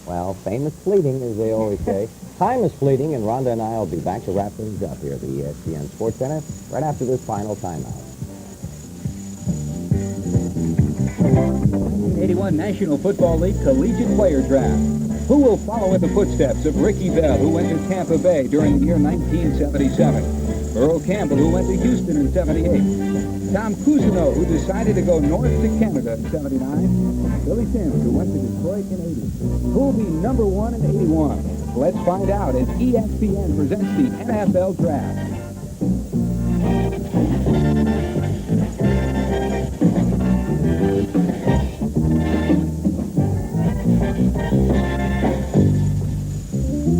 Well, fame is fleeting, as they always say. Time is fleeting, and Rhonda and I will be back to wrap things up here at the ESPN Sports Center right after this final timeout. 81 National Football League Collegiate Player Draft. Who will follow in the footsteps of Ricky Bell, who went to Tampa Bay during the year 1977? Earl Campbell, who went to Houston in 78. Tom Cousineau, who decided to go north to Canada in 79. Billy Sims, who went to Detroit in 80. Who will be number one in 81? Let's find out as ESPN presents the NFL Draft.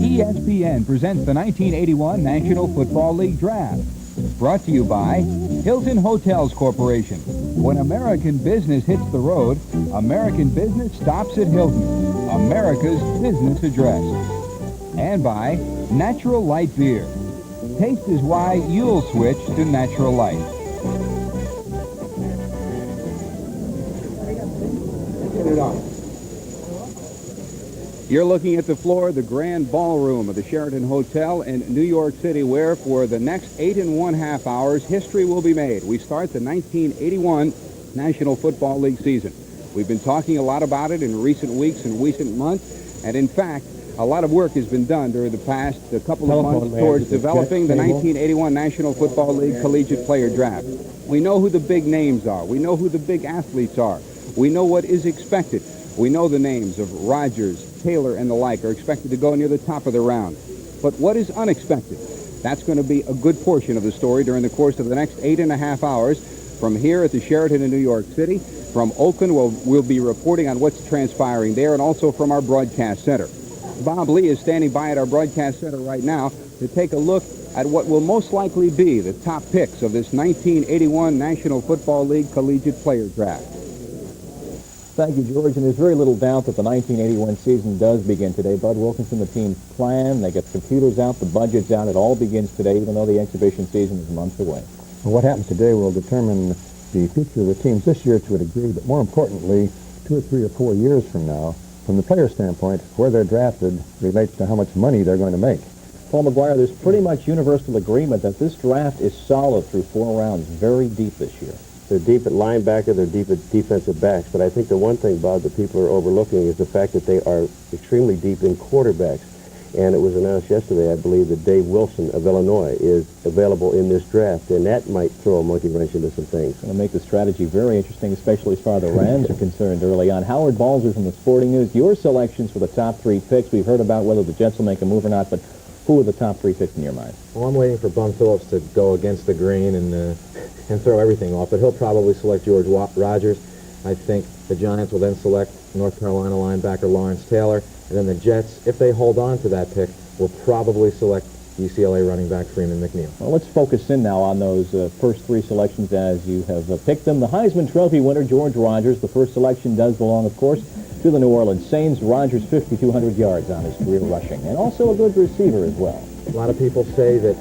ESPN presents the 1981 National Football League Draft. Brought to you by Hilton Hotels Corporation. When American business hits the road, American business stops at Hilton, America's business address. And by Natural Light Beer. Taste is why you'll switch to Natural Light. Get it on. You're looking at the floor of the Grand Ballroom of the Sheraton Hotel in New York City, where for the next 8½ hours, history will be made. We start the 1981 National Football League season. We've been talking a lot about it in recent weeks and recent months, and in fact, a lot of work has been done during the past couple of months towards developing the 1981 National Football League Collegiate Player Draft. We know who the big names are. We know who the big athletes are. We know what is expected. We know the names of Rodgers, Taylor, and the like are expected to go near the top of the round. But what is unexpected? That's going to be a good portion of the story during the course of the next 8½ hours from here at the Sheraton in New York City. From Oakland, we'll be reporting on what's transpiring there, and also from our broadcast center. Bob Lee is standing by at our broadcast center right now to take a look at what will most likely be the top picks of this 1981 National Football League Collegiate Player Draft. Thank you, George. And there's very little doubt that the 1981 season does begin today. Bud Wilkinson, the team's plan, they get the computers out, the budget's out. It all begins today, even though the exhibition season is months away. Well, what happens today will determine the future of the teams this year to a degree, but more importantly, 2 or 3 or 4 years from now, from the player standpoint, where they're drafted relates to how much money they're going to make. Paul McGuire, there's pretty much universal agreement that this draft is solid through 4 rounds, very deep this year. They're deep at linebacker, they're deep at defensive backs. But I think the one thing, Bob, that people are overlooking is the fact that they are extremely deep in quarterbacks. And it was announced yesterday, I believe, that Dave Wilson of Illinois is available in this draft, and that might throw a monkey wrench into some things. It's going to make the strategy very interesting, especially as far as the Rams are concerned early on. Howard Balzer from the Sporting News, your selections for the top 3 picks. We've heard about whether the Jets will make a move or not, but who are the top 3 picks in your mind? Well, I'm waiting for Bum Phillips to go against the grain and throw everything off, but he'll probably select George Rodgers. I think the Giants will then select North Carolina linebacker Lawrence Taylor, and then the Jets, if they hold on to that pick, will probably select UCLA running back Freeman McNeil. Well, let's focus in now on those first 3 selections as you have picked them. The Heisman Trophy winner, George Rodgers. The first selection does belong, of course, to the New Orleans Saints. Rodgers, 5,200 yards on his career rushing, and also a good receiver as well. A lot of people say that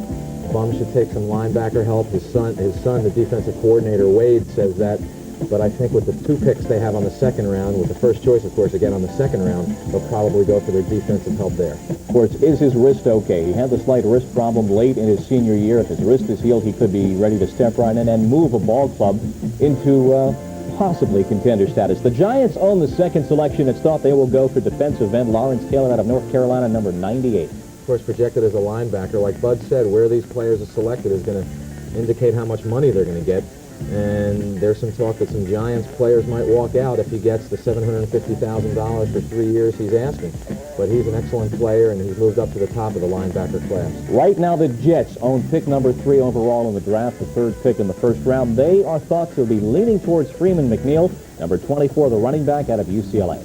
Bum should take some linebacker help. His son, the defensive coordinator, Wade, says that. But I think with the 2 picks they have on the second round, with the first choice, of course, again on the second round, they'll probably go for their defensive help there. Of course, is his wrist okay? He had the slight wrist problem late in his senior year. If his wrist is healed, he could be ready to step right in and move a ball club into possibly contender status. The Giants own the second selection. It's thought they will go for defensive end Lawrence Taylor out of North Carolina, number 98. Of course, projected as a linebacker. Like Bud said, where these players are selected is going to indicate how much money they're going to get. And there's some talk that some Giants players might walk out if he gets the $750,000 for 3 years he's asking. But he's an excellent player, and he's moved up to the top of the linebacker class. Right now, the Jets own pick number 3 overall in the draft, the 3rd pick in the first round. They are thought to be leaning towards Freeman McNeil, number 24, the running back out of UCLA.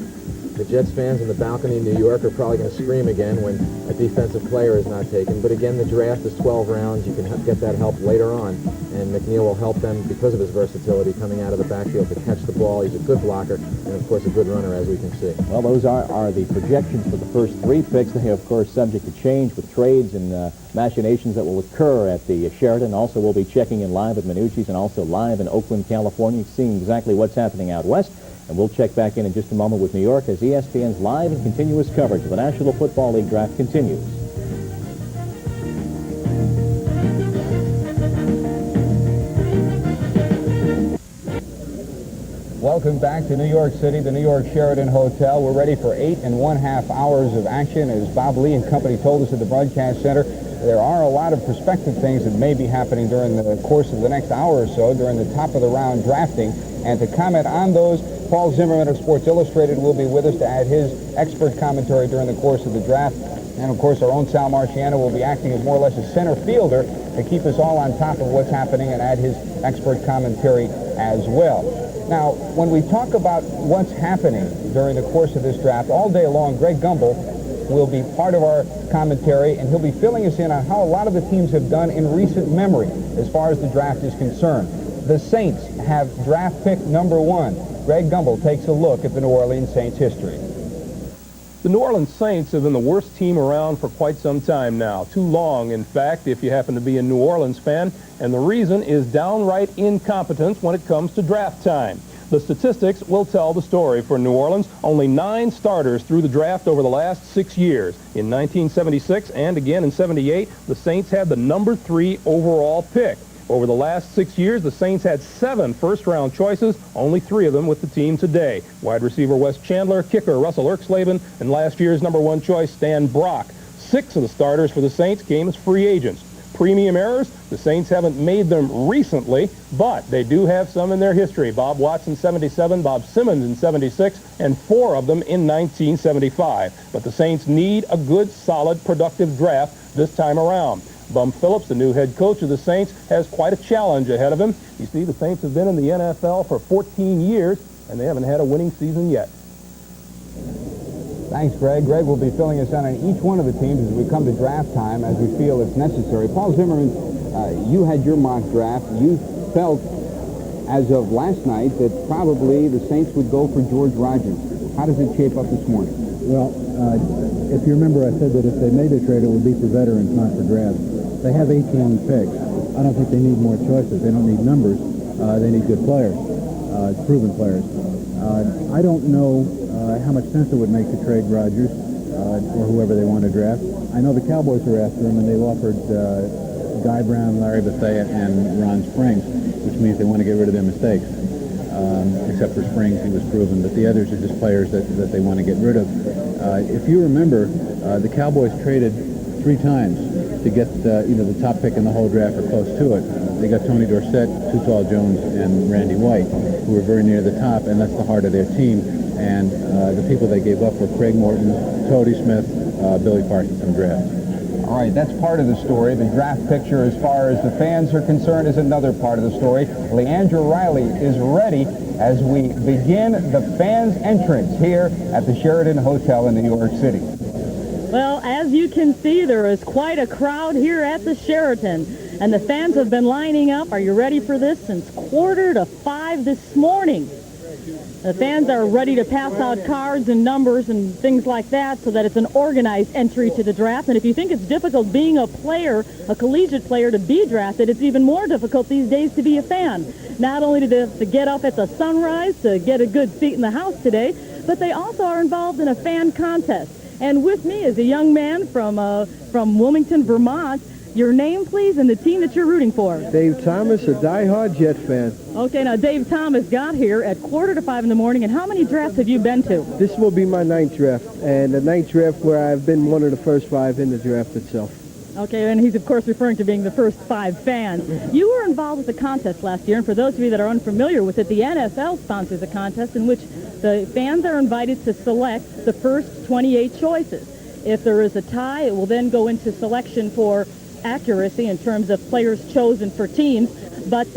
The Jets fans in the balcony in New York are probably going to scream again when a defensive player is not taken. But again, the draft is 12 rounds. You can get that help later on. And McNeil will help them because of his versatility coming out of the backfield to catch the ball. He's a good blocker and, of course, a good runner, as we can see. Well, those are the projections for the first 3 picks. They are, of course, subject to change with trades and machinations that will occur at the Sheraton. Also, we'll be checking in live at Minucci's and also live in Oakland, California, seeing exactly what's happening out west. And we'll check back in just a moment with New York as ESPN's live and continuous coverage of the National Football League draft continues. Welcome back to New York City, the New York Sheraton Hotel. We're ready for 8.5 hours of action. As Bob Lee and company told us at the broadcast center, there are a lot of prospective things that may be happening during the course of the next hour or so during the top of the round drafting. And to comment on those, Paul Zimmerman of Sports Illustrated will be with us to add his expert commentary during the course of the draft. And, of course, our own Sal Marciano will be acting as more or less a center fielder to keep us all on top of what's happening and add his expert commentary as well. Now, when we talk about what's happening during the course of this draft, all day long, Greg Gumbel will be part of our commentary, and he'll be filling us in on how a lot of the teams have done in recent memory as far as the draft is concerned. The Saints have draft pick number 1. Greg Gumbel takes a look at the New Orleans Saints history. The New Orleans Saints have been the worst team around for quite some time now. Too long, in fact, if you happen to be a New Orleans fan. And the reason is downright incompetence when it comes to draft time. The statistics will tell the story for New Orleans. Only 9 starters through the draft over the last 6 years. In 1976 and again in 78, the Saints had the number 3 overall pick. Over the last 6 years, the Saints had 7 first-round choices, only 3 of them with the team today. Wide receiver Wes Chandler, kicker Russell Erxleben, and last year's number 1 choice Stan Brock. 6 of the starters for the Saints came as free agents. Premium errors, the Saints haven't made them recently, but they do have some in their history. Bob Watts in 77, Bob Simmons in 76, and 4 of them in 1975. But the Saints need a good, solid, productive draft this time around. Bum Phillips, the new head coach of the Saints, has quite a challenge ahead of him. You see, the Saints have been in the NFL for 14 years, and they haven't had a winning season yet. Thanks, Greg. Greg will be filling us in on each one of the teams as we come to draft time, as we feel it's necessary. Paul Zimmerman, you had your mock draft. You felt, as of last night, that probably the Saints would go for George Rogers. How does it shape up this morning? Well, if you remember, I said that if they made a trade, it would be for veterans, not for drafts. They have 18 picks. I don't think they need more choices. They don't need numbers. They need good players, proven players. I don't know how much sense it would make to trade Rodgers or whoever they want to draft. I know the Cowboys are after him, and they've offered Guy Brown, Larry Bethea, and Ron Springs, which means they want to get rid of their mistakes. Except for Springs, he was proven, but the others are just players that they want to get rid of. If you remember, the Cowboys traded 3 times to get the top pick in the whole draft or close to it. They got Tony Dorsett, Too Tall Jones, and Randy White, who were very near the top, and that's the heart of their team. And the people they gave up were Craig Morton, Tody Smith, Billy Parsons from draft. All right, that's part of the story. The draft picture, as far as the fans are concerned, is another part of the story. Leandra Riley is ready as we begin the fans' entrance here at the Sheraton Hotel in New York City. Well, as you can see, there is quite a crowd here at the Sheraton, and the fans have been lining up. Are you ready for this? Since 4:45 this morning. The fans are ready to pass out cards and numbers and things like that so that it's an organized entry to the draft. And if you think it's difficult being a player, a collegiate player, to be drafted, it's even more difficult these days to be a fan. Not only to get up at the sunrise to get a good seat in the house today, but they also are involved in a fan contest. And with me is a young man from Wilmington, Vermont. Your name, please, and the team that you're rooting for. Dave Thomas, a diehard Jet fan. Okay, now Dave Thomas got here at 4:45 in the morning, and how many drafts have you been to? This will be my 9th draft, and the 9th draft where I've been one of the first 5 in the draft itself. Okay, and he's, of course, referring to being the first 5 fans. You were involved with the contest last year, and for those of you that are unfamiliar with it, the NFL sponsors a contest in which the fans are invited to select the first 28 choices. If there is a tie, it will then go into selection for accuracy in terms of players chosen for teams. But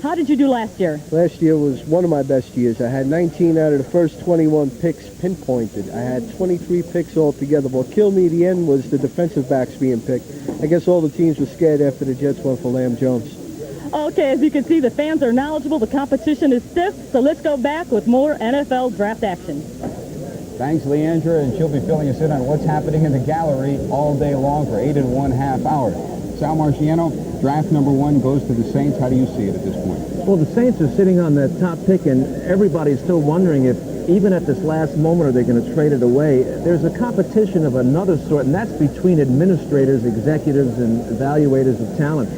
how did you do last year? Last year was one of my best years. I had 19 out of the first 21 picks pinpointed. I had 23 picks altogether. What killed me at the end was the defensive backs being picked. I guess all the teams were scared after the Jets went for Lamb Jones. Okay, as you can see, the fans are knowledgeable. The competition is stiff. So let's go back with more NFL draft action. Thanks, Leandra, and she'll be filling us in on what's happening in the gallery all day long for 8.5 hours. Sal Marciano, draft number 1 goes to the Saints. How do you see it at this point? Well, the Saints are sitting on that top pick, and everybody's still wondering if, even at this last moment, are they going to trade it away. There's a competition of another sort, and that's between administrators, executives, and evaluators of talent.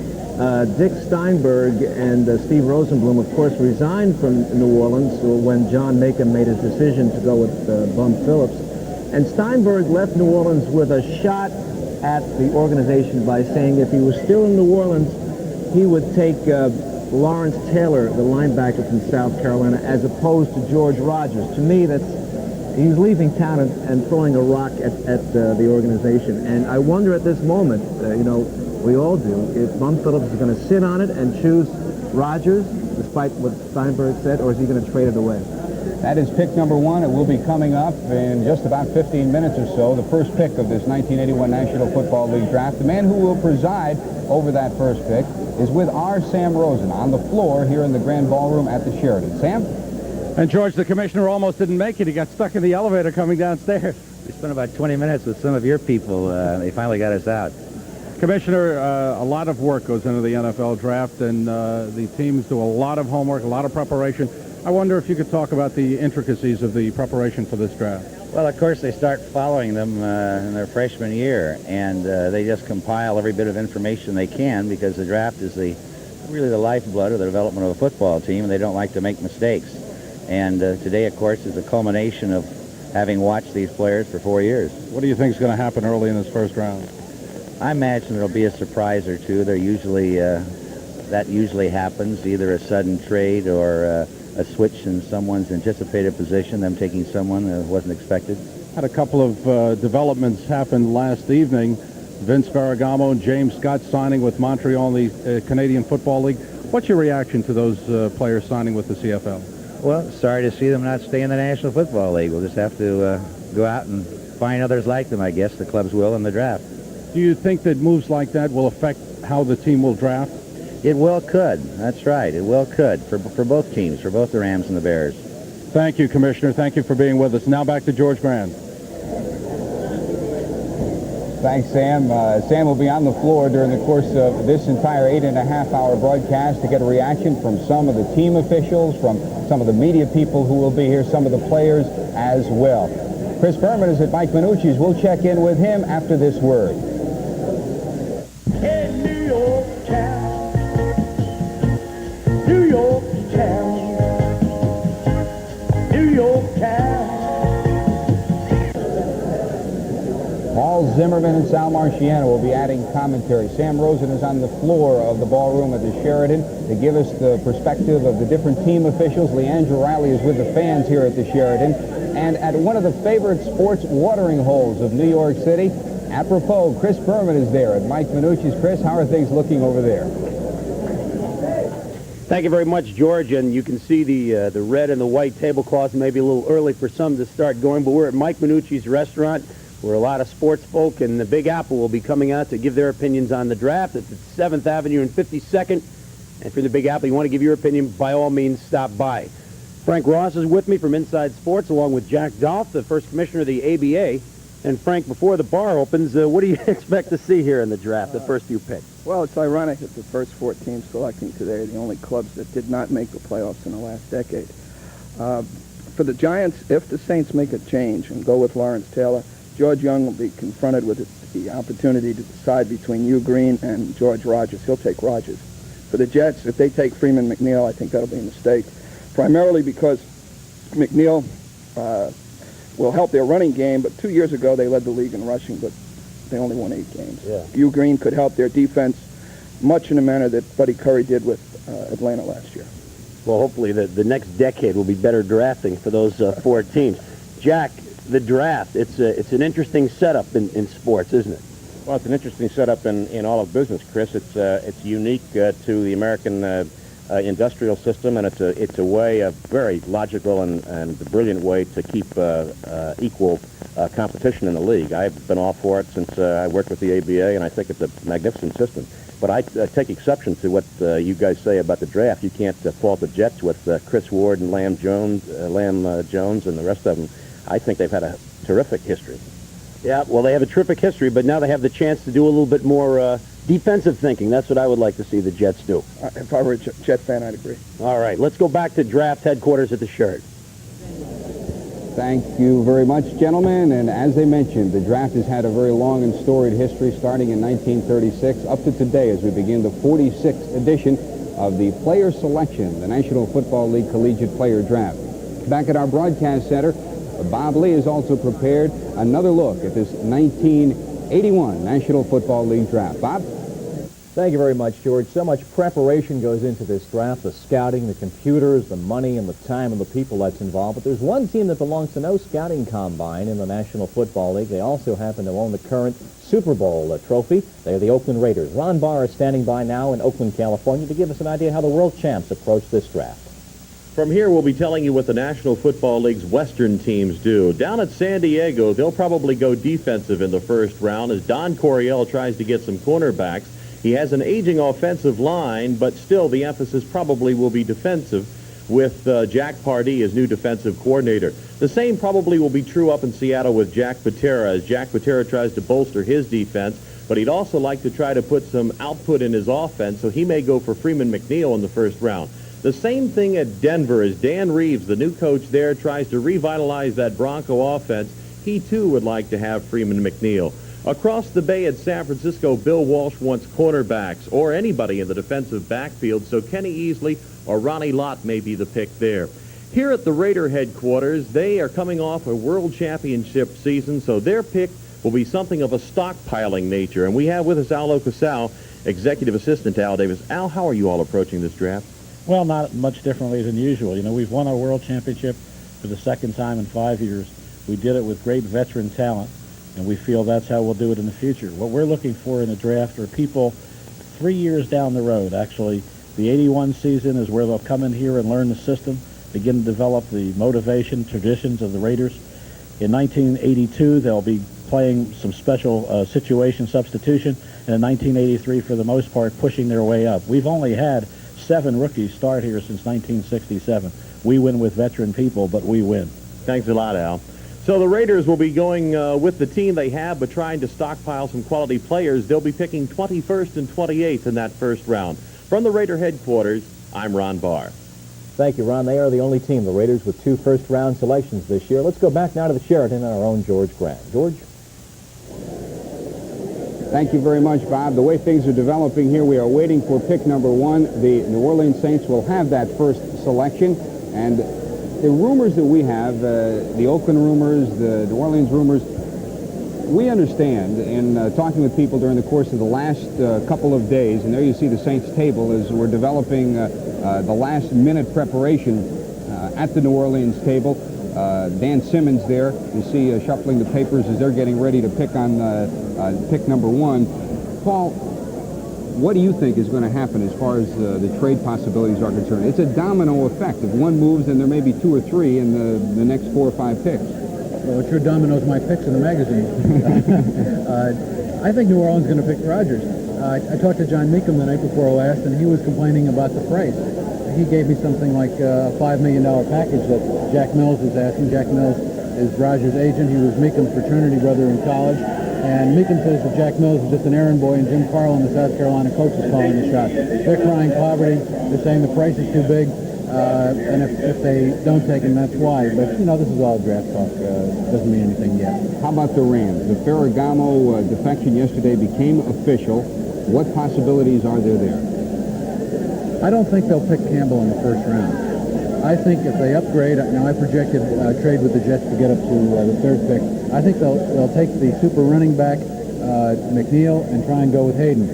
Dick Steinberg and Steve Rosenblum, of course, resigned from New Orleans when John Macon made his decision to go with Bum Phillips. And Steinberg left New Orleans with a shot at the organization by saying if he was still in New Orleans, he would take Lawrence Taylor, the linebacker from South Carolina, as opposed to George Rogers. To me, he's leaving town and throwing a rock at the organization. And I wonder at this moment, we all do, if Bum Phillips is going to sit on it and choose Rogers, despite what Steinberg said, or is he going to trade it away? That is pick number 1. It will be coming up in just about 15 minutes or so, the first pick of this 1981 National Football League draft. The man who will preside over that first pick is with our Sam Rosen on the floor here in the Grand Ballroom at the Sheraton. Sam? And George, the commissioner almost didn't make it. He got stuck in the elevator coming downstairs. We spent about 20 minutes with some of your people. They finally got us out. Commissioner, a lot of work goes into the NFL draft, and the teams do a lot of homework, a lot of preparation. I wonder if you could talk about the intricacies of the preparation for this draft. Well, of course, they start following them in their freshman year, and they just compile every bit of information they can, because the draft is really the lifeblood of the development of a football team, and they don't like to make mistakes. And today, of course, is the culmination of having watched these players for 4 years. What do you think is going to happen early in this first round? I imagine there'll be a surprise or two. That usually happens, either a sudden trade or a switch in someone's anticipated position, them taking someone that wasn't expected. Had a couple of developments happen last evening. Vince Ferragamo and James Scott signing with Montreal in the Canadian Football League. What's your reaction to those players signing with the CFL? Well, sorry to see them not stay in the National Football League. We'll just have to go out and find others like them, I guess. The clubs will in the draft. Do you think that moves like that will affect how the team will draft? It well could. That's right. It well could for both teams, for both the Rams and the Bears. Thank you, Commissioner. Thank you for being with us. Now back to George Brand. Thanks, Sam. Sam will be on the floor during the course of this entire 8.5-hour broadcast to get a reaction from some of the team officials, from some of the media people who will be here, some of the players as well. Chris Berman is at Mike Minucci's. We'll check in with him after this word. Hey, New York town, New York town, New York town. Paul Zimmerman and Sal Marciano will be adding commentary. Sam Rosen is on the floor of the ballroom at the Sheraton to give us the perspective of the different team officials. Leandra Riley is with the fans here at the Sheraton. And at one of the favorite sports watering holes of New York City, apropos, Chris Berman is there at Mike Minucci's. Chris, how are things looking over there? Thank you very much, George. And you can see the red and the white tablecloths. Maybe a little early for some to start going, but we're at Mike Minucci's restaurant, where a lot of sports folk and the Big Apple will be coming out to give their opinions on the draft. It's at 7th Avenue and 52nd. And if you're in the Big Apple, you want to give your opinion, by all means, stop by. Frank Ross is with me from Inside Sports, along with Jack Dolph, the first commissioner of the ABA. And Frank, before the bar opens, what do you expect to see here in the draft, the first few picks? Well, it's ironic that the first 4 teams selecting today are the only clubs that did not make the playoffs in the last decade. For the Giants, if the Saints make a change and go with Lawrence Taylor, George Young will be confronted with the opportunity to decide between Hugh Green and George Rogers. He'll take Rogers. For the Jets, if they take Freeman McNeil, I think that'll be a mistake, primarily because McNeil will help their running game, but 2 years ago they led the league in rushing, but they only won 8 games. Yeah. Hugh Green could help their defense much in the manner that Buddy Curry did with Atlanta last year. Well, hopefully the next decade will be better drafting for those 4 teams. Jack, the draft, it's an interesting setup in sports, isn't it? Well, it's an interesting setup in all of business, Chris. It's unique to the American industrial system, and it's a way, a very logical and brilliant way to keep equal competition in the league. I've been all for it since I worked with the ABA, and I think it's a magnificent system. But I take exception to what you guys say about the draft. You can't fault the Jets with Chris Ward and Lamb Jones and the rest of them. I think they've had a terrific history. Yeah, well, they have a terrific history, but now they have the chance to do a little bit more Defensive thinking, that's what I would like to see the Jets do. If I were a Jet fan, I'd agree. All right, let's go back to draft headquarters at the Sheraton. Thank you very much, gentlemen. And as they mentioned, the draft has had a very long and storied history starting in 1936 up to today as we begin the 46th edition of the Player Selection, the National Football League Collegiate Player Draft. Back at our broadcast center, Bob Lee has also prepared another look at this 1981 National Football League Draft. Bob? Thank you very much, George. So much preparation goes into this draft, the scouting, the computers, the money, and the time and the people that's involved. But there's one team that belongs to no scouting combine in the National Football League. They also happen to own the current Super Bowl trophy. They're the Oakland Raiders. Ron Barr is standing by now in Oakland, California, to give us an idea how the world champs approach this draft. From here, we'll be telling you what the National Football League's Western teams do. Down at San Diego, they'll probably go defensive in the first round as Don Coryell tries to get some cornerbacks. He has an aging offensive line, but still the emphasis probably will be defensive with Jack Pardee as new defensive coordinator. The same probably will be true up in Seattle with Jack Patera as Jack Patera tries to bolster his defense, but he'd also like to try to put some output in his offense, so he may go for Freeman McNeil in the first round. The same thing at Denver as Dan Reeves, the new coach there, tries to revitalize that Bronco offense. He too would like to have Freeman McNeil. Across the bay at San Francisco, Bill Walsh wants cornerbacks or anybody in the defensive backfield, so Kenny Easley or Ronnie Lott may be the pick there. Here at the Raider headquarters, they are coming off a world championship season, so their pick will be something of a stockpiling nature. And we have with us Al Ocasal, executive assistant to Al Davis. Al, how are you all approaching this draft? Well, not much differently than usual. You know, we've won our world championship for the second time in 5 years. We did it with great veteran talent, and we feel that's how we'll do it in the future. What we're looking for in the draft are people 3 years down the road. Actually, the 81 season is where they'll come in here and learn the system, begin to develop the motivation, traditions of the Raiders. In 1982, they'll be playing some special situation substitution, and in 1983, for the most part, pushing their way up. We've only had 7 rookies start here since 1967. We win with veteran people, but we win. Thanks a lot, Al. So the Raiders will be going with the team they have, but trying to stockpile some quality players. They'll be picking 21st and 28th in that first round. From the Raider headquarters, I'm Ron Barr. Thank you, Ron. They are the only team, the Raiders, with 2 first-round selections this year. Let's go back now to the Sheraton and our own George Grant. George? Thank you very much, Bob. The way things are developing here, we are waiting for pick number 1. The New Orleans Saints will have that first selection, and the rumors that we have, the Oakland rumors, the New Orleans rumors, we understand in talking with people during the course of the last couple of days, and there you see the Saints table as we're developing the last-minute preparation at the New Orleans table. Dan Simmons there, you see shuffling the papers as they're getting ready to pick on pick number 1. Paul, what do you think is going to happen as far as the trade possibilities are concerned? It's a domino effect. If one moves, then there may be 2 or 3 in the next 4 or 5 picks. Well, it sure dominoes my picks in the magazine. I think New Orleans is going to pick Rodgers. I talked to John Meekum the night before last, and he was complaining about the price. He gave me something like a $5 million package that Jack Mills is asking. Jack Mills is Rodgers' agent. He was Meekum's fraternity brother in college. And Meekum says that Jack Mills is just an errand boy, and Jim Carlin, the South Carolina coach, is calling the shot. They're crying poverty. They're saying the price is too big. And if they don't take him, that's why. But, you know, this is all draft talk. Doesn't mean anything yet. How about the Rams? The Ferragamo defection yesterday became official. What possibilities are there? I don't think they'll pick Campbell in the first round. I think if they upgrade, now I projected trade with the Jets to get up to the 3rd pick. I think they'll take the super running back, McNeil, and try and go with Hayden.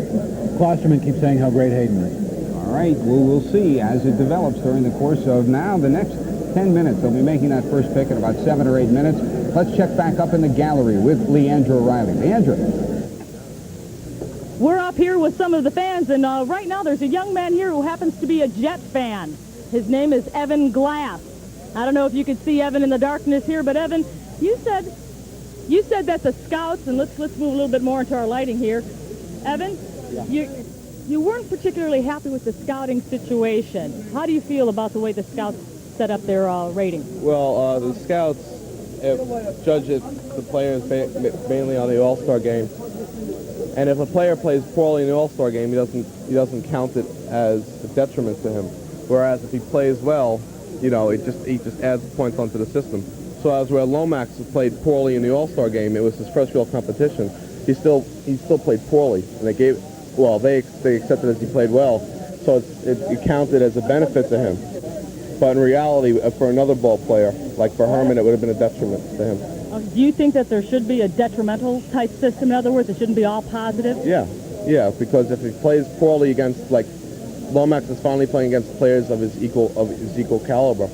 Klosterman keeps saying how great Hayden is. All right, we'll see as it develops during the course of now the next 10 minutes. They'll be making that first pick in about 7 or 8 minutes. Let's check back up in the gallery with Leandra Riley. Leandra. We're up here with some of the fans, and right now there's a young man here who happens to be a Jet fan. His name is Evan Glass. I don't know if you could see Evan in the darkness here, but Evan, you said that the scouts, and let's move a little bit more into our lighting here. Evan, yeah. You weren't particularly happy with the scouting situation. How do you feel about the way the scouts set up their rating? Well, the scouts judge the players mainly on the All-Star game. And if a player plays poorly in the All-Star game, he doesn't count it as a detriment to him. Whereas if he plays well, he just adds points onto the system. So as where Lomax has played poorly in the All-Star game, it was his first real competition. He still played poorly, and they accepted as he played well. So it counted as a benefit to him. But in reality, for another ball player, like for Herman, it would have been a detriment to him. Do you think that there should be a detrimental type system? In other words, it shouldn't be all positive? Yeah, because if he plays poorly against, like, Lomax is finally playing against players of his equal caliber.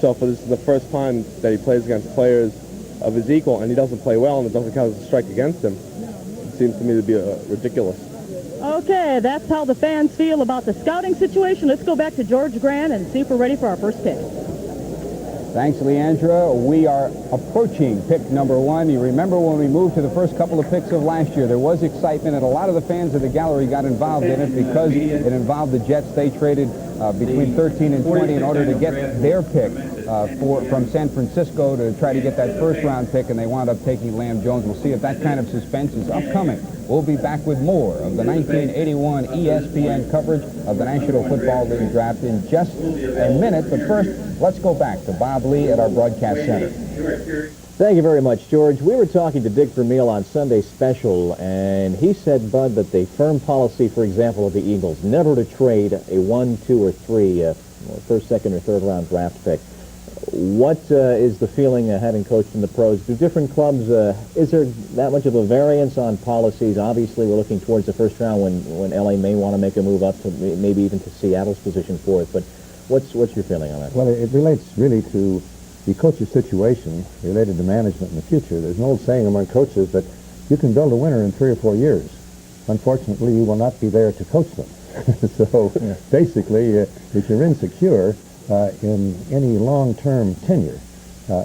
So for this is the first time that he plays against players of his equal, and he doesn't play well, and it doesn't count as a strike against him. It seems to me to be ridiculous. Okay, that's how the fans feel about the scouting situation. Let's go back to George Grant and see if we're ready for our first pick. Thanks, Leandra. We are approaching pick number 1. You remember when we moved to the first couple of picks of last year, there was excitement, and a lot of the fans of the gallery got involved in it because it involved the Jets. They traded between 13 and 20 in order to get their pick from San Francisco to try to get that first-round pick, and they wound up taking Lamb Jones. We'll see if that kind of suspense is upcoming. We'll be back with more of the 1981 ESPN coverage of the National Football League draft in just a minute. But first, let's go back to Bob Lee at our broadcast center. Thank you very much, George. We were talking to Dick Vermeil on Sunday Special, and he said, Bud, that the firm policy, for example, of the Eagles, never to trade a 1, 2, or 3 first, second, or third round draft pick. What is the feeling having coached in the pros? Do different clubs, is there that much of a variance on policies? Obviously, we're looking towards the first round when L.A. may want to make a move up to maybe even to Seattle's position for it. But what's your feeling on that? Well, it relates really to the coach's situation related to management in the future. There's an old saying among coaches that you can build a winner in 3 or 4 years. Unfortunately, you will not be there to coach them. So basically, if you're insecure in any long-term tenure,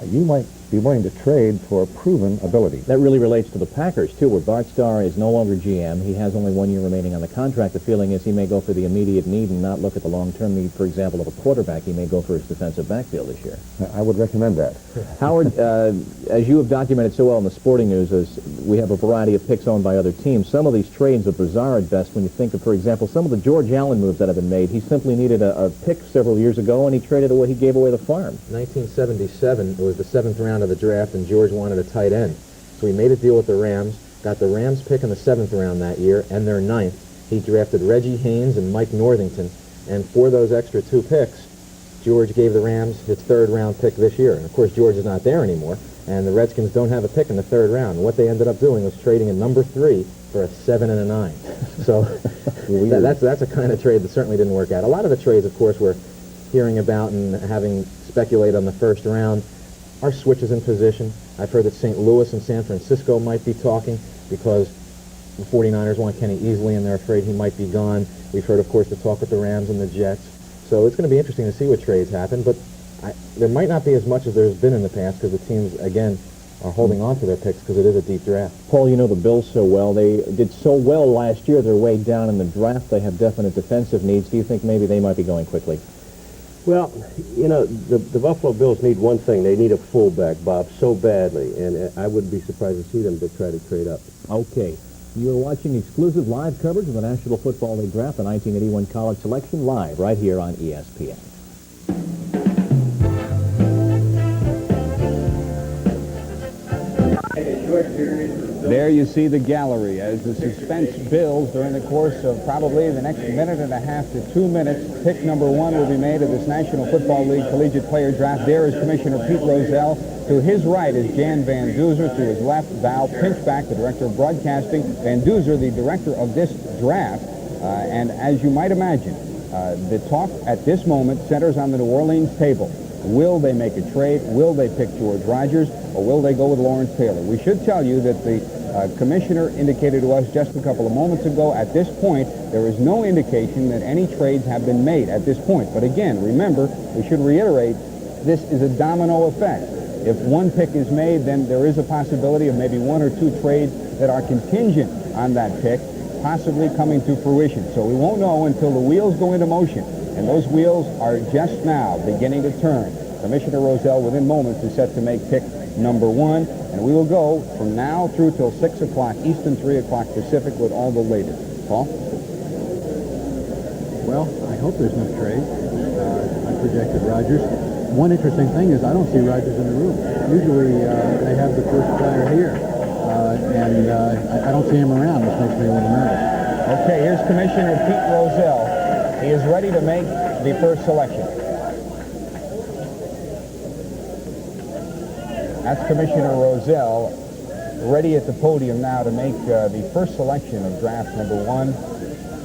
you might be willing to trade for proven ability. That really relates to the Packers, too, where Bart Starr is no longer GM. He has only 1 year remaining on the contract. The feeling is he may go for the immediate need and not look at the long-term need, for example, of a quarterback. He may go for his defensive backfield this year. I would recommend that. Howard, as you have documented so well in the sporting news, as we have a variety of picks owned by other teams, some of these trades are bizarre at best when you think of, for example, some of the George Allen moves that have been made. He simply needed a pick several years ago, and he traded away, he gave away the farm. 1977, it was the 7th round of the draft, and George wanted a tight end. So he made a deal with the Rams, got the Rams pick in the 7th round that year, and their 9th. He drafted Reggie Haynes and Mike Northington, and for those extra 2 picks, George gave the Rams his 3rd round pick this year. And of course, George is not there anymore, and the Redskins don't have a pick in the 3rd round. And what they ended up doing was trading a number 3 for a 7 and a 9. So that's a kind of trade that certainly didn't work out. A lot of the trades, of course, we're hearing about and having speculated on the 1st round are switches in position. I've heard that St. Louis and San Francisco might be talking because the 49ers want Kenny Easley and they're afraid he might be gone. We've heard, of course, the talk with the Rams and the Jets. So it's going to be interesting to see what trades happen, but there might not be as much as there's been in the past because the teams, again, are holding on to their picks because it is a deep draft. Paul, you know the Bills so well. They did so well last year. They're way down in the draft. They have definite defensive needs. Do you think maybe they might be going quickly? Well, you know, the Buffalo Bills need one thing. They need a fullback, Bob, so badly, and I wouldn't be surprised to see them to try to trade up. Okay. You're watching exclusive live coverage of the National Football League Draft, the 1981 college selection, live right here on ESPN. There you see the gallery as the suspense builds during the course of probably the next minute and a half to 2 minutes. Pick number 1 will be made of this National Football League Collegiate Player Draft. There is Commissioner Pete Rozelle. To his right is Jan Van Duzer. To his left, Val Pinchback, the Director of Broadcasting. Van Duzer, the Director of this draft. And as you might imagine, the talk at this moment centers on the New Orleans table. Will they make a trade? Will they pick George Rogers? Or will they go with Lawrence Taylor? We should tell you that the commissioner indicated to us just a couple of moments ago, at this point, there is no indication that any trades have been made at this point. But again, remember, we should reiterate, this is a domino effect. If one pick is made, then there is a possibility of maybe 1 or 2 trades that are contingent on that pick possibly coming to fruition. So we won't know until the wheels go into motion. And those wheels are just now beginning to turn. Commissioner Rozelle, within moments, is set to make pick number 1. And we will go from now through till 6 o'clock Eastern, 3 o'clock Pacific with all the latest. Paul? Well, I hope there's no trade. I projected Rogers. One interesting thing is I don't see Rogers in the room. Usually they have the first player here, and I don't see him around, which makes me a little nervous. Okay, here's Commissioner Pete Rozelle. He is ready to make the first selection. That's Commissioner Rozelle ready at the podium now to make the first selection of draft number 1.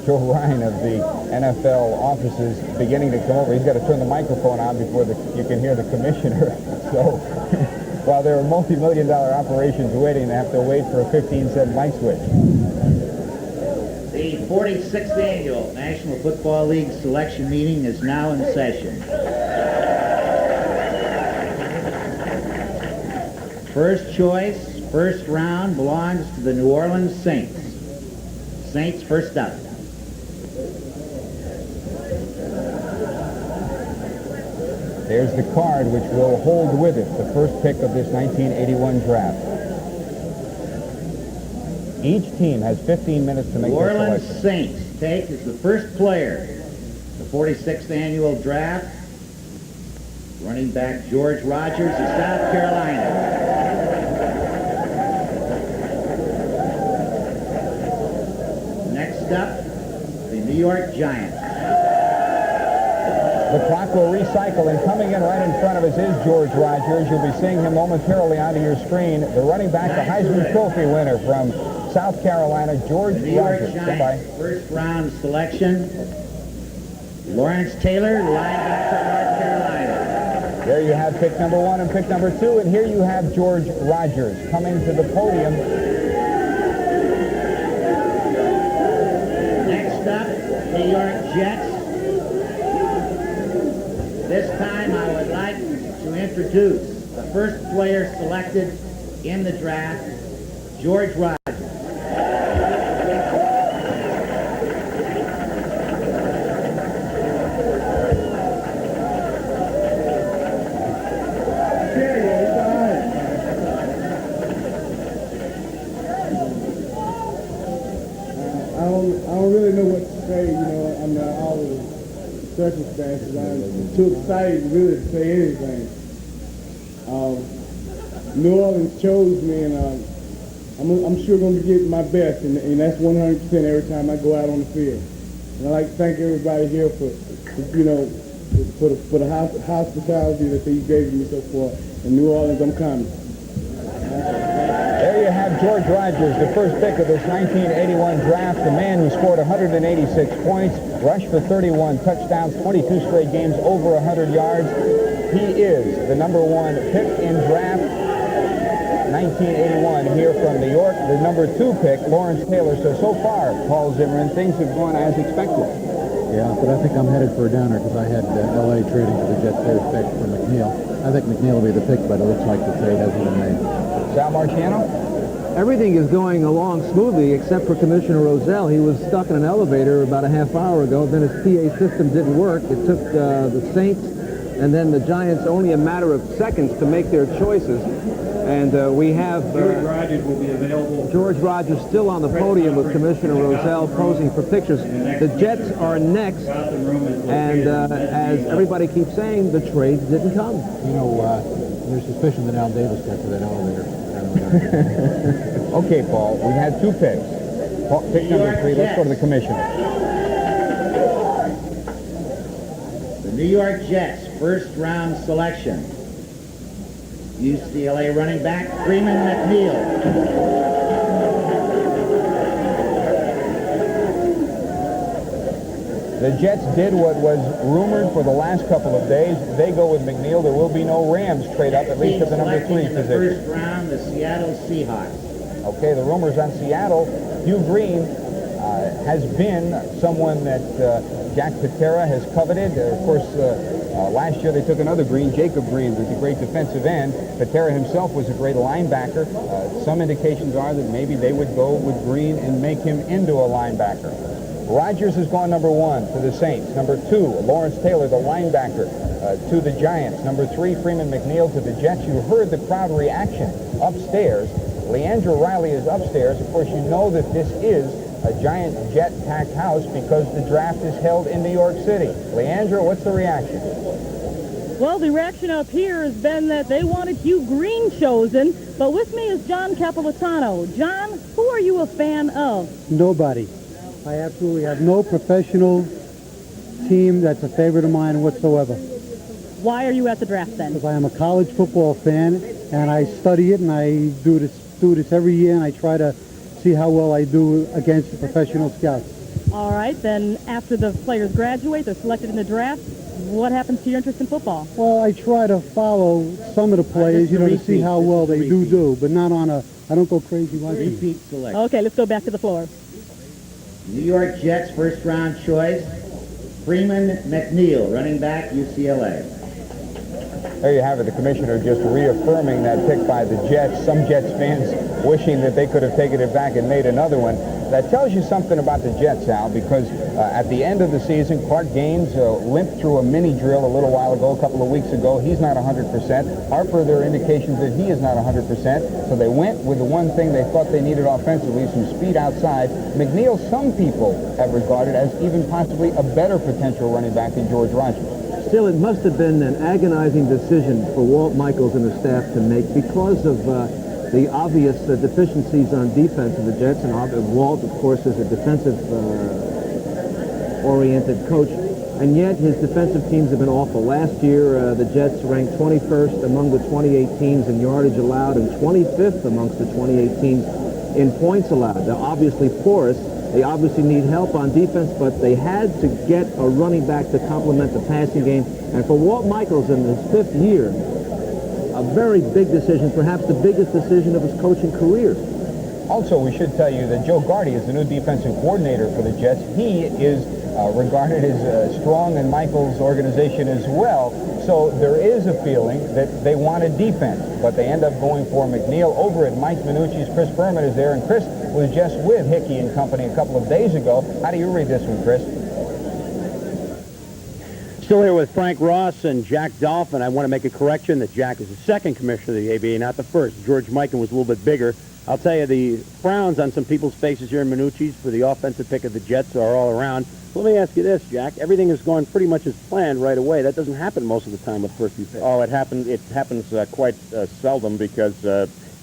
Joe Ryan of the NFL offices beginning to come over. He's got to turn the microphone on before you can hear the commissioner. So while there are multi-million-dollar operations waiting, they have to wait for a 15-cent mic switch. The 46th Annual National Football League Selection Meeting is now in session. First choice, first round, belongs to the New Orleans Saints. Saints first up. There's the card which will hold with it the first pick of this 1981 draft. Each team has 15 minutes to make New their Orleans selection. Saints take as the first player the 46th Annual Draft, running back George Rogers of South Carolina. Next up, the New York Giants. The clock will recycle, and coming in right in front of us is George Rogers. You'll be seeing him momentarily onto your screen. The running back, the Heisman Trophy winner from South Carolina, George The New York Rogers. Giants, first round selection, Lawrence Taylor, linebacker, North Carolina. There you have pick number 1 and pick number 2, and here you have George Rogers coming to the podium. Next up, New York Jets. This time I would like to introduce the first player selected in the draft, George Rogers. I don't really know what to say, under all the circumstances. I'm too excited really to say anything. New Orleans chose me, and I'm sure going to be getting my best, and that's 100% every time I go out on the field. And I'd like to thank everybody here for the hospitality that they gave me so far. In New Orleans, I'm coming. There you have George Rogers, the first pick of this 1981 draft, the man who scored 186 points, rushed for 31 touchdowns, 22 straight games over 100 yards. He is the number 1 pick in draft 1981 here from New York. The number 2 pick, Lawrence Taylor. So far, Paul Zimmerman, things have gone as expected. Yeah, but I think I'm headed for a downer because I had L.A. trading for the Jets third pick for McNeil. I think McNeil will be the pick, but it looks like the trade hasn't been made. Sal Marciano? Everything is going along smoothly except for Commissioner Rozelle. He was stuck in an elevator about a half hour ago. Then his PA system didn't work. It took the Saints and then the Giants only a matter of seconds to make their choices. And we have George Rogers will be available. George Rogers still on the podium with Commissioner Rozelle posing for pictures. The Jets are next, and as everybody keeps saying, the trades didn't come. There's suspicion that Al Davis got to that elevator. Okay, Paul, we had 2 picks. Pick number 3, let's go to the commissioner. The New York Jets, first round selection. UCLA running back, Freeman McNeil. The Jets did what was rumored for the last couple of days. They go with McNeil. There will be no Rams trade up, at least at the number 3 in the position. first round, the Seattle Seahawks. Okay, the rumors on Seattle. Hugh Green has been someone that Jack Patera has coveted. Of course, last year they took another Green, Jacob Green, who's a great defensive end. Patera himself was a great linebacker. Some indications are that maybe they would go with Green and make him into a linebacker. Rogers has gone number 1 to the Saints. Number 2, Lawrence Taylor, the linebacker, to the Giants. Number 3, Freeman McNeil to the Jets. You heard the crowd reaction upstairs. Leandra Riley is upstairs. Of course, you know that this is a Giant Jet packed house because the draft is held in New York City. Leandra, what's the reaction? Well, the reaction up here has been that they wanted Hugh Green chosen, but with me is John Capolitano. John, who are you a fan of? Nobody. I absolutely have no professional team that's a favorite of mine whatsoever. Why are you at the draft then? Because I am a college football fan, and I study it, and I do this every year, and I try to see how well I do against the professional scouts. All right, then after the players graduate, they're selected in the draft, what happens to your interest in football? Well, I try to follow some of the players, to see how well they do, but not on I don't go crazy like Repeat selection. Okay, let's go back to the floor. New York Jets first round choice, Freeman McNeil, running back, UCLA. There you have it, the commissioner just reaffirming that pick by the Jets. Some Jets fans wishing that they could have taken it back and made another one. That tells you something about the Jets, Al, because at the end of the season, Clark Gaines limped through a mini drill a little while ago, a couple of weeks ago. He's not 100%. Harper, there are indications that he is not 100%. So they went with the one thing they thought they needed offensively, some speed outside. McNeil, some people have regarded as even possibly a better potential running back than George Rogers. Still, it must have been an agonizing decision for Walt Michaels and the staff to make because of the obvious deficiencies on defense of the Jets, and Walt, of course, is a defensive-oriented coach, and yet his defensive teams have been awful. Last year, the Jets ranked 21st among the 28 teams in yardage allowed and 25th amongst the 28 teams in points allowed. They're obviously porous. They obviously need help on defense, but they had to get a running back to complement the passing game. And for Walt Michaels in his 5th year, a very big decision, perhaps the biggest decision of his coaching career. Also, we should tell you that Joe Gardy is the new defensive coordinator for the Jets. He is regarded as strong in Michaels' organization as well. So there is a feeling that they wanted defense, but they end up going for McNeil. Over at Mike Minucci's, Chris Berman is there, and Chris was just with Hickey and company a couple of days ago. How do you read this one, Chris? Still here with Frank Ross and Jack Dolphin. I want to make a correction that Jack is the second commissioner of the ABA, not the first. George Mikan was a little bit bigger. I'll tell you, the frowns on some people's faces here in Minucci's for the offensive pick of the Jets are all around. Let me ask you this, Jack. Everything has gone pretty much as planned right away. That doesn't happen most of the time with first few picks. Oh, it happens quite seldom because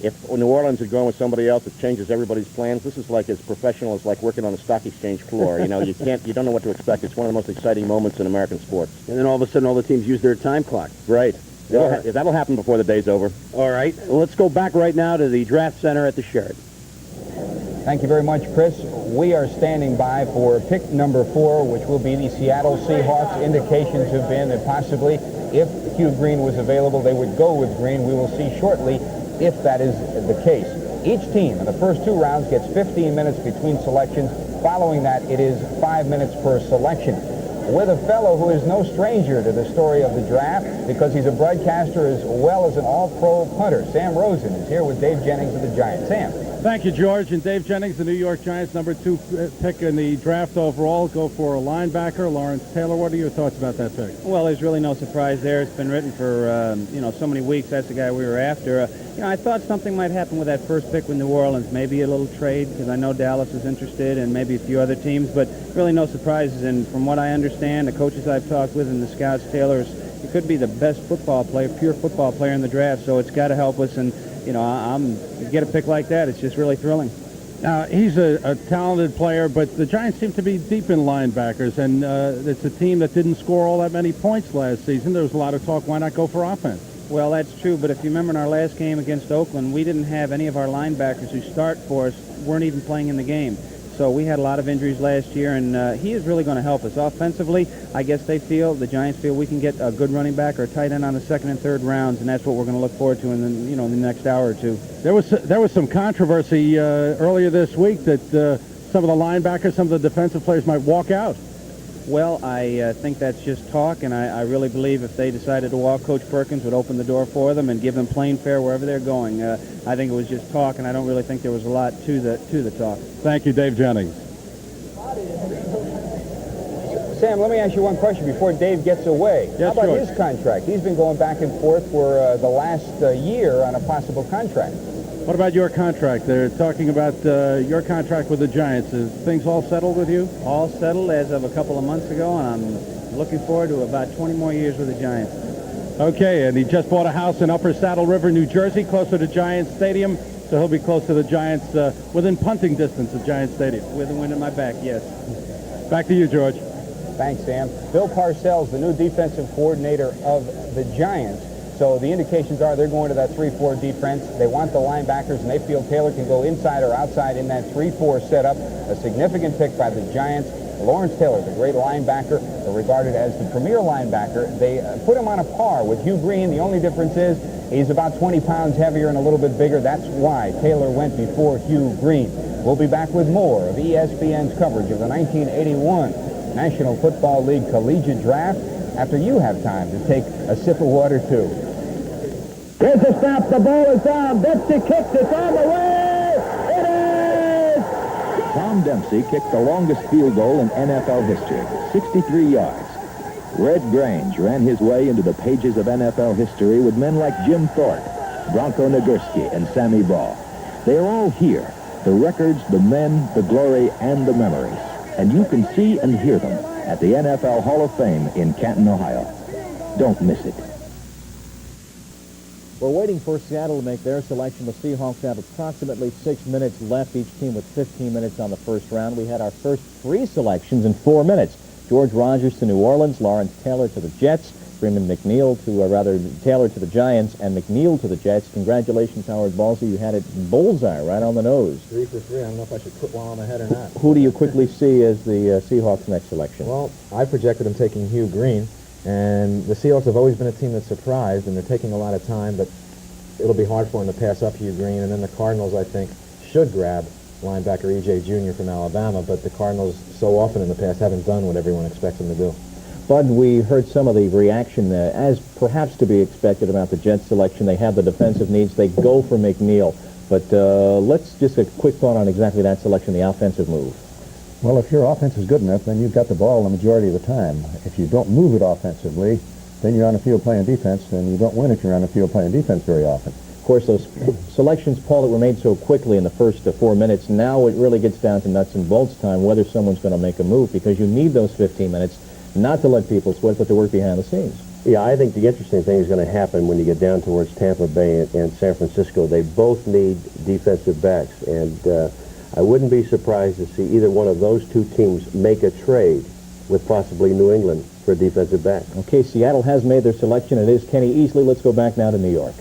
if New Orleans had gone with somebody else, it changes everybody's plans. This is like as professional as like working on the stock exchange floor. You know, you don't know what to expect. It's one of the most exciting moments in American sports. And then all of a sudden, all the teams use their time clock. Right. That'll happen before the day's over. All right. Well, let's go back right now to the draft center at the Sheraton. Thank you very much, Chris. We are standing by for pick number 4, which will be the Seattle Seahawks. Indications have been that possibly, if Hugh Green was available, they would go with Green. We will see shortly if that is the case. Each team in the first 2 rounds gets 15 minutes between selections. Following that, it is 5 minutes per selection. With a fellow who is no stranger to the story of the draft because he's a broadcaster as well as an all-pro punter. Sam Rosen is here with Dave Jennings of the Giants. Sam. Thank you, George. And Dave Jennings, the New York Giants, number 2 pick in the draft overall, go for a linebacker, Lawrence Taylor. What are your thoughts about that pick? Well, there's really no surprise there. It's been written for, so many weeks. That's the guy we were after. I thought something might happen with that first pick with New Orleans. Maybe a little trade, because I know Dallas is interested, and maybe a few other teams, but really no surprises. And from what I understand, the coaches I've talked with and the scouts, Taylor he could be the best football player, pure football player in the draft, so it's got to help us. And to get a pick like that, it's just really thrilling. Now, he's a talented player, but the Giants seem to be deep in linebackers, and it's a team that didn't score all that many points last season. There was a lot of talk, why not go for offense? Well, that's true, but if you remember in our last game against Oakland, we didn't have any of our linebackers who start for us, weren't even playing in the game. So we had a lot of injuries last year, and he is really going to help us. Offensively, I guess the Giants feel we can get a good running back or a tight end on the 2nd and 3rd rounds, and that's what we're going to look forward to in the next hour or two. There was some controversy earlier this week that some of the linebackers, some of the defensive players might walk out. Well, I think that's just talk, and I really believe if they decided to walk, Coach Perkins would open the door for them and give them plain fare wherever they're going. I think it was just talk, and I don't really think there was a lot to the talk. Thank you, Dave Jennings. Sam, let me ask you one question before Dave gets away. Yes, How about George. his contract? He's been going back and forth for the last year on a possible contract. What about your contract? They're talking about your contract with the Giants. Is things all settled with you? All settled as of a couple of months ago, and I'm looking forward to about 20 more years with the Giants. Okay, and he just bought a house in Upper Saddle River, New Jersey, closer to Giants Stadium, so he'll be close to the Giants, within punting distance of Giants Stadium. With the wind in my back, yes. Back to you, George. Thanks, Sam. Bill Parcells, the new defensive coordinator of the Giants. So the indications are they're going to that 3-4 defense. They want the linebackers, and they feel Taylor can go inside or outside in that 3-4 setup. A significant pick by the Giants. Lawrence Taylor, the great linebacker, regarded as the premier linebacker. They put him on a par with Hugh Green. The only difference is he's about 20 pounds heavier and a little bit bigger. That's why Taylor went before Hugh Green. We'll be back with more of ESPN's coverage of the 1981 National Football League Collegiate Draft after you have time to take a sip of water, too. Here's the snap. The ball is down. Dempsey kicks. It's on the way. It is! Tom Dempsey kicked the longest field goal in NFL history, 63 yards. Red Grange ran his way into the pages of NFL history with men like Jim Thorpe, Bronco Nagurski, and Sammy Baugh. They are all here, the records, the men, the glory, and the memories. And you can see and hear them at the NFL Hall of Fame in Canton, Ohio. Don't miss it. We're waiting for Seattle to make their selection. The Seahawks have approximately 6 minutes left, each team with 15 minutes on the first round. We had our first 3 selections in 4 minutes. George Rogers to New Orleans, Lawrence Taylor to the Jets, Freeman McNeil to, Taylor to the Giants, and McNeil to the Jets. Congratulations, Howard Balsey. You had it bullseye right on the nose. 3 for 3. I don't know if I should put one on the head or not. Who do you quickly see as the Seahawks' next selection? Well, I projected them taking Hugh Green, and the Seahawks have always been a team that's surprised, and they're taking a lot of time, but it'll be hard for them to pass up Hugh Green. And then the Cardinals, I think, should grab linebacker E.J. Jr. from Alabama, but the Cardinals so often in the past haven't done what everyone expects them to do. Bud, we heard some of the reaction, as perhaps to be expected, about the Jets selection. They have the defensive needs. They go for McNeil. But let's just a quick thought on exactly that selection, the offensive move. Well, if your offense is good enough, then you've got the ball the majority of the time. If you don't move it offensively, then you're on the field playing defense, and you don't win if you're on the field playing defense very often. Of course, those selections, Paul, that were made so quickly in the first 4 minutes, now it really gets down to nuts and bolts time, whether someone's going to make a move, because you need those 15 minutes not to let people sweat, but to work behind the scenes. Yeah, I think the interesting thing is going to happen when you get down towards Tampa Bay and San Francisco. They both need defensive backs, and I wouldn't be surprised to see either one of those two teams make a trade with possibly New England for a defensive back. Okay, Seattle has made their selection. It is Kenny Easley. Let's go back now to New York.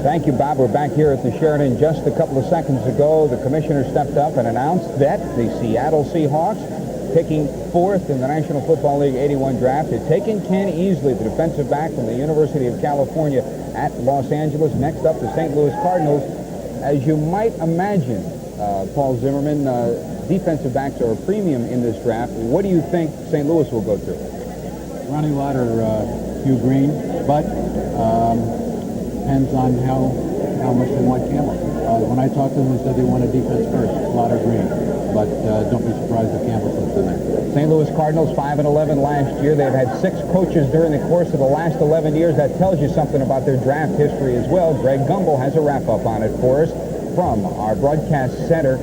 Thank you, Bob. We're back here at the Sheraton. Just a couple of seconds ago, the commissioner stepped up and announced that the Seattle Seahawks, picking 4th in the National Football League 81 draft, had taken Ken Easley, the defensive back from the University of California at Los Angeles. Next up, the St. Louis Cardinals. As you might imagine, Paul Zimmerman, defensive backs are a premium in this draft. What do you think St. Louis will go to? Ronnie Lott or Hugh Green, but depends on how much they want Campbell. When I talked to them, they said they want a defense first, Lott or Green. But don't be surprised if Campbell slips in there. St. Louis Cardinals 5-11 last year. They've had 6 coaches during the course of the last 11 years. That tells you something about their draft history as well. Greg Gumbel has a wrap-up on it for us from our broadcast center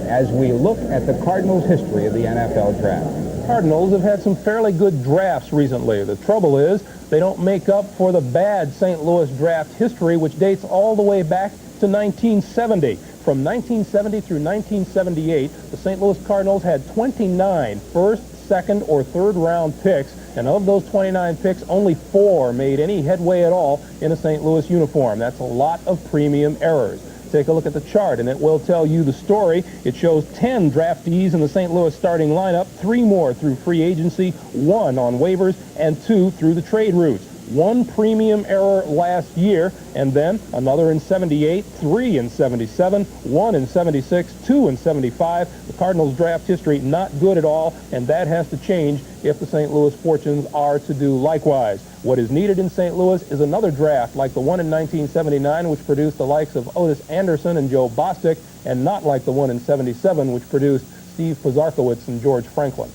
as we look at the Cardinals' history of the NFL draft. Cardinals have had some fairly good drafts recently. The trouble is they don't make up for the bad St. Louis draft history, which dates all the way back to 1970. From 1970 through 1978, the St. Louis Cardinals had 29 first, second, or third round picks, and of those 29 picks, only 4 made any headway at all in a St. Louis uniform. That's a lot of premium errors. Take a look at the chart, and it will tell you the story. It shows 10 draftees in the St. Louis starting lineup, 3 more through free agency, 1 on waivers, and 2 through the trade routes. 1 premium error last year, and then another in 78, 3 in 77, 1 in 76, 2 in 75. The Cardinals' draft history not good at all, and that has to change if the St. Louis fortunes are to do likewise. What is needed in St. Louis is another draft like the one in 1979, which produced the likes of Otis Anderson and Joe Bostic, and not like the one in 77, which produced Steve Pozarkowicz and George Franklin.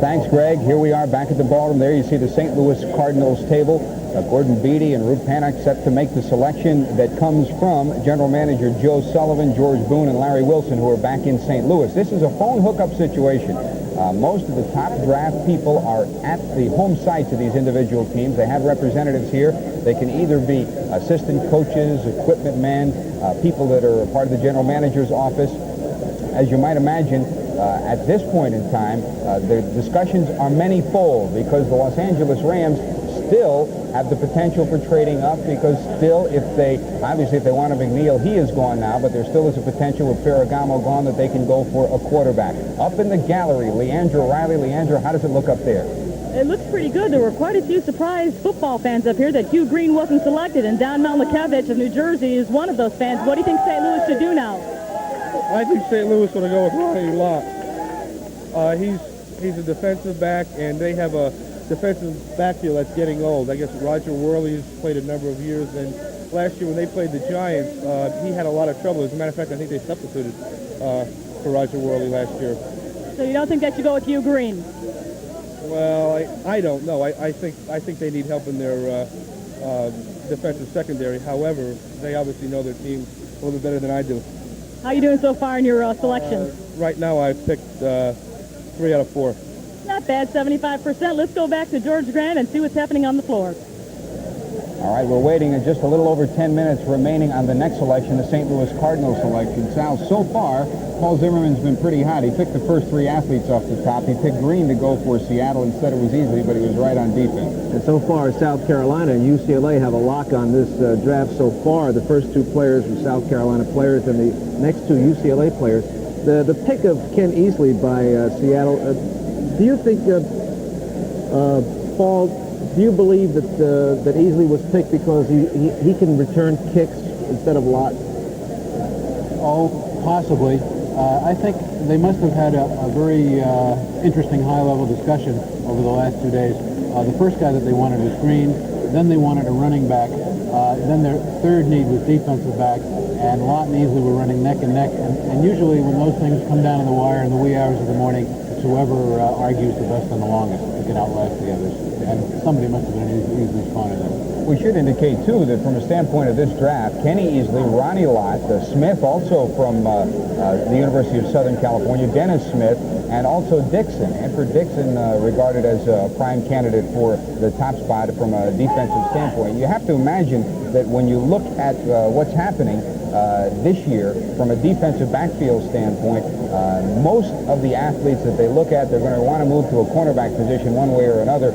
Thanks, Greg. Here we are back at the ballroom. There you see the St. Louis Cardinals table. Gordon Beatty and Ruth Panik set to make the selection that comes from General Manager Joe Sullivan, George Boone, and Larry Wilson, who are back in St. Louis. This is a phone hookup situation. Most of the top draft people are at the home sites of these individual teams. They have representatives here. They can either be assistant coaches, equipment men, people that are part of the general manager's office. As you might imagine, at this point in time, the discussions are many-fold because the Los Angeles Rams still have the potential for trading up because still, obviously if they want a McNeil, he is gone now, but there still is a potential with Ferragamo gone that they can go for a quarterback. Up in the gallery, Leandro Riley. Leandro, how does it look up there? It looks pretty good. There were quite a few surprised football fans up here that Hugh Green wasn't selected, and Don Malmakevich of New Jersey is one of those fans. What do you think St. Louis should do now? I think St. Louis going to go with Ronnie Lott. He's a defensive back, and they have a defensive backfield that's getting old. I guess Roger Worley's played a number of years, and last year when they played the Giants, he had a lot of trouble. As a matter of fact, I think they substituted for Roger Worley last year. So you don't think that should go with Hugh Green? Well, I don't know. I think they need help in their defensive secondary. However, they obviously know their team a little bit better than I do. How are you doing so far in your selections? Right now, I've picked 3 out of 4. Not bad, 75%. Let's go back to George Grant and see what's happening on the floor. All right, we're waiting in just a little over 10 minutes remaining on the next selection, the St. Louis Cardinals selection. Sal, so far, Paul Zimmerman's been pretty hot. He picked the first 3 athletes off the top. He picked Green to go for Seattle. Instead, it was easy, but he was right on defense. And so far, South Carolina and UCLA have a lock on this draft so far. The first 2 players were South Carolina players, and the next 2 UCLA players. The pick of Ken Easley by Seattle, do you think, Paul, do you believe that Easley was picked because he can return kicks instead of Lott? Oh, possibly. I think they must have had a very interesting high-level discussion over the last 2 days. The first guy that they wanted was Green, then they wanted a running back, then their third need was defensive back, and Lott and Easley were running neck and neck, and usually when those things come down to the wire in the wee hours of the morning, it's whoever argues the best and the longest to get outlast the others, and somebody must have been Easley's corner there. We should indicate, too, that from a standpoint of this draft, Kenny Easley, Ronnie Lott, Smith, also from the University of Southern California, Dennis Smith, and also Dixon. Hanford Dixon regarded as a prime candidate for the top spot from a defensive standpoint. You have to imagine that when you look at what's happening this year from a defensive backfield standpoint, most of the athletes that they look at, they're going to want to move to a cornerback position one way or another.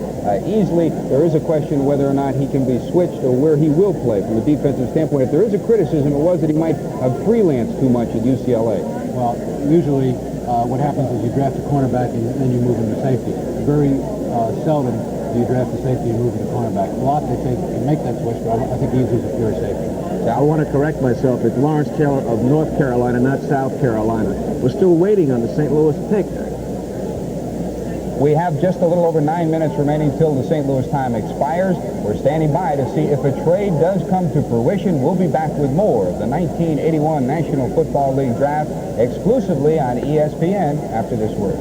Easily, there is a question whether or not he can be switched or where he will play from a defensive standpoint. If there is a criticism, it was that he might have freelanced too much at UCLA. Well, usually what happens is you draft a cornerback and then you move into safety. Very seldom do you draft a safety and move into cornerback. A lot they say can make that switch, but I think Easley's a pure safety. I want to correct myself. It's Lawrence Taylor of North Carolina, not South Carolina. We're still waiting on the St. Louis pick. We have just a little over 9 minutes remaining till the St. Louis time expires. We're standing by to see if a trade does come to fruition. We'll be back with more of the 1981 National Football League Draft exclusively on ESPN after this word.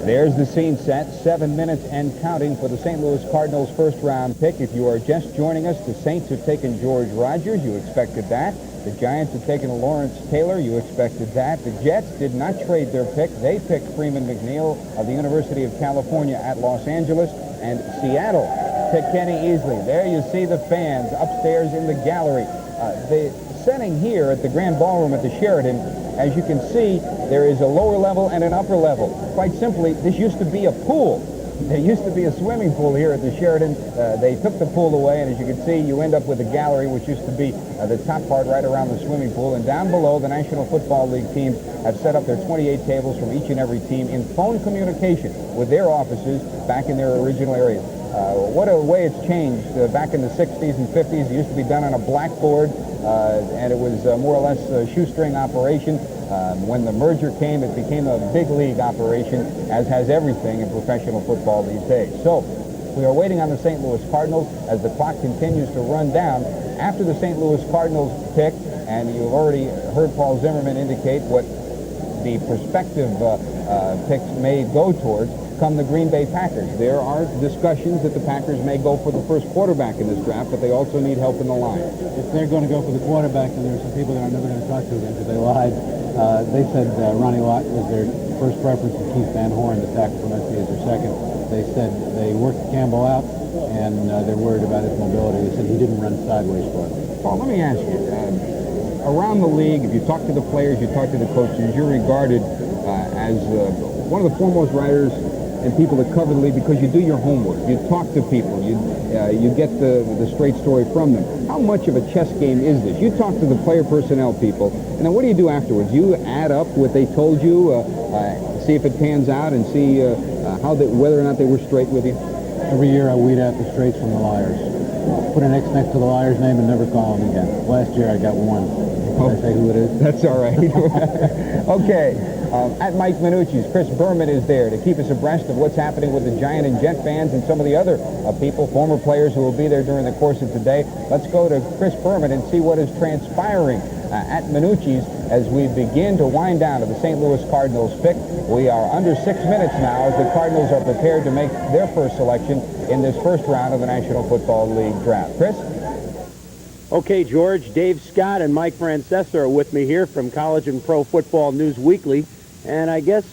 There's the scene set, 7 minutes and counting for the St. Louis Cardinals first-round pick. If you are just joining us, the Saints have taken George Rogers. You expected that. The Giants have taken Lawrence Taylor. You expected that. The Jets did not trade their pick. They picked Freeman McNeil of the University of California at Los Angeles. And Seattle picked Kenny Easley. There you see the fans upstairs in the gallery. The setting here at the Grand Ballroom at the Sheraton, as you can see, there is a lower level and an upper level. Quite simply, this used to be a pool. There used to be a swimming pool here at the Sheraton. They took the pool away, and as you can see, you end up with a gallery, which used to be the top part right around the swimming pool. And down below, the National Football League teams have set up their 28 tables from each and every team in phone communication with their offices back in their original areas. What a way it's changed. Back in the 60s and 50s, it used to be done on a blackboard, and it was more or less a shoestring operation. When the merger came, it became a big league operation, as has everything in professional football these days. So, We are waiting on the St. Louis Cardinals as the clock continues to run down. After the St. Louis Cardinals pick, and you've already heard Paul Zimmerman indicate what the prospective picks may go towards, come the Green Bay Packers. There are discussions that the Packers may go for the first quarterback in this draft, but they also need help in the line. If they're going to go for the quarterback, then there's some people that are never going to talk to them because they lied. They said Ronnie Lott was their first preference and Keith Van Horn, the tackle from SC, is their second. They said they worked Campbell out, and they're worried about his mobility. They said he didn't run sideways for it. Paul, let me ask you, around the league, if you talk to the players, you talk to the coaches, you're regarded as one of the foremost writers and people that cover the league because you do your homework. You talk to people. You get the straight story from them. How much of a chess game is this? You talk to the player personnel people, and then what do you do afterwards? You add up what they told you, see if it pans out, and see whether or not they were straight with you? Every year I weed out the straights from the liars. Put an X next to the liar's name and never call him again. Last year I got one. Can I say who it is? That's all right. Okay. At Mike Minucci's, Chris Berman is there to keep us abreast of what's happening with the Giant and Jet fans and some of the other people, former players who will be there during the course of today. Let's go to Chris Berman and see what is transpiring at Minucci's as we begin to wind down to the St. Louis Cardinals pick. We are under 6 minutes now as the Cardinals are prepared to make their first selection in this first round of the National Football League draft. Chris? Okay, George, Dave Scott and Mike Francesa are with me here from College and Pro Football News Weekly. And I guess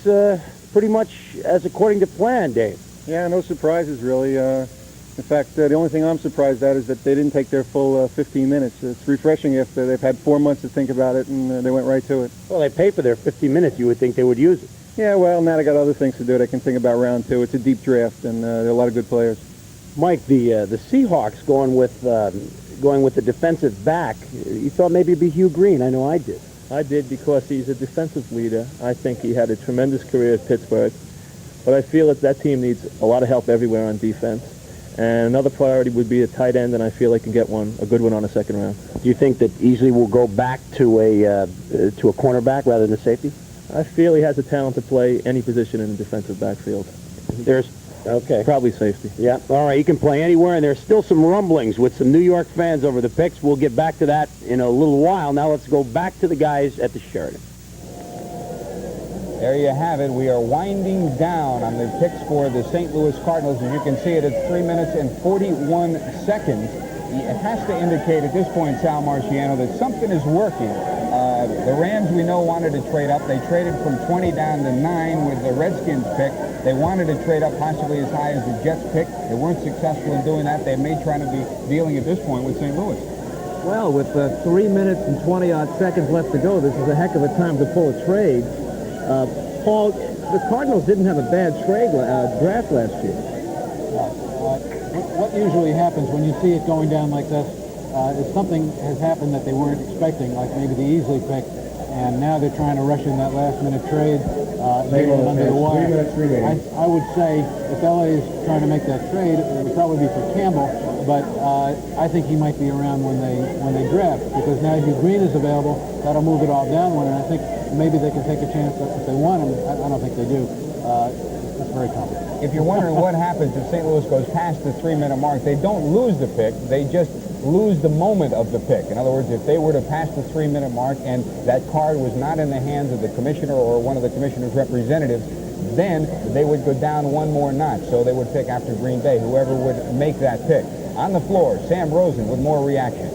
pretty much as according to plan, Dave. Yeah, no surprises, really. In fact, the only thing I'm surprised at is that they didn't take their full 15 minutes. It's refreshing if they've had 4 months to think about it, and they went right to it. Well, they pay for their 15 minutes. You would think they would use it. Yeah, well, now they got other things to do. They can think about round two. It's a deep draft, and there are a lot of good players. Mike, the Seahawks going with the defensive back, you thought maybe it'd be Hugh Green. I know I did. I did because he's a defensive leader. I think he had a tremendous career at Pittsburgh. But I feel that team needs a lot of help everywhere on defense. And another priority would be a tight end, and I feel they can get a good one on the second round. Do you think that Easley will go back to a cornerback rather than a safety? I feel he has the talent to play any position in the defensive backfield. Okay. Probably safety. Yeah, all right, he can play anywhere, and there's still some rumblings with some New York fans over the picks. We'll get back to that in a little while. Now let's go back to the guys at the Sheraton. There you have it. We are winding down on the picks for the St. Louis Cardinals. As you can see, it's 3 minutes and 41 seconds. It has to indicate at this point, Sal Marciano, that something is working. The Rams, we know, wanted to trade up. They traded from 20 down to 9 with the Redskins pick. They wanted to trade up possibly as high as the Jets pick. They weren't successful in doing that. They may try to be dealing at this point with St. Louis. Well, with 3 minutes and 20-odd seconds left to go, this is a heck of a time to pull a trade. Paul, the Cardinals didn't have a bad draft last year. What usually happens when you see it going down like this is something has happened that they weren't expecting, like maybe the Easley pick, and now they're trying to rush in that last-minute trade, get it under the wire. I would say if LA is trying to make that trade, it would probably be for Campbell, but I think he might be around when they draft, because now Hugh Green is available. That'll move it all down one, and I think maybe they can take a chance if they want him. I don't think they do. It's very complicated. If you're wondering what happens if St. Louis goes past the 3-minute mark, they don't lose the pick. They just lose the moment of the pick. In other words, if they were to pass the 3-minute mark and that card was not in the hands of the commissioner or one of the commissioner's representatives, then they would go down one more notch. So they would pick after Green Bay, whoever would make that pick. On the floor, Sam Rosen with more reaction.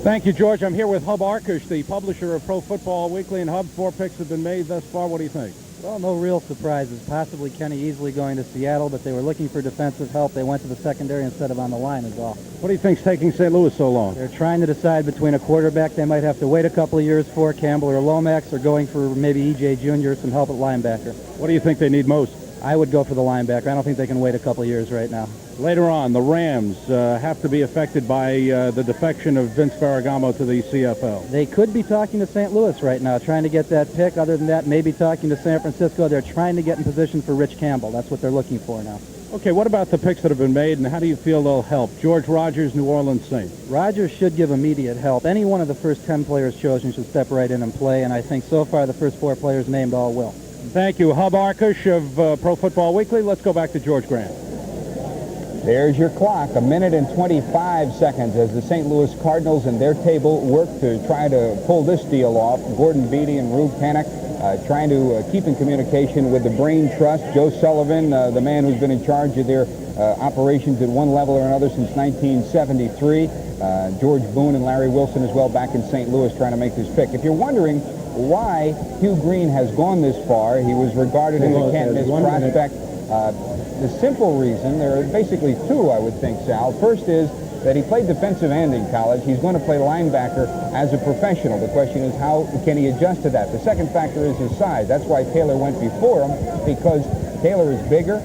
Thank you, George. I'm here with Hub Arkush, the publisher of Pro Football Weekly. And Hub, 4 picks have been made thus far. What do you think? Well, no real surprises. Possibly Kenny Easley going to Seattle, but they were looking for defensive help. They went to the secondary instead of on the line is all. What do you think's taking St. Louis so long? They're trying to decide between a quarterback they might have to wait a couple of years for, Campbell or Lomax, or going for maybe E.J. Jr., some help at linebacker. What do you think they need most? I would go for the linebacker. I don't think they can wait a couple of years right now. Later on, the Rams have to be affected by the defection of Vince Ferragamo to the CFL. They could be talking to St. Louis right now, trying to get that pick. Other than that, maybe talking to San Francisco. They're trying to get in position for Rich Campbell. That's what they're looking for now. Okay, what about the picks that have been made, and how do you feel they'll help? George Rogers, New Orleans Saints. Rogers should give immediate help. Any one of the first 10 players chosen should step right in and play, and I think so far the first 4 players named all will. Thank you. Hub Arkush of Pro Football Weekly. Let's go back to George Grant. There's your clock, 1 minute and 25 seconds as the St. Louis Cardinals and their table work to try to pull this deal off. Gordon Beatty and Rube Panic trying to keep in communication with the Brain Trust. Joe Sullivan, the man who's been in charge of their operations at one level or another since 1973. George Boone and Larry Wilson as well back in St. Louis trying to make this pick. If you're wondering why Hugh Green has gone this far, he was regarded as a can't-miss prospect. The simple reason, there are basically two, I would think, Sal. First is that he played defensive end in college. He's going to play linebacker as a professional. The question is, how can he adjust to that? The second factor is his size. That's why Taylor went before him, because Taylor is bigger,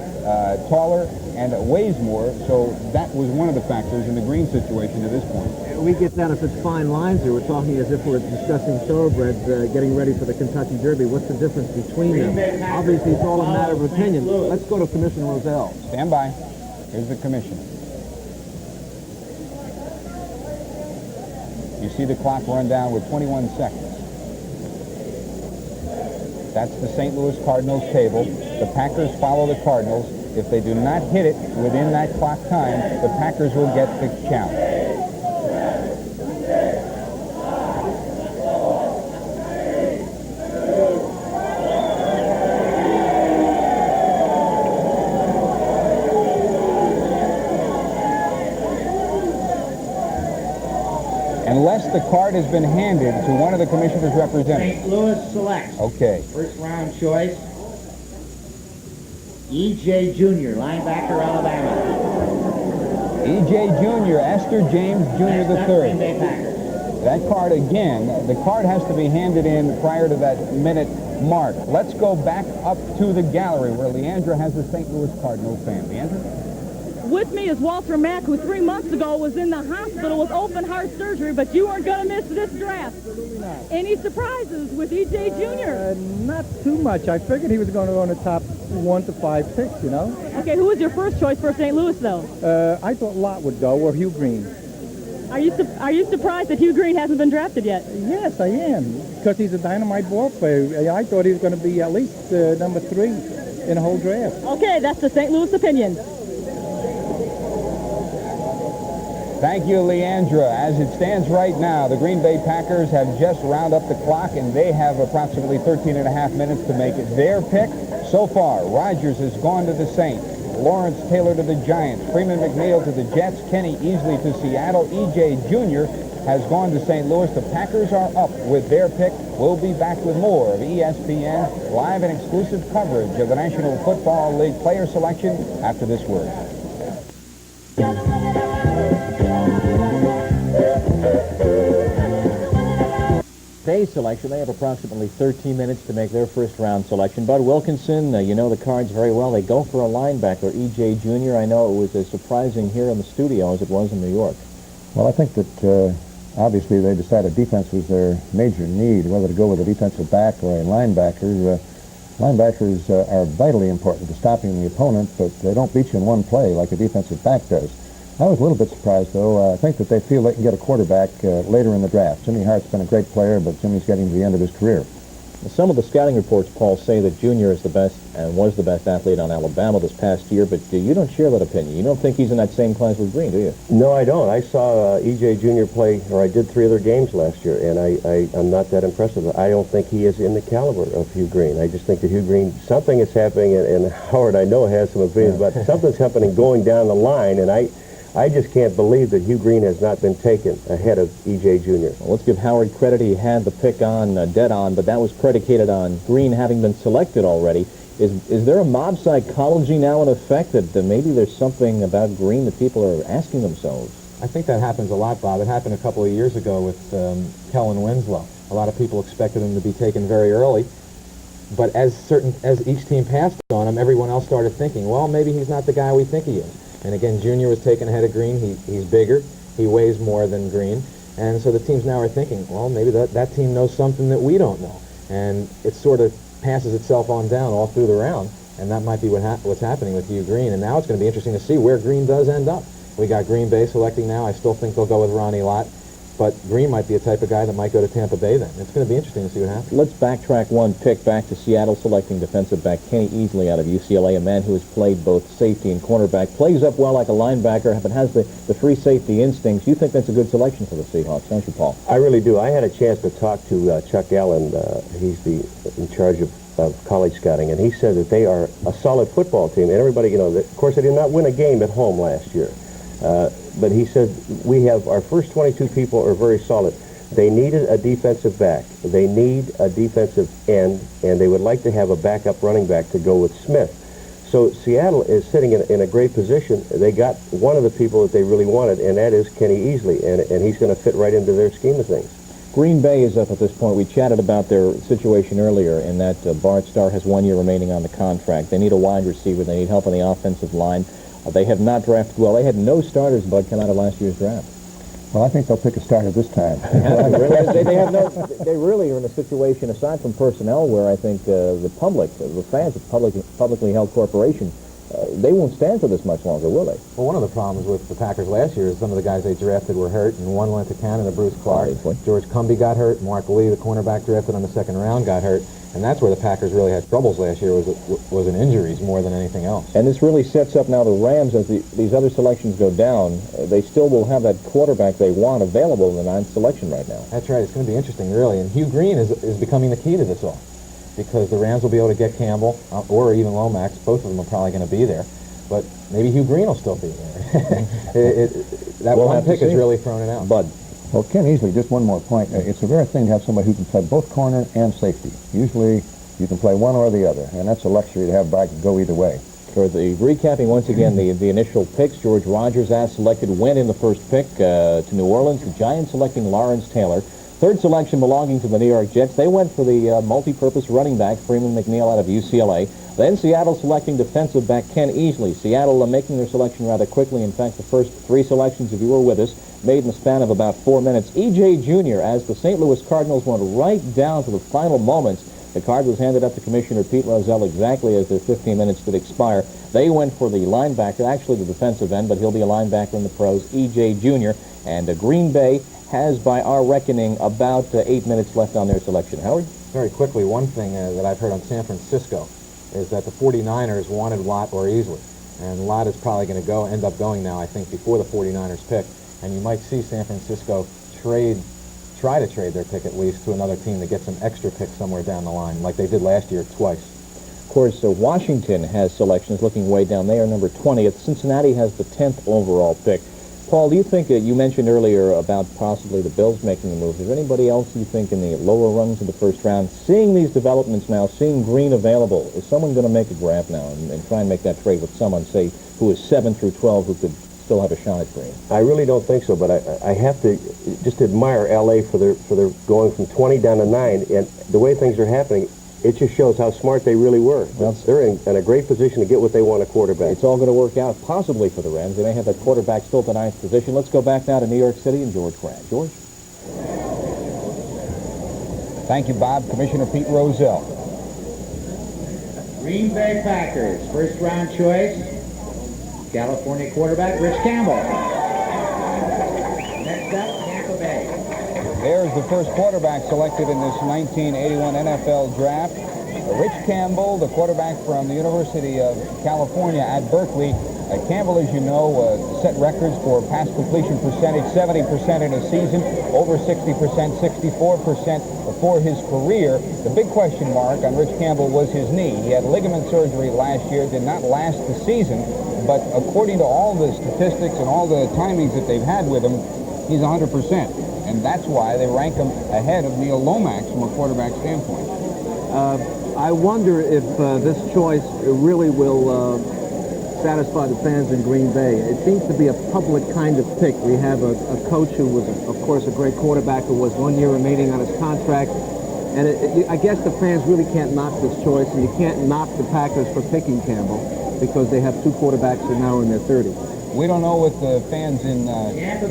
taller, and weighs more. So that was one of the factors in the Green situation to this point. We get down to such fine lines here. We're talking as if we're discussing thoroughbreds getting ready for the Kentucky Derby. What's the difference between them? Obviously, it's all a matter of opinion. Let's go to Commissioner Roselle. Stand by. Here's the commissioner. You see the clock run down with 21 seconds. That's the St. Louis Cardinals table. The Packers follow the Cardinals. If they do not hit it within that clock time, the Packers will get the count. Unless the card has been handed to one of the commissioner's representatives. St. Louis selects. Okay. First round choice. E.J. Jr., linebacker, Alabama. E.J. Jr., Esther James Jr. Green Bay III. Packers. That card again, the card has to be handed in prior to that minute mark. Let's go back up to the gallery where Leandra has the St. Louis Cardinal fan. Leandra? With me is Walter Mack, who 3 months ago was in the hospital with open heart surgery, but you weren't going to miss this draft. Absolutely not. Any surprises with E.J. Jr.? Not too much. I figured he was going to go in the top 1 to 5 picks, you know. Okay, who was your first choice for St. Louis, though? I thought Lott would go, or Hugh Green. Are you surprised that Hugh Green hasn't been drafted yet? Yes, I am, because he's a dynamite ball player. I thought he was going to be at least number 3 in the whole draft. Okay, that's the St. Louis opinion. Thank you, Leandra. As it stands right now, the Green Bay Packers have just round up the clock, and they have approximately 13 and a half minutes to make their pick. So far, Rodgers has gone to the Saints, Lawrence Taylor to the Giants, Freeman McNeil to the Jets, Kenny Easley to Seattle, E.J. Jr. has gone to St. Louis. The Packers are up with their pick. We'll be back with more of ESPN live and exclusive coverage of the National Football League player selection after this word. Today's selection, they have approximately 13 minutes to make their first round selection. Bud Wilkinson, you know the Cards very well. They go for a linebacker, E.J. Jr. I know it was as surprising here in the studio as it was in New York. Well, I think that obviously they decided defense was their major need, whether to go with a defensive back or a linebacker. Linebackers are vitally important to stopping the opponent, but they don't beat you in one play like a defensive back does. I was a little bit surprised, though. I think that they feel they can get a quarterback later in the draft. Jimmy Hart's been a great player, but Jimmy's getting to the end of his career. Some of the scouting reports, Paul, say that Junior is the best and was the best athlete on Alabama this past year, but you don't share that opinion. You don't think he's in that same class with Green, do you? No, I don't. I saw E.J. Jr. play, or I did 3 other games last year, and I'm not that impressed with it. I don't think he is in the caliber of Hugh Green. I just think that Hugh Green, something is happening, and Howard, I know, has some opinions, but something's happening going down the line, and I just can't believe that Hugh Green has not been taken ahead of E.J. Jr. Well, let's give Howard credit. He had the pick on, dead on, but that was predicated on Green having been selected already. Is there a mob psychology now in effect that maybe there's something about Green that people are asking themselves? I think that happens a lot, Bob. It happened a couple of years ago with Kellen Winslow. A lot of people expected him to be taken very early, but as each team passed on him, everyone else started thinking, well, maybe he's not the guy we think he is. And again, Junior was taken ahead of Green. He's bigger. He weighs more than Green. And so the teams now are thinking, well, maybe that team knows something that we don't know. And it sort of passes itself on down all through the round. And that might be what's happening with Hugh Green. And now it's going to be interesting to see where Green does end up. We got Green Bay selecting now. I still think they'll go with Ronnie Lott. But Green might be a type of guy that might go to Tampa Bay then. It's going to be interesting to see what happens. Let's backtrack one pick back to Seattle, selecting defensive back Kenny Easley out of UCLA, a man who has played both safety and cornerback, plays up well like a linebacker, but has the free safety instincts. You think that's a good selection for the Seahawks, don't you, Paul? I really do. I had a chance to talk to Chuck Allen. He's in charge of college scouting, and he said that they are a solid football team. And everybody, you know, of course, they did not win a game at home last year. But he said, we have our first 22 people are very solid. They needed a defensive back. They need a defensive end, and they would like to have a backup running back to go with Smith. So Seattle is sitting in a great position. They got one of the people that they really wanted, and that is Kenny Easley, and he's going to fit right into their scheme of things. Green Bay is up at this point. We chatted about their situation earlier in that Bart Starr has 1 year remaining on the contract. They need a wide receiver. They need help on the offensive line. They have not drafted well. They had no starters, Bud, come out of last year's draft. Well, I think they'll pick a starter this time. They really are in a situation, aside from personnel, where I think the public, the fans of publicly held corporation, they won't stand for this much longer, will they? Well, one of the problems with the Packers last year is some of the guys they drafted were hurt, and one went to Canada, Bruce Clark. George Cumbie got hurt. Mark Lee, the cornerback drafted on the second round, got hurt. And that's where the Packers really had troubles last year, was in injuries more than anything else. And this really sets up now the Rams, as these other selections go down, they still will have that quarterback they want available in the 9th selection right now. That's right. It's going to be interesting, really. And Hugh Green is becoming the key to this all, because the Rams will be able to get Campbell or even Lomax. Both of them are probably going to be there. But maybe Hugh Green will still be there. That one pick has really thrown it out. Bud. Well, Ken Easley, just one more point. It's a rare thing to have somebody who can play both corner and safety. Usually, you can play one or the other, and that's a luxury to have back and go either way. For the recapping once again the initial picks, George Rogers, as selected, went in the first pick to New Orleans. The Giants selecting Lawrence Taylor. Third selection belonging to the New York Jets. They went for the multi-purpose running back, Freeman McNeil out of UCLA. Then Seattle selecting defensive back Ken Easley. Seattle making their selection rather quickly. In fact, the first 3 selections, if you were with us, made in the span of about 4 minutes. E.J. Jr., as the St. Louis Cardinals went right down to the final moments. The card was handed up to Commissioner Pete Rozelle exactly as their 15 minutes did expire. They went for the linebacker, actually the defensive end, but he'll be a linebacker in the pros, E.J. Jr. And Green Bay has, by our reckoning, about 8 minutes left on their selection. Howard? Very quickly, one thing that I've heard on San Francisco is that the 49ers wanted Watt or Easley. And Watt is probably going to end up going now, I think, before the 49ers pick. And you might see San Francisco try to trade their pick at least to another team to get some extra picks somewhere down the line, like they did last year twice. Of course, Washington has selections looking way down there, number 20th. Cincinnati has the 10th overall pick. Paul, do you think, you mentioned earlier about possibly the Bills making a move. Is there anybody else you think in the lower rungs of the first round? Seeing these developments now, seeing Green available, is someone going to make a grab now and try and make that trade with someone, say, who is 7 through 12, who could still have a shot at Green? I really don't think so, but I have to just admire L.A. for their going from 20 down to 9, and the way things are happening, it just shows how smart they really were. They're in a great position to get what they want, a quarterback. It's all going to work out possibly for the Rams. They may have that quarterback still at the 9th position. Let's go back now to New York City and George Grant. George? Thank you, Bob. Commissioner Pete Rozelle. Green Bay Packers, first round choice, California quarterback Rich Campbell. Next up, Tampa Bay. There's the first quarterback selected in this 1981 NFL draft. Rich Campbell, the quarterback from the University of California at Berkeley. Campbell, as you know, set records for pass completion percentage, 70% in a season, over 60%, 64% for his career. The big question mark on Rich Campbell was his knee. He had ligament surgery last year, did not last the season, but according to all the statistics and all the timings that they've had with him, he's 100%. And that's why they rank him ahead of Neil Lomax from a quarterback standpoint. I wonder if this choice really will satisfy the fans in Green Bay. It seems to be a public kind of pick. We have a coach who was, of course, a great quarterback who was 1 year remaining on his contract. And I guess the fans really can't knock this choice, and you can't knock the Packers for picking Campbell because they have 2 quarterbacks who are now in their 30s. We don't know what the fans in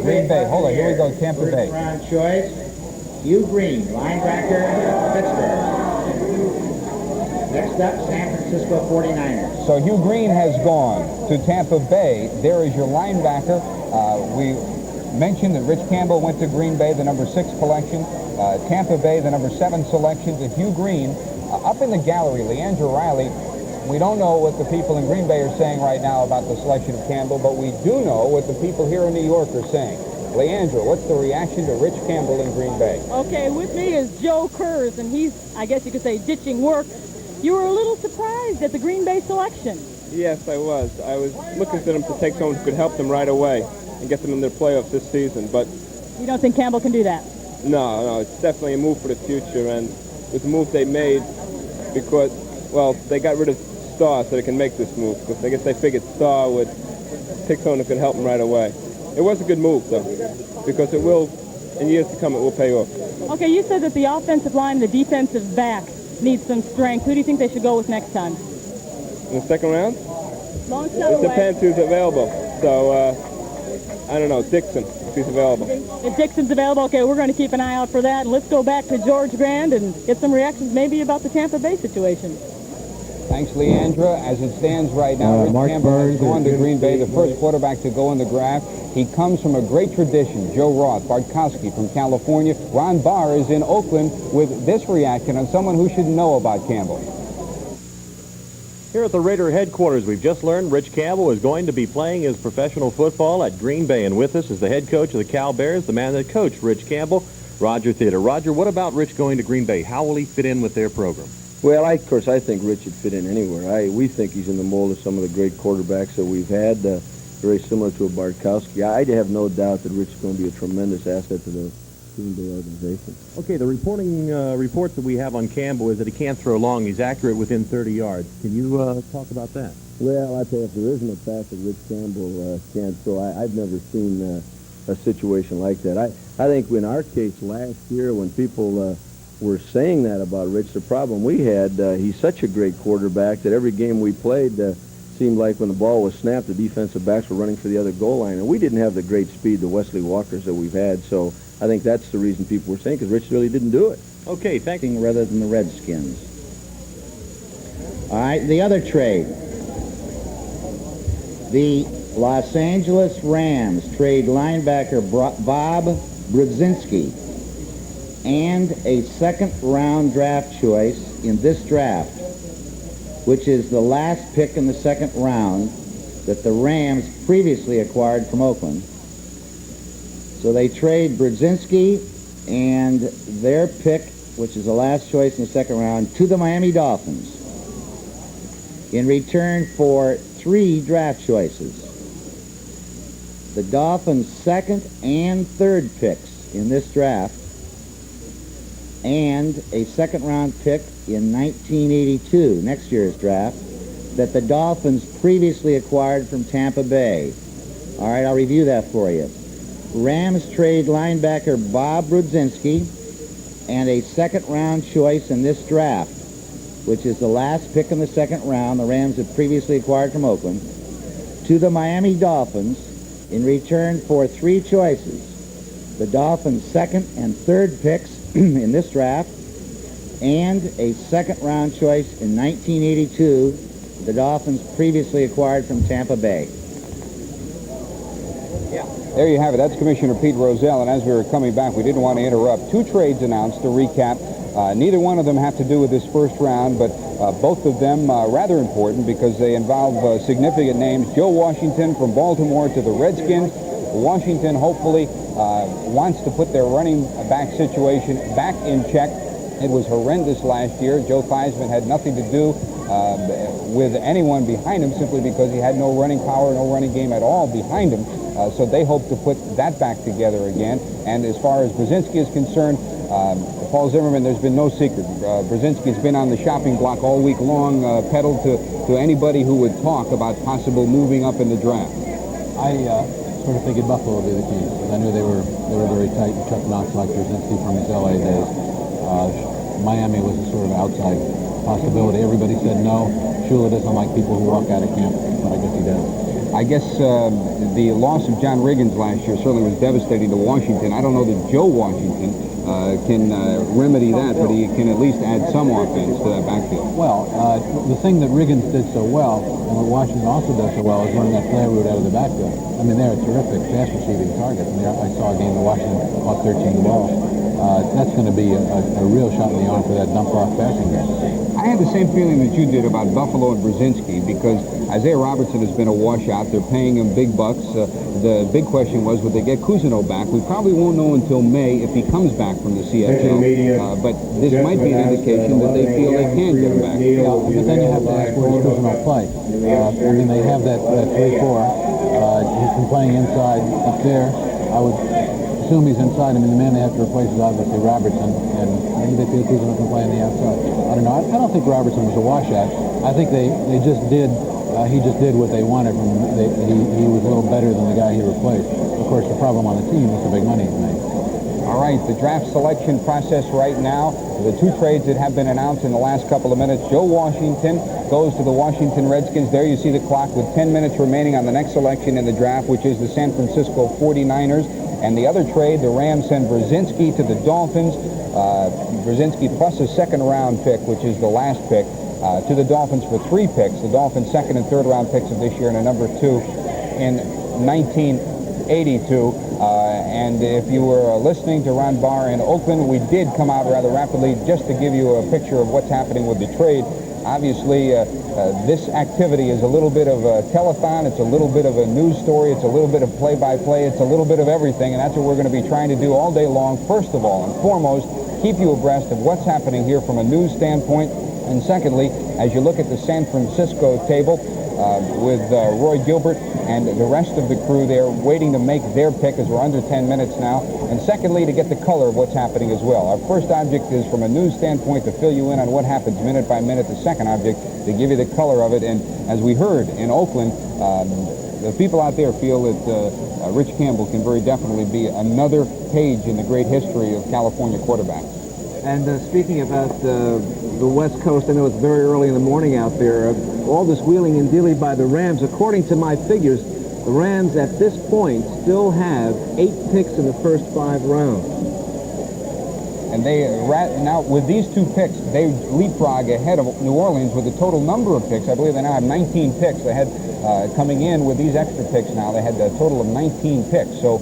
Green Bay. Hold on, here we go, Tampa Bay. First round choice, Hugh Green, linebacker, Pittsburgh. Next up, San Francisco 49ers. So Hugh Green has gone to Tampa Bay. There is your linebacker. We mentioned that Rich Campbell went to Green Bay, the number 6 collection. Tampa Bay, the number 7 selection to Hugh Green. Up in the gallery, Leandra Riley. We don't know what the people in Green Bay are saying right now about the selection of Campbell, but we do know what the people here in New York are saying. Leandra, what's the reaction to Rich Campbell in Green Bay? Okay, with me is Joe Kurz, and he's, I guess you could say, ditching work. You were a little surprised at the Green Bay selection. Yes, I was. I was looking for them to take someone who could help them right away and get them in their playoffs this season, but... You don't think Campbell can do that? No, it's definitely a move for the future, and it was a move they made because, well, they got rid of Starr so they can make this move, because I guess they figured Starr would take someone who could help them right away. It was a good move, though, because it will, in years to come, it will pay off. Okay, you said that the offensive line and the defensive back need some strength. Who do you think they should go with next time? In the second round? Long shot It away. depends who's available. So, I don't know, Dixon, if he's available. If Dixon's available, okay, we're going to keep an eye out for that. And let's go back to George Grand and get some reactions maybe about the Tampa Bay situation. Thanks, Leandra. As it stands right now, Rich Campbell has gone to Green Bay, the first quarterback to go in the draft. He comes from a great tradition. Joe Roth, Bartkowski from California. Ron Barr is in Oakland with this reaction on someone who should know about Campbell. Here at the Raider headquarters, we've just learned Rich Campbell is going to be playing his professional football at Green Bay. And with us is the head coach of the Cal Bears, the man that coached Rich Campbell, Roger Theater. Roger, what about Rich going to Green Bay? How will he fit in with their program? Well, of course, I think Rich should fit in anywhere. We think he's in the mold of some of the great quarterbacks that we've had, very similar to a Bartkowski. I have no doubt that Rich is going to be a tremendous asset to the Green Bay organization. Okay, the reports that we have on Campbell is that he can't throw long. He's accurate within 30 yards. Can you talk about that? Well, I tell you, if there isn't a fact that Rich Campbell can't throw, I've never seen a situation like that. I think in our case last year when people were saying that about Rich, the problem we had, he's such a great quarterback that every game we played seemed like when the ball was snapped, the defensive backs were running for the other goal line. And we didn't have the great speed, the Wesley Walkers that we've had. So I think that's the reason people were saying, because Rich really didn't do it. Okay, thank you. Rather than the Redskins. All right, the other trade. The Los Angeles Rams trade linebacker Bob Brudzinski and a second-round draft choice in this draft, which is the last pick in the second round that the Rams previously acquired from Oakland. So they trade Brudzinski and their pick, which is the last choice in the second round, to the Miami Dolphins in return for 3 draft choices. The Dolphins' second and third picks in this draft, and a second-round pick in 1982, next year's draft, that the Dolphins previously acquired from Tampa Bay. All right, I'll review that for you. Rams trade linebacker Bob Brudzinski and a second-round choice in this draft, which is the last pick in the second round the Rams had previously acquired from Oakland, to the Miami Dolphins in return for 3 choices. The Dolphins' second and third picks in this draft, and a second-round choice in 1982 the Dolphins previously acquired from Tampa Bay. There you have it. That's Commissioner Pete Rozelle, and as we were coming back, we didn't want to interrupt. 2 trades announced to recap. Neither one of them have to do with this first round, but both of them rather important because they involve significant names. Joe Washington from Baltimore to the Redskins. Washington hopefully wants to put their running back situation back in check. It was horrendous last year. Joe Theismann had nothing to do with anyone behind him simply because he had no running power, no running game at all behind him. So they hope to put that back together again. And as far as Brudzinski is concerned, Paul Zimmerman, there's been no secret. Brudzinski's been on the shopping block all week long, peddled to anybody who would talk about possible moving up in the draft. I sort of figured Buffalo would be the team, because I knew they were very tight. Chuck Knox liked Brudzinski from his LA days. Miami was a sort of outside possibility. Everybody said no. Shula doesn't like people who walk out of camp, but I guess he does. I guess the loss of John Riggins last year certainly was devastating to Washington. I don't know that Joe Washington can remedy that, but he can at least add some offense to that backfield. Well, the thing that Riggins did so well, and what Washington also does so well, is running that flare route out of the backfield. I mean, they're a terrific pass receiving target. I mean, I saw a game in Washington caught 13 balls. That's going to be a real shot in the arm for that dump-off passing game. I had the same feeling that you did about Buffalo and Brzezinski, because Isaiah Robertson has been a washout. They're paying him big bucks. The big question was, would they get Cousineau back? We probably won't know until May if he comes back from the CFL, but this might be an indication that they feel they can get him back. Yeah, but then you have to ask, where does Cousineau play? I mean, they have that 3-4. He's been playing inside up there. I would assume he's inside. I mean, the man they have to replace is obviously Robertson, and maybe they feel Cousineau can play on the outside. I don't know. I don't think Robertson was a washout. I think they just did. He just did what they wanted from him. He was a little better than the guy he replaced. Of course, the problem on the team was the big money he made. All right, the draft selection process right now. The two trades that have been announced in the last couple of minutes. Joe Washington goes to the Washington Redskins. There you see the clock with 10 minutes remaining on the next selection in the draft, which is the San Francisco 49ers. And the other trade, the Rams send Brzezinski to the Dolphins. Brzezinski plus a second-round pick, which is the last pick, to the Dolphins for 3 picks. The Dolphins' second and third-round picks of this year and a number 2 in 1982. And if you were listening to Ron Barr in Oakland, we did come out rather rapidly just to give you a picture of what's happening with the trade. Obviously, this activity is a little bit of a telethon. It's a little bit of a news story. It's a little bit of play-by-play. It's a little bit of everything, and that's what we're going to be trying to do all day long. First of all and foremost, keep you abreast of what's happening here from a news standpoint. And secondly, as you look at the San Francisco table with Roy Gilbert and the rest of the crew there waiting to make their pick, as we're under 10 minutes now. And secondly, to get the color of what's happening as well. Our first object is from a news standpoint to fill you in on what happens minute by minute. The second object to give you the color of it. And as we heard in Oakland, the people out there feel that Rich Campbell can very definitely be another page in the great history of California quarterbacks. And speaking about the West Coast, I know it's very early in the morning out there. All this wheeling and dealing by the Rams, according to my figures, the Rams at this point still have 8 picks in the first 5 rounds. And they now with these 2 picks, they leapfrog ahead of New Orleans with the total number of picks. I believe they now have 19 picks. They had coming in with these extra picks now. They had a total of 19 picks. So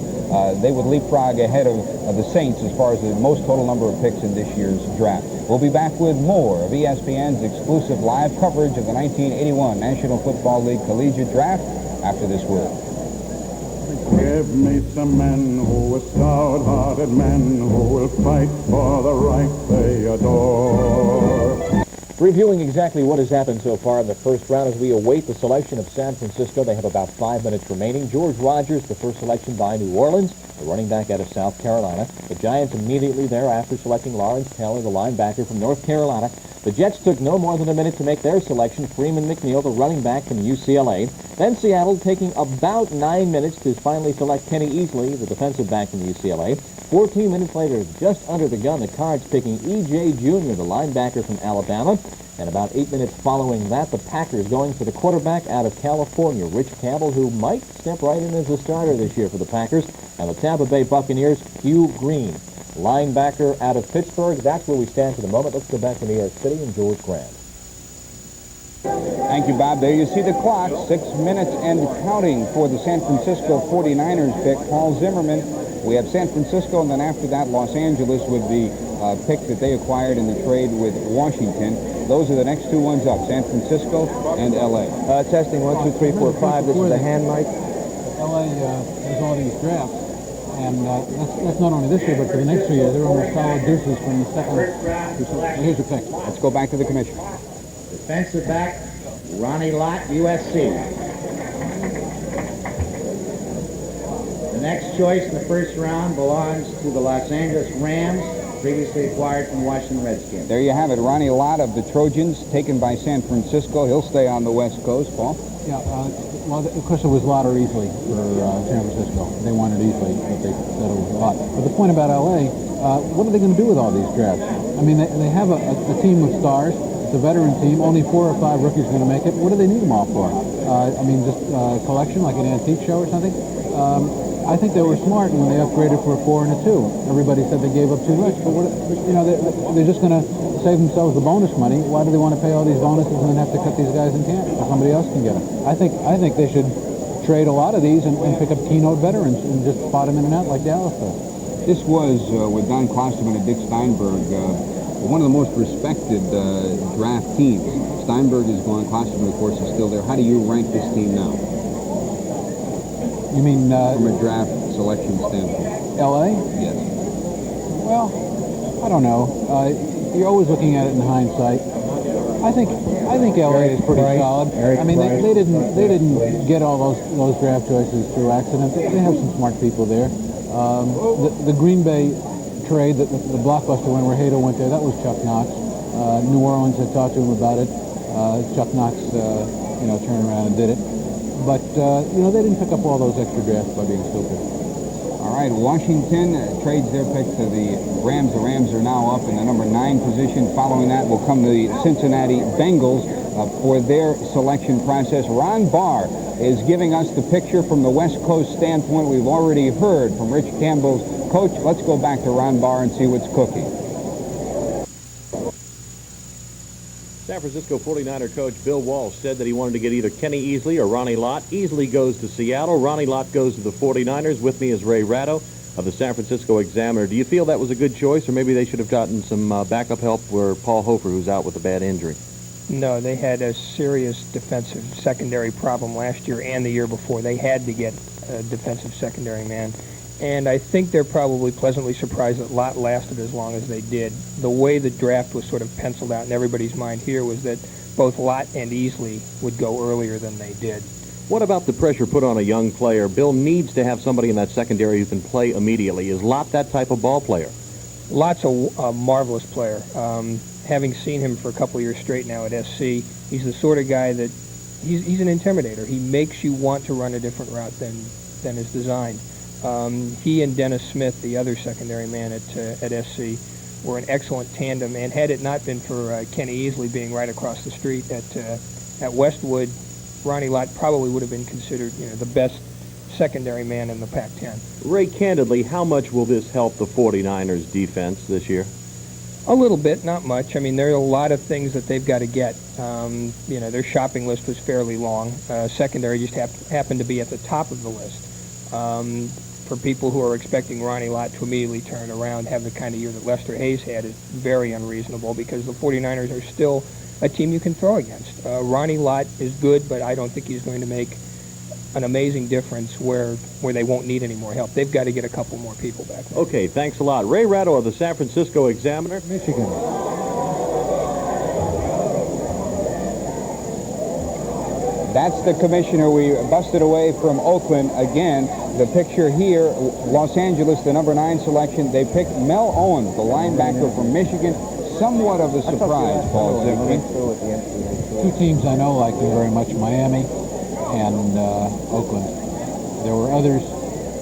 they would leapfrog ahead of the Saints as far as the most total number of picks in this year's draft. We'll be back with more of ESPN's exclusive live coverage of the 1981 National Football League Collegiate Draft after this word. Give me some men who are stout-hearted men who will fight for the right they adore. Reviewing exactly what has happened so far in the first round as we await the selection of San Francisco. They have about 5 minutes remaining. George Rogers, the first selection by New Orleans, the running back out of South Carolina. The Giants immediately thereafter selecting Lawrence Taylor, the linebacker from North Carolina. The Jets took no more than a minute to make their selection. Freeman McNeil, the running back from UCLA. Then Seattle taking about 9 minutes to finally select Kenny Easley, the defensive back from UCLA. 14 minutes later, just under the gun, the Cards picking E.J. Jr., the linebacker from Alabama. And about 8 minutes following that, the Packers going for the quarterback out of California, Rich Campbell, who might step right in as a starter this year for the Packers. And the Tampa Bay Buccaneers, Hugh Green, linebacker out of Pittsburgh. That's where we stand for the moment. Let's go back to New York City and George Grant. Thank you, Bob. There you see the clock. 6 minutes and counting for the San Francisco 49ers pick, Paul Zimmerman. We have San Francisco, and then after that, Los Angeles with the pick that they acquired in the trade with Washington. Those are the next 2 ones up, San Francisco and L.A. Testing 1, 2, 3, 4, 5. This is the hand mic. L.A. has all these drafts, and that's not only this year, but for the next 3 years, they're almost solid deuces from the second. Here's your pick. Let's go back to the commission. Defensive back, Ronnie Lott, USC. The next choice in the first round belongs to the Los Angeles Rams, previously acquired from the Washington Redskins. There you have it. Ronnie Lott of the Trojans, taken by San Francisco. He'll stay on the West Coast, Paul. Yeah, well, of course, it was Lott or Easley for San Francisco. They wanted Easley, but they said it was Lott. But the point about L.A., what are they going to do with all these drafts? I mean, they have a team with stars. It's a veteran team. Only 4 or 5 rookies are going to make it. What do they need them all for? I mean, just collection, like an antique show or something? I think they were smart when they upgraded for a 4 and a 2. Everybody said they gave up too much, but they're just going to save themselves the bonus money. Why do they want to pay all these bonuses and then have to cut these guys in camp so somebody else can get them? I think they should trade a lot of these and pick up keynote veterans and just spot them in and out like Dallas does. This was, with Don Klosterman and Dick Steinberg, one of the most respected draft teams. Steinberg is gone. Klosterman, of course, is still there. How do you rank this team now? You mean from a draft selection standpoint? L.A.? Yes. Well, I don't know. You're always looking at it in hindsight. I think L.A. is pretty solid. I mean, they didn't get all those draft choices through accident. They have some smart people there. The Green Bay trade, the blockbuster one where Hader went there, that was Chuck Knox. New Orleans had talked to him about it. Chuck Knox, turned around and did it. But, they didn't pick up all those extra drafts by being stupid. All right, Washington trades their pick to the Rams. The Rams are now up in the number 9 position. Following that will come the Cincinnati Bengals for their selection process. Ron Barr is giving us the picture from the West Coast standpoint. We've already heard from Rich Campbell's coach. Let's go back to Ron Barr and see what's cooking. San Francisco 49er coach Bill Walsh said that he wanted to get either Kenny Easley or Ronnie Lott. Easley goes to Seattle. Ronnie Lott goes to the 49ers. With me is Ray Ratto of the San Francisco Examiner. Do you feel that was a good choice, or maybe they should have gotten some backup help for Paul Hofer, who's out with a bad injury? No, they had a serious defensive secondary problem last year and the year before. They had to get a defensive secondary man. And I think they're probably pleasantly surprised that Lott lasted as long as they did. The way the draft was sort of penciled out in everybody's mind here was that both Lott and Easley would go earlier than they did. What about the pressure put on a young player? Bill needs to have somebody in that secondary who can play immediately. Is Lott that type of ball player? Lott's a marvelous player. Having seen him for a couple of years straight now at SC, he's the sort of guy that he's an intimidator. He makes you want to run a different route than is designed. He and Dennis Smith, the other secondary man at SC, were an excellent tandem. And had it not been for Kenny Easley being right across the street at Westwood, Ronnie Lott probably would have been considered, the best secondary man in the Pac-10. Ray, candidly, how much will this help the 49ers defense this year? A little bit, not much. I mean, there are a lot of things that they've got to get. Their shopping list was fairly long. Secondary just happened to be at the top of the list. For people who are expecting Ronnie Lott to immediately turn around, have the kind of year that Lester Hayes had, is very unreasonable because the 49ers are still a team you can throw against. Ronnie Lott is good, but I don't think he's going to make an amazing difference where they won't need any more help. They've got to get a couple more people back there. Okay, thanks a lot. Ray Ratto of the San Francisco Examiner. Michigan. That's the commissioner we busted away from Oakland again. The picture here, Los Angeles, the number 9 selection. They picked Mel Owens, the linebacker from Michigan. Somewhat of a surprise, Paul Ziegler. Two teams I know like him very much, Miami and Oakland. There were others,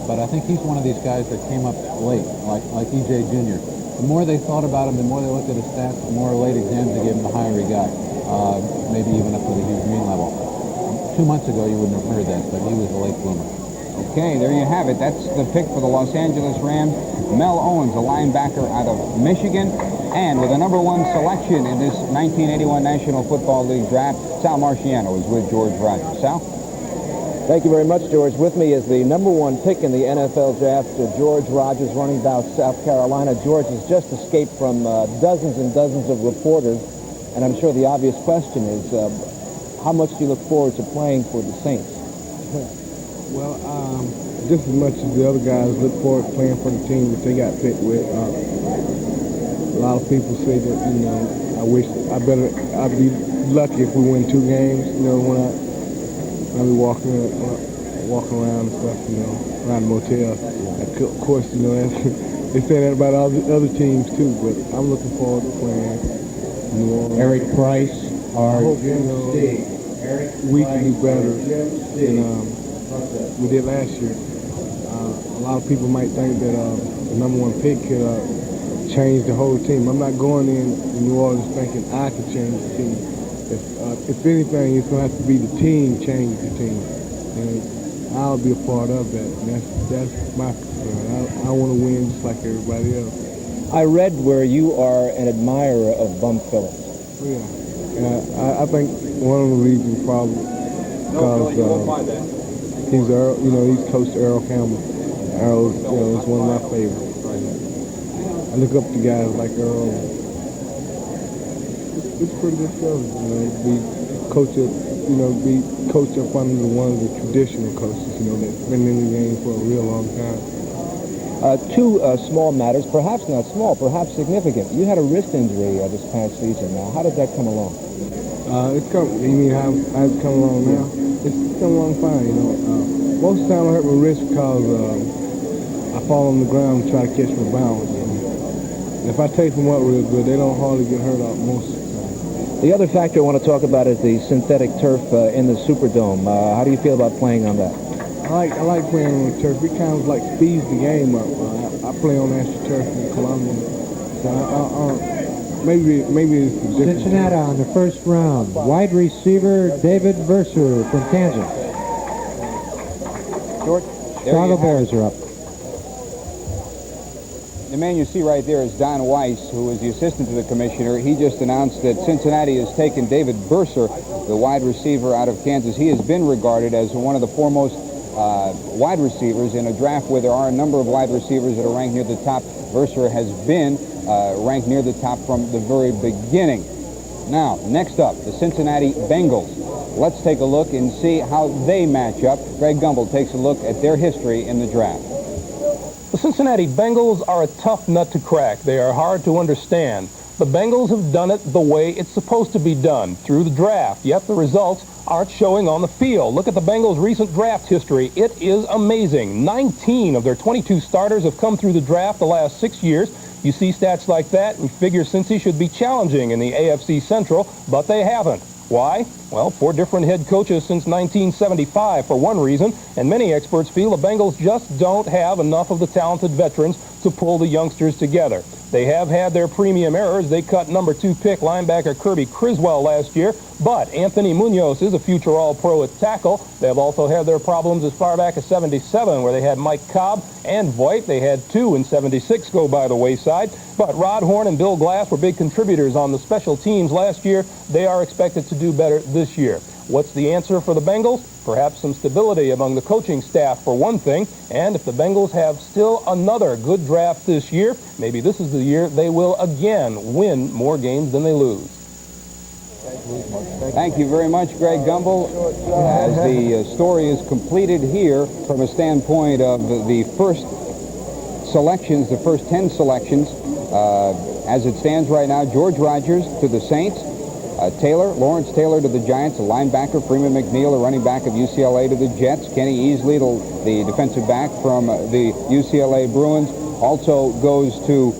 but I think he's one of these guys that came up late, like E.J. Jr. The more they thought about him, the more they looked at his stats, the more late exams they gave him, the higher he got, maybe even up to the Hugh Green level. 2 months ago, you wouldn't have heard that, but he was a late bloomer. Okay, there you have it. That's the pick for the Los Angeles Rams. Mel Owens, a linebacker out of Michigan. And with the number 1 selection in this 1981 National Football League draft, Sal Marciano is with George Rogers. Sal? Thank you very much, George. With me is the number 1 pick in the NFL draft, George Rogers, running down South Carolina. George has just escaped from dozens and dozens of reporters, and I'm sure the obvious question is, how much do you look forward to playing for the Saints? Well, just as much as the other guys look forward to playing for the team that they got picked with. A lot of people say that, I'd be lucky if we win 2 games, when I be walking around and stuff, around the motel. Of course, they say that about all the other teams too, but I'm looking forward to playing New Orleans. Eric Price, I hope, we can do better than we did last year. A lot of people might think that the number 1 pick could change the whole team. I'm not going in New Orleans thinking I could change the team. If anything, it's going to have to be the team change the team. And I'll be a part of that. And that's my concern. I want to win just like everybody else. I read where you are an admirer of Bum Phillips. Yeah. I think one of the reasons probably because he's coached Earl Campbell. Earl, is one of my favorites. I look up to guys like Earl. It's pretty good show, be coached up under one of the traditional coaches, that's been in the game for a real long time. Two small matters, perhaps not small, perhaps significant. You had a wrist injury this past season. Now, how did that come along? You mean how it's come along now? It's come along fine, most of the time I hurt my wrist because I fall on the ground and try to catch my balance. And if I take them up real good, they don't hardly get hurt out most of the time. The other factor I want to talk about is the synthetic turf in the Superdome. How do you feel about playing on that? I like playing on the turf. It kind of like speeds the game up. I play on AstroTurf in Columbia. So maybe it's the difference. Cincinnati on the first round. Wide receiver David Verser from Kansas. George, Chicago Bears are up. The man you see right there is Don Weiss, who is the assistant to the commissioner. He just announced that Cincinnati has taken David Verser, the wide receiver out of Kansas. He has been regarded as one of the foremost wide receivers in a draft where there are a number of wide receivers that are ranked near the top. Verser has been ranked near the top from the very beginning. Now, next up, the Cincinnati Bengals. Let's take a look and see how they match up. Greg Gumbel takes a look at their history in the draft. The Cincinnati Bengals are a tough nut to crack. They are hard to understand. The Bengals have done it the way it's supposed to be done, through the draft, yet the results aren't showing on the field. Look at the Bengals' recent draft history. It is amazing. 19 of their 22 starters have come through the draft the last 6 years. You see stats like that and figure Cincy should be challenging in the AFC Central, but they haven't. Why? Well, 4 different head coaches since 1975 for one reason, and many experts feel the Bengals just don't have enough of the talented veterans to pull the youngsters together. They have had their premium errors. They cut number 2 pick linebacker Kirby Criswell last year, but Anthony Munoz is a future All-Pro at tackle. They have also had their problems as far back as 77, where they had Mike Cobb and Voigt. They had 2 in 76 go by the wayside, but Rod Horn and Bill Glass were big contributors on the special teams last year. They are expected to do better this year. What's the answer for the Bengals? Perhaps some stability among the coaching staff for one thing, and if the Bengals have still another good draft this year, maybe this is the year they will again win more games than they lose. Thank you very much, Greg Gumbel. As the story is completed here from a standpoint of the first selections, the first 10 selections, as it stands right now, George Rogers to the Saints, Lawrence Taylor to the Giants, a linebacker, Freeman McNeil, a running back of UCLA to the Jets, Kenny Easley, the defensive back from the UCLA Bruins, also goes to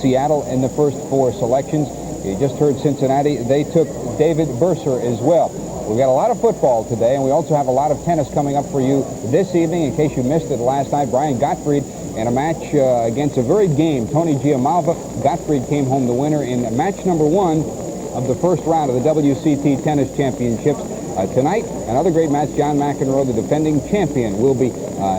Seattle in the first 4 selections. You just heard Cincinnati. They took David Verser as well. We've got a lot of football today, and we also have a lot of tennis coming up for you this evening. In case you missed it last night, Brian Gottfried in a match against a very game Tony Giammalva. Gottfried came home the winner in match number 1 of the first round of the WCT Tennis Championships. Tonight, another great match. John McEnroe, the defending champion, will be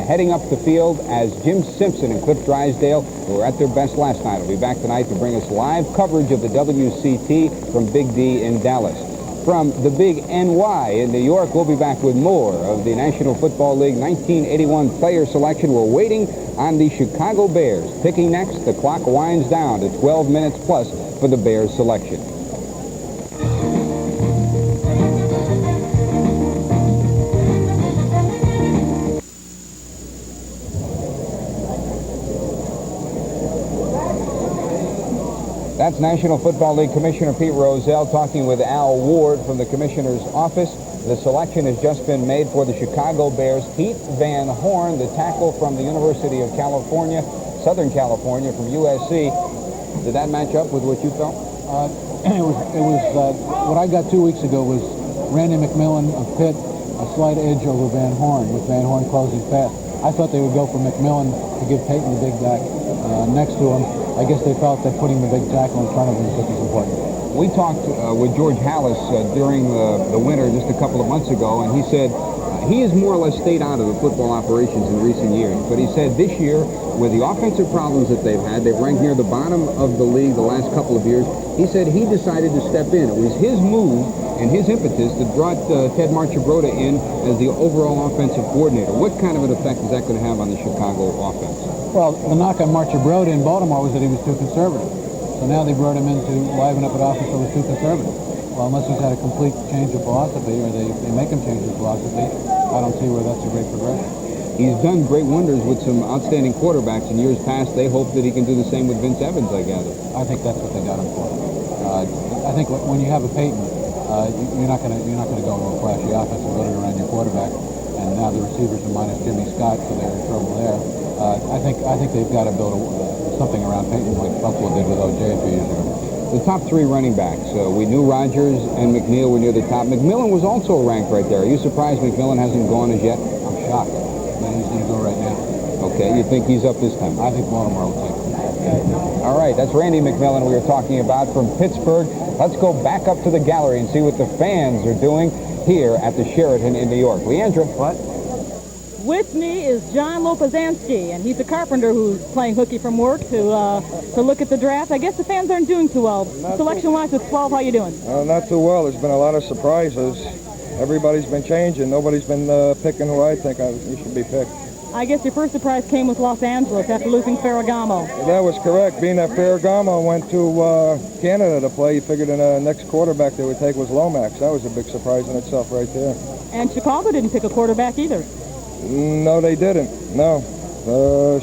heading up the field as Jim Simpson and Cliff Drysdale, who were at their best last night, will be back tonight to bring us live coverage of the WCT from Big D in Dallas. From the Big NY in New York, we'll be back with more of the National Football League 1981 player selection. We're waiting on the Chicago Bears. Picking next, the clock winds down to 12 minutes plus for the Bears selection. That's National Football League Commissioner Pete Rozelle talking with Al Ward from the Commissioner's office. The selection has just been made for the Chicago Bears. Pete Van Horn, the tackle from the University of California, Southern California from USC. Did that match up with what you felt? What I got 2 weeks ago was Randy McMillan of Pitt, a slight edge over Van Horn, with Van Horn closing fast. I thought they would go for McMillan to give Peyton the big back next to him. I guess they felt that putting the big tackle in front of him was just as important. We talked with George Hallis during the winter just a couple of months ago, and he said He has more or less stayed out of the football operations in recent years, but he said this year, with the offensive problems that they've had, they've ranked near the bottom of the league the last couple of years. He said he decided to step in. It was his move and his impetus that brought Ted Marchibroda in as the overall offensive coordinator. What kind of an effect is that going to have on the Chicago offense? Well, the knock on Marchibroda in Baltimore was that he was too conservative. So now they brought him in to liven up an offense that was too conservative. Well, unless he's had a complete change of philosophy, or they make him change his philosophy, I don't see where that's a great progression. He's done great wonders with some outstanding quarterbacks in years past. They hope that he can do the same with Vince Evans, I gather. I think that's what they got him for. I think when you have a Peyton, you're not going to go real flashy offense and build it around your quarterback. And now the receivers are minus Jimmy Scott, so they're in trouble there. I think they've got to build something around Peyton like Buffalo did with O.J. a few years ago. The top three running backs, we knew Rodgers and McNeil were near the top. McMillan was also ranked right there. Are you surprised McMillan hasn't gone as yet? I'm shocked. Man, he's going to go right now. Okay, you think he's up this time? I think Baltimore will take him. All right, that's Randy McMillan we were talking about from Pittsburgh. Let's go back up to the gallery and see what the fans are doing here at the Sheraton in New York. Leandra. What? With me is John Lopazansky, and he's a carpenter who's playing hooky from work to look at the draft. I guess the fans aren't doing too well. Selection-wise with 12, how you doing? Not too well. There's been a lot of surprises. Everybody's been changing. Nobody's been picking who I think he should be picked. I guess your first surprise came with Los Angeles after losing Ferragamo. That was correct. Being that Ferragamo went to Canada to play, you figured the next quarterback they would take was Lomax. That was a big surprise in itself right there. And Chicago didn't pick a quarterback either. No, they didn't. No.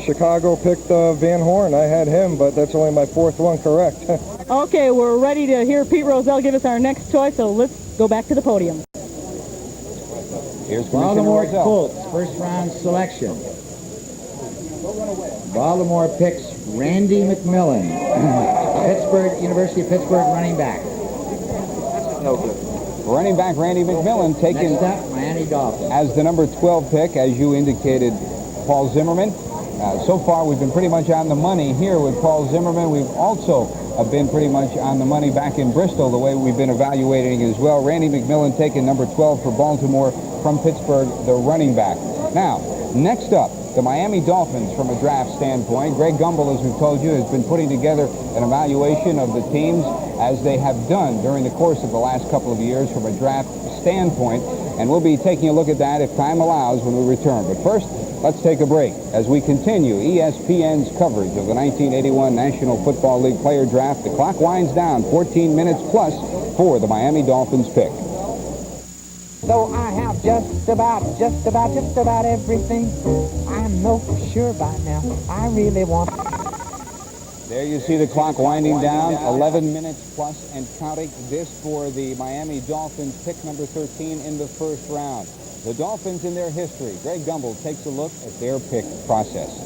Chicago picked Van Horn. I had him, but that's only my fourth one correct. Okay, we're ready to hear Pete Rozelle give us our next choice, so let's go back to the podium. Here's Baltimore Colts, first-round selection. Baltimore picks Randy McMillan, University of Pittsburgh running back. No good. Running back Randy McMillan taken Next up, Miami Dolphins. as the number 12 pick, as you indicated, Paul Zimmerman. So far, we've been pretty much on the money here with Paul Zimmerman. We've also been pretty much on the money back in Bristol, the way we've been evaluating as well. Randy McMillan taken number 12 for Baltimore from Pittsburgh, the running back. Now, next up, the Miami Dolphins from a draft standpoint. Greg Gumbel, as we've told you, has been putting together an evaluation of the teams as they have done during the course of the last couple of years from a draft standpoint, and we'll be taking a look at that if time allows when we return. But first, let's take a break as we continue ESPN's coverage of the 1981 National Football League player draft. The clock winds down 14 minutes plus for the Miami Dolphins pick. So I have just about everything. I know for sure by now. I really want. There you see the clock winding down, 11 minutes plus and counting. This for the Miami Dolphins, pick number 13 in the first round. The Dolphins in their history. Greg Gumbel takes a look at their pick process.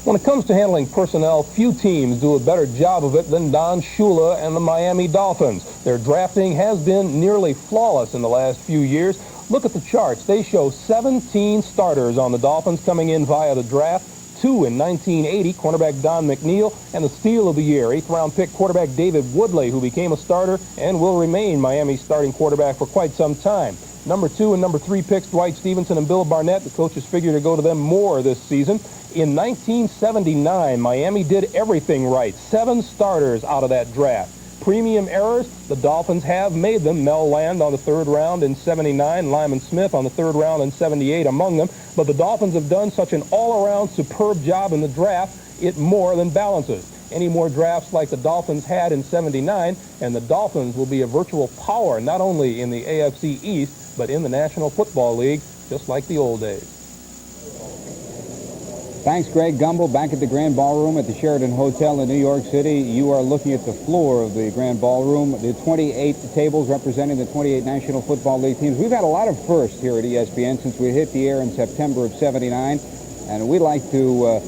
When it comes to handling personnel, few teams do a better job of it than Don Shula and the Miami Dolphins. Their drafting has been nearly flawless in the last few years. Look at the charts. They show 17 starters on the Dolphins coming in via the draft. 2 in 1980, cornerback Don McNeil, and the steal of the year, 8th-round pick quarterback David Woodley, who became a starter and will remain Miami's starting quarterback for quite some time. Number 2 and number 3 picks, Dwight Stevenson and Bill Barnett. The coaches figure to go to them more this season. In 1979, Miami did everything right. 7 starters out of that draft. Premium errors, the Dolphins have made them. Mel Land on the 3rd round in 79, Lyman Smith on the 3rd round in 78 among them. But the Dolphins have done such an all-around superb job in the draft, it more than balances. Any more drafts like the Dolphins had in 79, and the Dolphins will be a virtual power not only in the AFC East, but in the National Football League, just like the old days. Thanks, Greg Gumbel. Back at the Grand Ballroom at the Sheraton Hotel in New York City. You are looking at the floor of the Grand Ballroom, the 28 tables representing the 28 National Football League teams. We've had a lot of firsts here at ESPN since we hit the air in September of '79, and we'd like to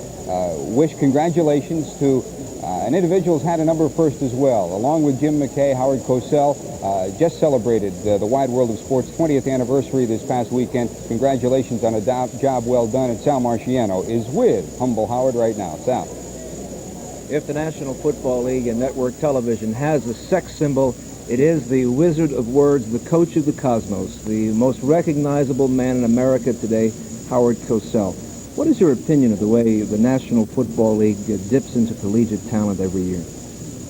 wish congratulations to an individual who's had a number of firsts as well. Along with Jim McKay, Howard Cosell just celebrated the Wide World of Sports 20th anniversary this past weekend. Congratulations on a job well done. And Sal Marciano is with Humble Howard right now. Sal. If the National Football League and network television has a sex symbol, It is the wizard of words, the coach of the cosmos, the most recognizable man in America today, Howard Cosell. What is your opinion of the way the National Football League dips into collegiate talent every year?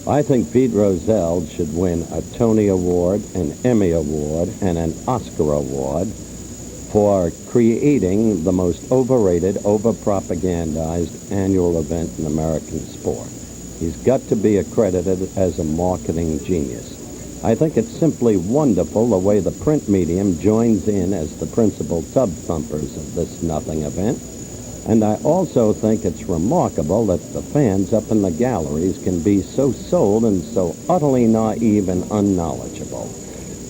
I think Pete Rozelle should win a Tony Award, an Emmy Award, and an Oscar Award for creating the most overrated, over-propagandized annual event in American sport. He's got to be accredited as a marketing genius. I think it's simply wonderful the way the print medium joins in as the principal tub thumpers of this nothing event. And I also think it's remarkable that the fans up in the galleries can be so sold and so utterly naive and unknowledgeable.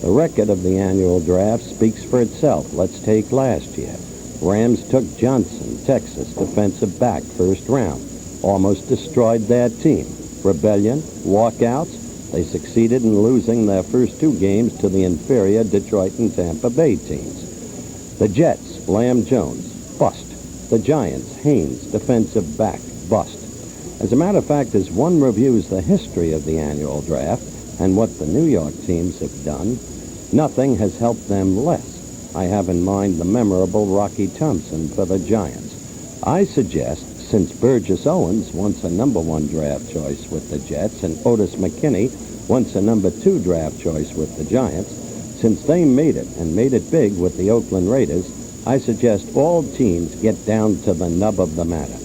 The record of the annual draft speaks for itself. Let's take last year. Rams took Johnson, Texas, defensive back, first round. Almost destroyed their team. Rebellion, walkouts. They succeeded in losing their first two games to the inferior Detroit and Tampa Bay teams. The Jets, Lamb Jones, bust. The Giants, Haynes, defensive back, bust. As a matter of fact, as one reviews the history of the annual draft and what the New York teams have done, nothing has helped them less. I have in mind the memorable Rocky Thompson for the Giants. I suggest, since Burgess Owens, once a #1 draft choice with the Jets, and Otis McKinney, once a #2 draft choice with the Giants, since they made it, and made it big with the Oakland Raiders, I suggest all teams get down to the nub of the matter.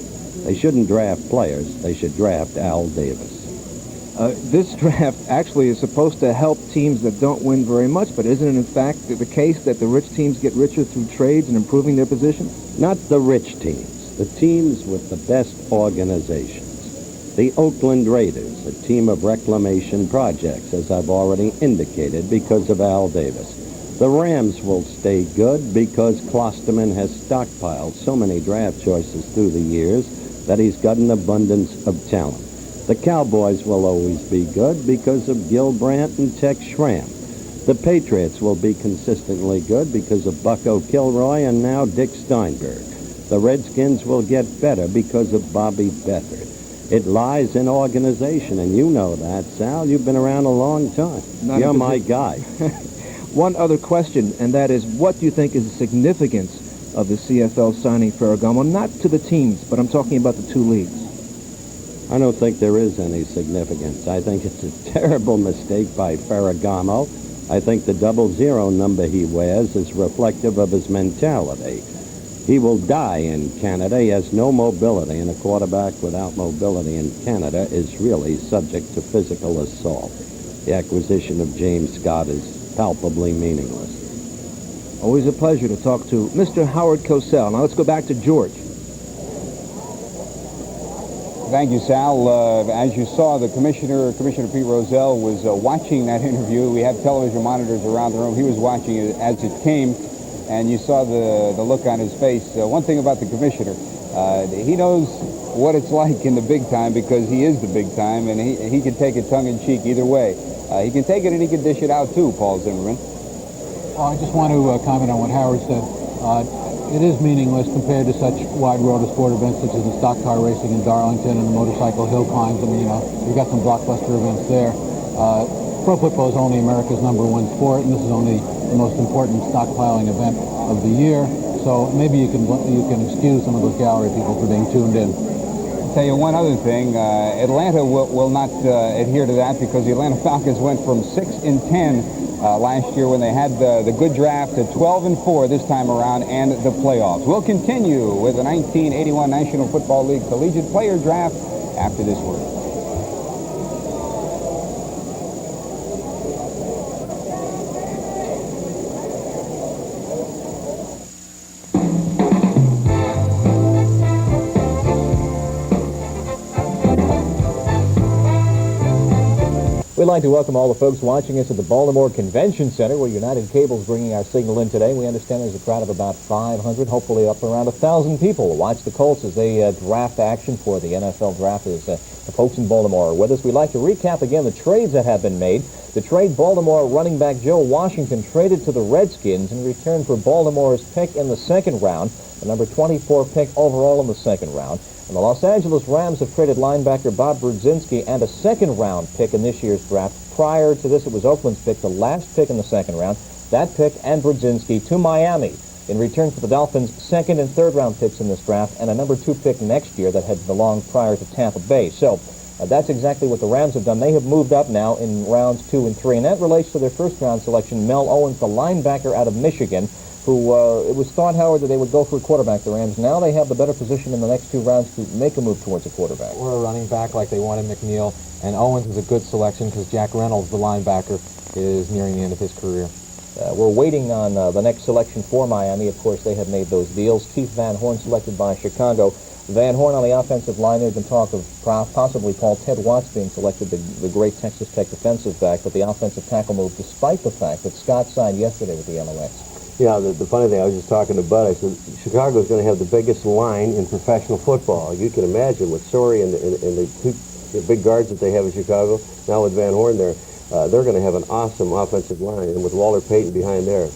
They shouldn't draft players. They should draft Al Davis. This draft actually is supposed to help teams that don't win very much, but isn't it in fact the case that the rich teams get richer through trades and improving their position? Not the rich teams. The teams with the best organizations. The Oakland Raiders, a team of reclamation projects, as I've already indicated, because of Al Davis. The Rams will stay good because Klosterman has stockpiled so many draft choices through the years that he's got an abundance of talent. The Cowboys will always be good because of Gil Brandt and Tex Schramm. The Patriots will be consistently good because of Bucko Kilroy and now Dick Steinberg. The Redskins will get better because of Bobby Beathard. It lies in organization, and you know that, Sal. You've been around a long time. You're my guy. One other question, and that is, what do you think is the significance of the CFL signing Ferragamo? Not to the teams, but I'm talking about the two leagues. I don't think there is any significance. I think it's a terrible mistake by Ferragamo. I think the 00 number he wears is reflective of his mentality. He will die in Canada. He has no mobility, and a quarterback without mobility in Canada is really subject to physical assault. The acquisition of James Scott is palpably meaningless. Always a pleasure to talk to Mr. Howard Cosell. Now let's go back to George. Thank you, Sal. As you saw, the Commissioner Pete Rozelle, was watching that interview. We have television monitors around the room. He was watching it as it came, and you saw the look on his face. One thing about the Commissioner, he knows what it's like in the big time because he is the big time, and he can take it tongue-in-cheek either way. He can take it and he can dish it out too, Paul Zimmerman. Well, I just want to comment on what Howard said. It is meaningless compared to such wide world of sport events such as the stock car racing in Darlington and the motorcycle hill climbs. I mean, we've got some blockbuster events there. Pro football is only America's #1 sport, and this is only the most important stockpiling event of the year. So maybe you can excuse some of those gallery people for being tuned in. I'll tell you one other thing. Atlanta will not adhere to that because the Atlanta Falcons went from 6-10 last year when they had the good draft to 12-4 this time around and the playoffs. We'll continue with the 1981 National Football League Collegiate Player Draft after this word. We'd like to welcome all the folks watching us at the Baltimore Convention Center, where United Cable is bringing our signal in today. We understand there's a crowd of about 500, hopefully up around 1,000 people. Watch the Colts as they draft action for the NFL draft. As the folks in Baltimore are with us. We'd like to recap again the trades that have been made. The trade, Baltimore running back Joe Washington traded to the Redskins in return for Baltimore's pick in the second round, the number 24 pick overall in the second round. And the Los Angeles Rams have traded linebacker Bob Brudzinski and a second-round pick in this year's draft prior to this, it was Oakland's pick, the last pick in the second round. That pick and Brzezinski to Miami in return for the Dolphins' second and third round picks in this draft and a number 2 pick next year that had belonged prior to Tampa Bay. So that's exactly what the Rams have done. They have moved up now in rounds 2 and 3, and that relates to their first round selection, Mel Owens, the linebacker out of Michigan, who it was thought, Howard, that they would go for a quarterback, the Rams. Now they have the better position in the next 2 rounds to make a move towards a quarterback. Or a running back like they wanted McNeil, and Owens is a good selection because Jack Reynolds, the linebacker, is nearing the end of his career. We're waiting on the next selection for Miami. Of course, they have made those deals. Keith Van Horn selected by Chicago. Van Horn on the offensive line. There's been talk of possibly Paul Ted Watts being selected, the great Texas Tech defensive back, but the offensive tackle move, despite the fact that Scott signed yesterday with the LOX. Yeah, the funny thing, I was just talking to Bud, I said, Chicago's going to have the biggest line in professional football. You can imagine with Sorey and the 2 big guards that they have in Chicago, now with Van Horn there, they're going to have an awesome offensive line, and with Walter Payton behind there.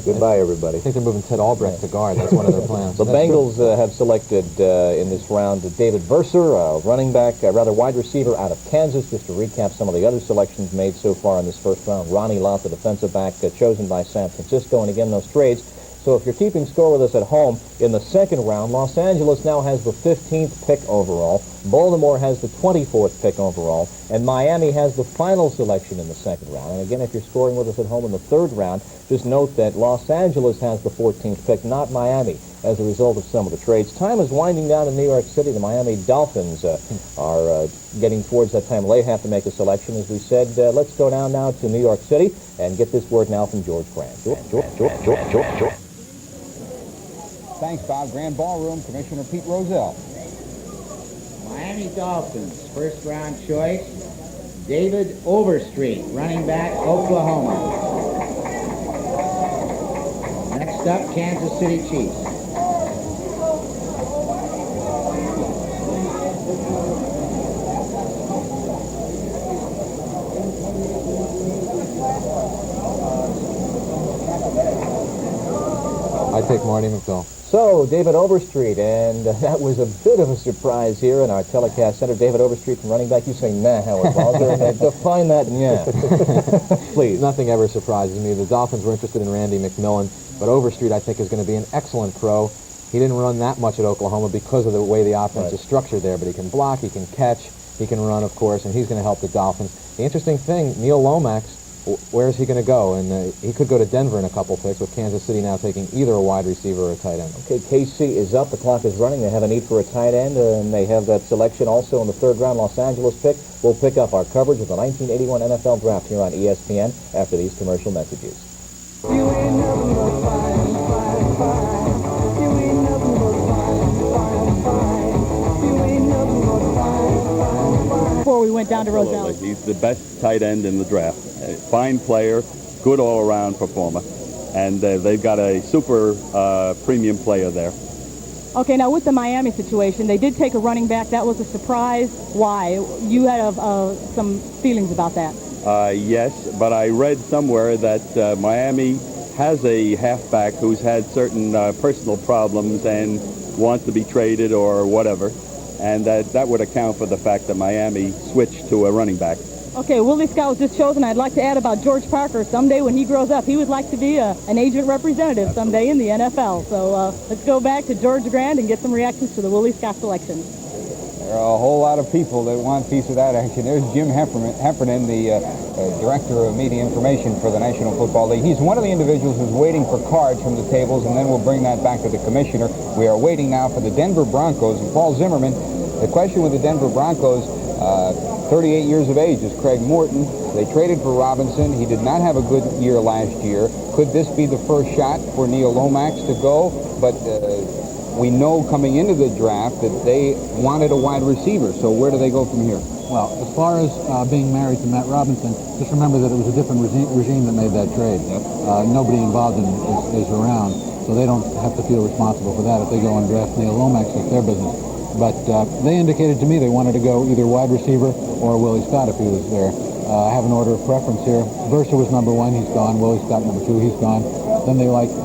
Goodbye, everybody. I think they're moving Ted Albrecht to guard. That's one of their plans. The Bengals have selected in this round David Verser, running back, wide receiver out of Kansas. Just to recap some of the other selections made so far in this first round. Ronnie Lott, the defensive back, chosen by San Francisco. And again, those trades. So if you're keeping score with us at home, in the second round, Los Angeles now has the 15th pick overall. Baltimore has the 24th pick overall. And Miami has the final selection in the second round. And again, if you're scoring with us at home in the third round, just note that Los Angeles has the 14th pick, not Miami, as a result of some of the trades. Time is winding down in New York City. The Miami Dolphins are getting towards that time. They have to make a selection. As we said, let's go down now to New York City and get this word now from George Grant. George. Thanks, Bob. Grand Ballroom, Commissioner Pete Rozelle. Miami Dolphins, first round choice, David Overstreet, running back, Oklahoma. Next up, Kansas City Chiefs. I take Marty McDowell. So, David Overstreet, and that was a bit of a surprise here in our telecast center. David Overstreet from running back. You say, nah, Howard Balzer. Define that, yeah. Please. Nothing ever surprises me. The Dolphins were interested in Randy McMillan, but Overstreet, I think, is going to be an excellent pro. He didn't run that much at Oklahoma because of the way the offense is structured there, but he can block, he can catch, he can run, of course, and he's going to help the Dolphins. The interesting thing, Neil Lomax, where is he going to go? And he could go to Denver in a couple picks, with Kansas City now taking either a wide receiver or a tight end. Okay, KC is up. The clock is running. They have a need for a tight end, and they have that selection also in the third round. Los Angeles pick. We'll pick up our coverage of the 1981 NFL Draft here on ESPN after these commercial messages. You ain't nothing but fine, fine, fine. You ain't nothing but fine, fine, fine. You ain't nothing but fine, fine, fine. Before we went down to Rozelle. Absolutely. He's the best tight end in the draft. A fine player, good all-around performer, and they've got a super premium player there. Okay, now with the Miami situation, they did take a running back. That was a surprise. Why? You had some feelings about that. Yes, but I read somewhere that Miami has a halfback who's had certain personal problems and wants to be traded or whatever, and that would account for the fact that Miami switched to a running back. Okay, Willie Scott was just chosen. I'd like to add about George Parker. Someday when he grows up, he would like to be an agent representative someday in the NFL. So let's go back to George Grant and get some reactions to the Willie Scott selection. There are a whole lot of people that want a piece of that action. There's Jim Heffernan, the Director of Media Information for the National Football League. He's one of the individuals who's waiting for cards from the tables, and then we'll bring that back to the commissioner. We are waiting now for the Denver Broncos. And Paul Zimmerman, the question with the Denver Broncos, 38 years of age is Craig Morton. They traded for Robinson. He did not have a good year last year. Could this be the first shot for Neil Lomax to go? But we know coming into the draft that they wanted a wide receiver. So where do they go from here? Well, as far as being married to Matt Robinson, just remember that it was a different regime that made that trade. Nobody involved in it is around, so they don't have to feel responsible for that. If they go and draft Neil Lomax, it's their business. But they indicated to me they wanted to go either wide receiver or Willie Scott if he was there. I have an order of preference here. Verser was number 1, he's gone. Willie Scott number 2, he's gone. Then they liked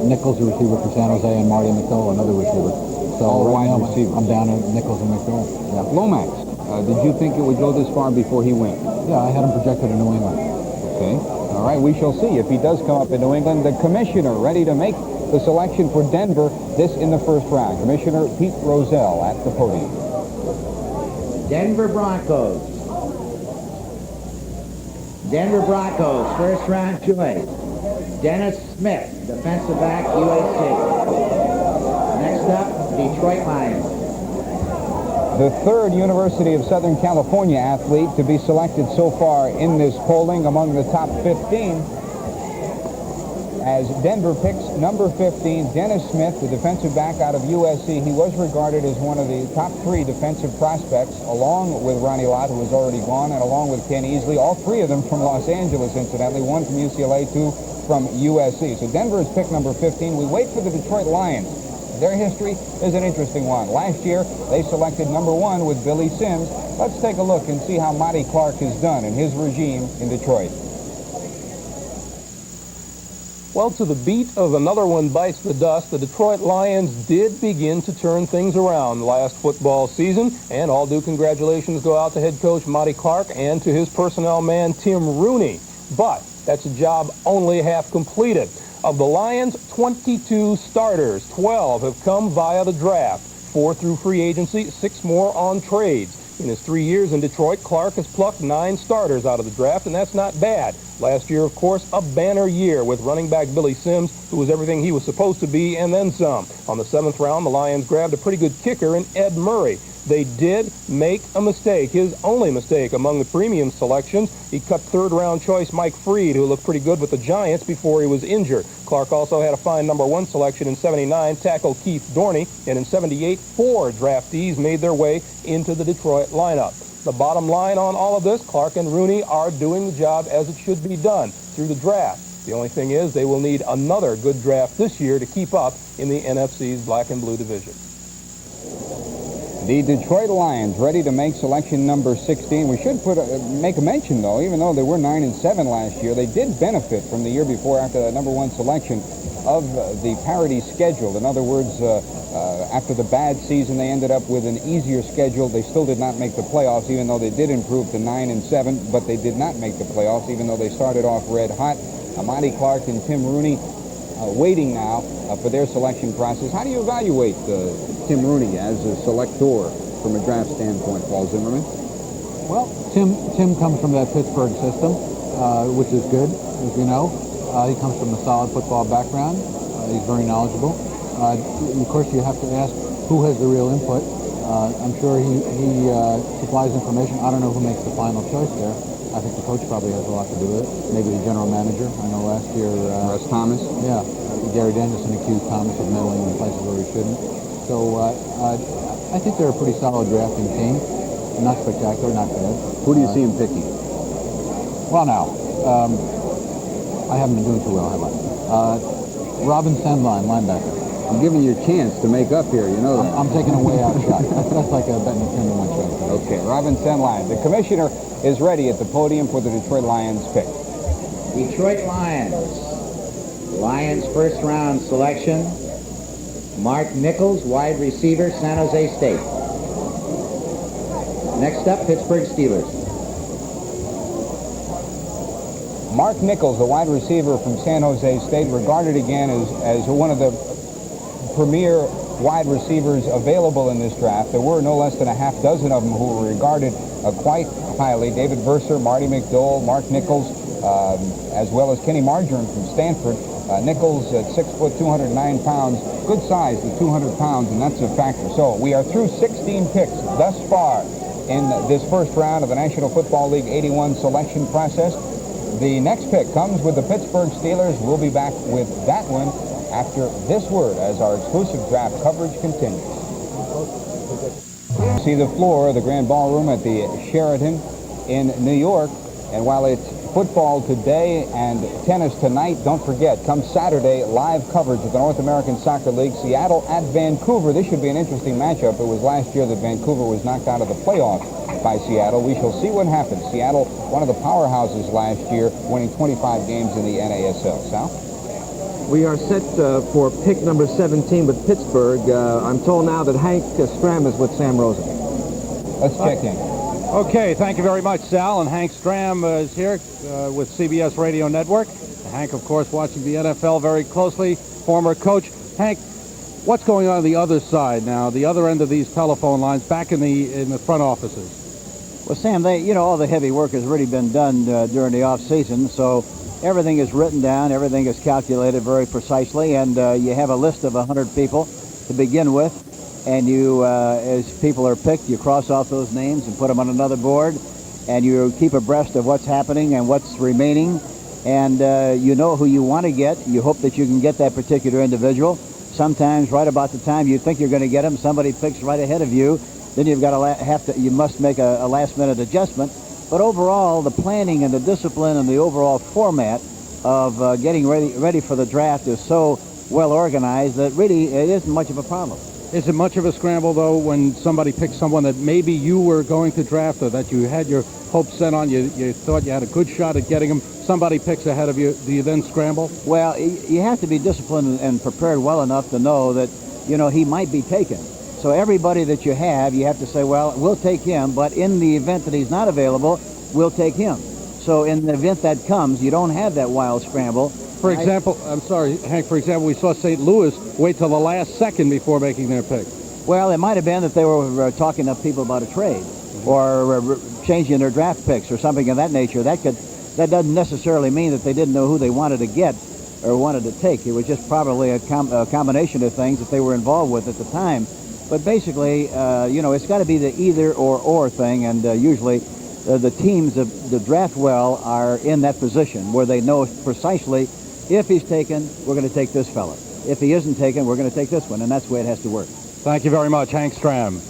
Nichols, a receiver for San Jose, and Marty McDowell, another receiver. So right now I'm down at Nichols and McDowell. Yeah. Lomax, Did you think it would go this far before he went? Yeah, I had him projected in New England. Okay. All right, we shall see if he does come up in New England. The commissioner ready to make the selection for Denver, this in the first round. Commissioner Pete Rozelle at the podium. Denver Broncos. Denver Broncos, first round choice. Dennis Smith, defensive back, USC. Next up, Detroit Lions. The third University of Southern California athlete to be selected so far in this polling among the top 15. As Denver picks number 15, Dennis Smith, the defensive back out of USC. He was regarded as one of the top 3 defensive prospects, along with Ronnie Lott, who was already gone, and along with Ken Easley, all 3 of them from Los Angeles, incidentally, 1 from UCLA, 2 from USC. So Denver is pick number 15. We wait for the Detroit Lions. Their history is an interesting one. Last year, they selected number 1 with Billy Sims. Let's take a look and see how Monty Clark has done in his regime in Detroit. Well, to the beat of another one bites the dust, the Detroit Lions did begin to turn things around last football season, and all due congratulations go out to head coach Monty Clark and to his personnel man Tim Rooney. But that's a job only half completed. Of the Lions' 22 starters, 12 have come via the draft, 4 through free agency, 6 more on trades. In his 3 years in Detroit, Clark has plucked 9 starters out of the draft, and that's not bad. Last year, of course, a banner year with running back Billy Sims, who was everything he was supposed to be and then some. On the 7th round, the Lions grabbed a pretty good kicker in Ed Murray. They did make a mistake, his only mistake among the premium selections. He cut 3rd-round choice Mike Freed, who looked pretty good with the Giants before he was injured. Clark also had a fine number 1 selection in 79, tackle Keith Dorney, and in 78, 4 draftees made their way into the Detroit lineup. The bottom line on all of this, Clark and Rooney are doing the job as it should be done through the draft. The only thing is they will need another good draft this year to keep up in the NFC's black and blue division. The Detroit Lions ready to make selection number 16. We should make a mention, though, even though they were 9-7 last year, they did benefit from the year before after the number 1 selection of the parity schedule. In other words, after the bad season, they ended up with an easier schedule. They still did not make the playoffs, even though they did improve to 9-7, but they did not make the playoffs, even though they started off red hot. Monty Clark and Tim Rooney waiting now for their selection process. How do you evaluate Tim Rooney as a selector from a draft standpoint, Paul Zimmerman? Well, Tim comes from that Pittsburgh system, which is good, as you know. He comes from a solid football background. He's very knowledgeable. Of course, you have to ask who has the real input. I'm sure he supplies information. I don't know who makes the final choice there. I think the coach probably has a lot to do with it. Maybe the general manager. I know last year... Russ Thomas? Yeah. Gary Danielson accused Thomas of meddling in places where he shouldn't. So I think they're a pretty solid drafting team. Not spectacular, not bad. Who do you see him picking? Well, now, I haven't been doing too well, have I? Robin Sandline, linebacker. I'm giving you a chance to make up here, you know that. I'm taking a way out shot. That's like a betting a 10-to-1 shot. Okay, Robin Sandline. The commissioner is ready at the podium for the Detroit Lions pick. Detroit Lions. Lions first round selection. Mark Nichols, wide receiver, San Jose State. Next up, Pittsburgh Steelers. Mark Nichols, the wide receiver from San Jose State, regarded again as one of the premier wide receivers available in this draft. There were no less than a half dozen of them who were regarded quite highly. David Verser, Marty McDowell, Mark Nichols, as well as Kenny Marjoram from Stanford. Nichols at 6 foot, 209 pounds, good size to 200 pounds, and that's a factor. So we are through 16 picks thus far in this first round of the National Football League 81 selection process. The next pick comes with the Pittsburgh Steelers. We'll be back with that one after this word as our exclusive draft coverage continues. See the floor of the Grand Ballroom at the Sheraton in New York, and while it's football today and tennis tonight, don't forget, come Saturday, live coverage of the North American Soccer League, Seattle at Vancouver. This should be an interesting matchup. It was last year that Vancouver was knocked out of the playoffs by Seattle. We shall see what happens. Seattle, one of the powerhouses last year, winning 25 games in the NASL. Sal? We are set for pick number 17 with Pittsburgh. I'm told now that Hank Stram is with Sam Rosen. Let's check in. Okay, thank you very much, Sal. And Hank Stram is here with CBS Radio Network. Hank, of course, watching the NFL very closely, former coach. Hank, what's going on the other side now, the other end of these telephone lines, back in the front offices? Well, Sam, all the heavy work has already been done during the off season, so everything is written down, everything is calculated very precisely, and you have a list of 100 people to begin with. And you, as people are picked, you cross off those names and put them on another board, and you keep abreast of what's happening and what's remaining, and you know who you want to get. You hope that you can get that particular individual. Sometimes right about the time you think you're going to get him, somebody picks right ahead of you. Then you've got to you must make a last-minute adjustment. But overall, the planning and the discipline and the overall format of getting ready for the draft is so well organized that really it isn't much of a problem. Is it much of a scramble, though, when somebody picks someone that maybe you were going to draft or that you had your hopes set on, you thought you had a good shot at getting him, somebody picks ahead of you, do you then scramble? Well, you have to be disciplined and prepared well enough to know that, he might be taken. So everybody that you have to say, well, we'll take him, but in the event that he's not available, we'll take him. So in the event that comes, you don't have that wild scramble. For example, I'm sorry, Hank, for example, we saw St. Louis wait till the last second before making their pick. Well, it might have been that they were talking to people about a trade or changing their draft picks or something of that nature. That doesn't necessarily mean that they didn't know who they wanted to get or wanted to take. It was just probably a combination of things that they were involved with at the time. But basically, it's got to be the either or thing, and usually the teams that draft well are in that position where they know precisely if he's taken, we're going to take this fella. If he isn't taken, we're going to take this one, and that's the way it has to work. Thank you very much, Hank Stram.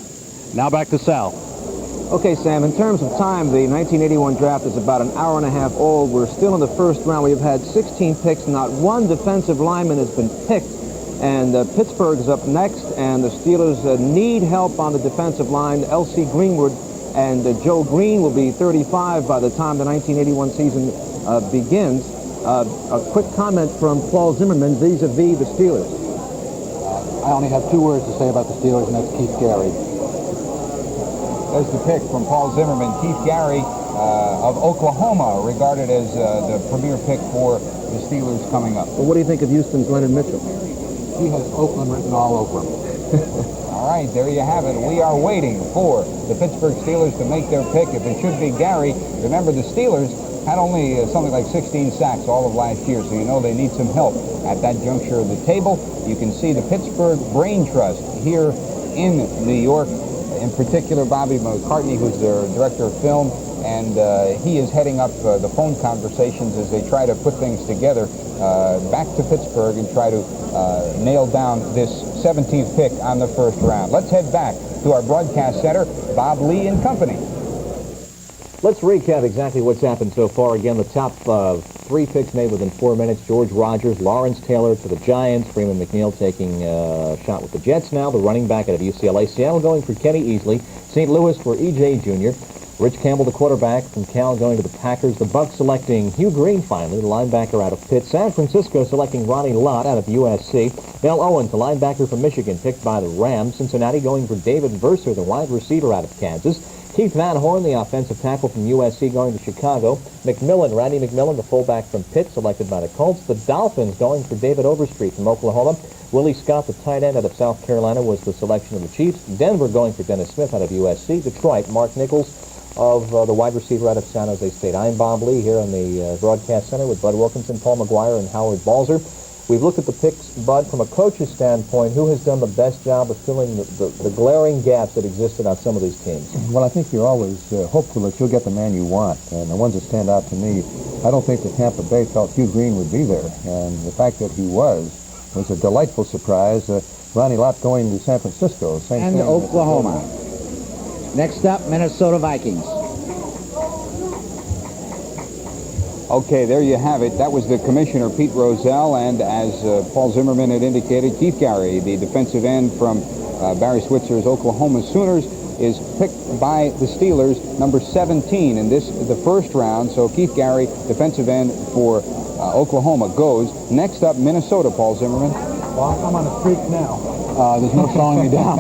Now back to Sal. Okay, Sam, in terms of time, the 1981 draft is about an hour and a half old. We're still in the first round. We've had 16 picks. Not one defensive lineman has been picked. And Pittsburgh is up next, and the Steelers need help on the defensive line. L.C. Greenwood and Joe Green will be 35 by the time the 1981 season begins. A quick comment from Paul Zimmerman vis-a-vis the Steelers. I only have two words to say about the Steelers, and that's Keith Gary. There's the pick from Paul Zimmerman. Keith Gary of Oklahoma, regarded as the premier pick for the Steelers coming up. Well, what do you think of Houston's Leonard Mitchell? He has Oakland written all over him. All right, there you have it. We are waiting for the Pittsburgh Steelers to make their pick. If it should be Gary, remember the Steelers had only something like 16 sacks all of last year, so you know they need some help at that juncture of the table. You can see the Pittsburgh Brain Trust here in New York, in particular Bobby McCartney, who's their director of film, and he is heading up the phone conversations as they try to put things together back to Pittsburgh and try to nail down this 17th pick on the first round. Let's head back to our broadcast center, Bob Lee and company. Let's recap exactly what's happened so far. Again, the top three picks made within 4 minutes. George Rogers, Lawrence Taylor to the Giants. Freeman McNeil taking a shot with the Jets now. The running back out of UCLA. Seattle going for Kenny Easley. St. Louis for E.J. Jr. Rich Campbell, the quarterback from Cal, going to the Packers. The Bucs selecting Hugh Green, finally, the linebacker out of Pitt. San Francisco selecting Ronnie Lott out of USC. Mel Owens, the linebacker from Michigan, picked by the Rams. Cincinnati going for David Verser, the wide receiver out of Kansas. Keith Van Horn, the offensive tackle from USC, going to Chicago. Randy McMillan, the fullback from Pitt, selected by the Colts. The Dolphins going for David Overstreet from Oklahoma. Willie Scott, the tight end out of South Carolina, was the selection of the Chiefs. Denver going for Dennis Smith out of USC. Detroit, Mark Nichols of the wide receiver out of San Jose State. I'm Bob Lee here on the broadcast center with Bud Wilkinson, Paul McGuire, and Howard Balzer. We've looked at the picks, Bud, from a coach's standpoint. Who has done the best job of filling the glaring gaps that existed on some of these teams? Well, I think you're always hopeful that you'll get the man you want. And the ones that stand out to me, I don't think that Tampa Bay felt Hugh Green would be there. And the fact that he was a delightful surprise. Ronnie Lott going to San Francisco. Same and thing. Oklahoma. Next up, Minnesota Vikings. Okay, there you have it. That was the commissioner, Pete Rozelle, and as Paul Zimmerman had indicated, Keith Gary, the defensive end from Barry Switzer's Oklahoma Sooners, is picked by the Steelers, number 17 in the first round. So Keith Gary, defensive end for Oklahoma, goes. Next up, Minnesota, Paul Zimmerman. Well, I'm on a streak now. There's no slowing me down.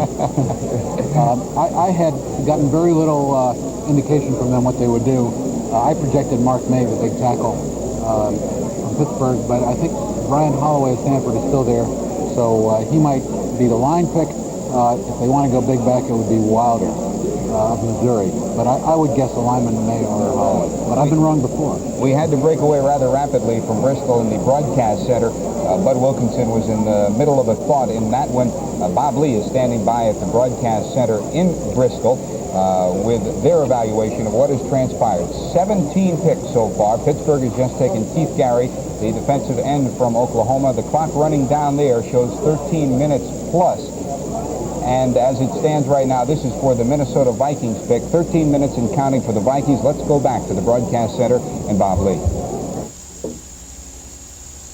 I had gotten very little indication from them what they would do. I projected Mark May, the big tackle from Pittsburgh, but I think Brian Holloway of Stanford is still there, so he might be the line pick. If they want to go big back, it would be Wilder of Missouri. But I would guess a lineman May or Holloway. But I've been wrong before. We had to break away rather rapidly from Bristol in the broadcast center. Bud Wilkinson was in the middle of a thought in that one. Bob Lee is standing by at the broadcast center in Bristol with their evaluation of what has transpired. 17 picks so far. Pittsburgh has just taken Keith Gary, the defensive end from Oklahoma. The clock running down there shows 13 minutes plus. And as it stands right now, this is for the Minnesota Vikings pick. 13 minutes and counting for the Vikings. Let's go back to the broadcast center and Bob Lee.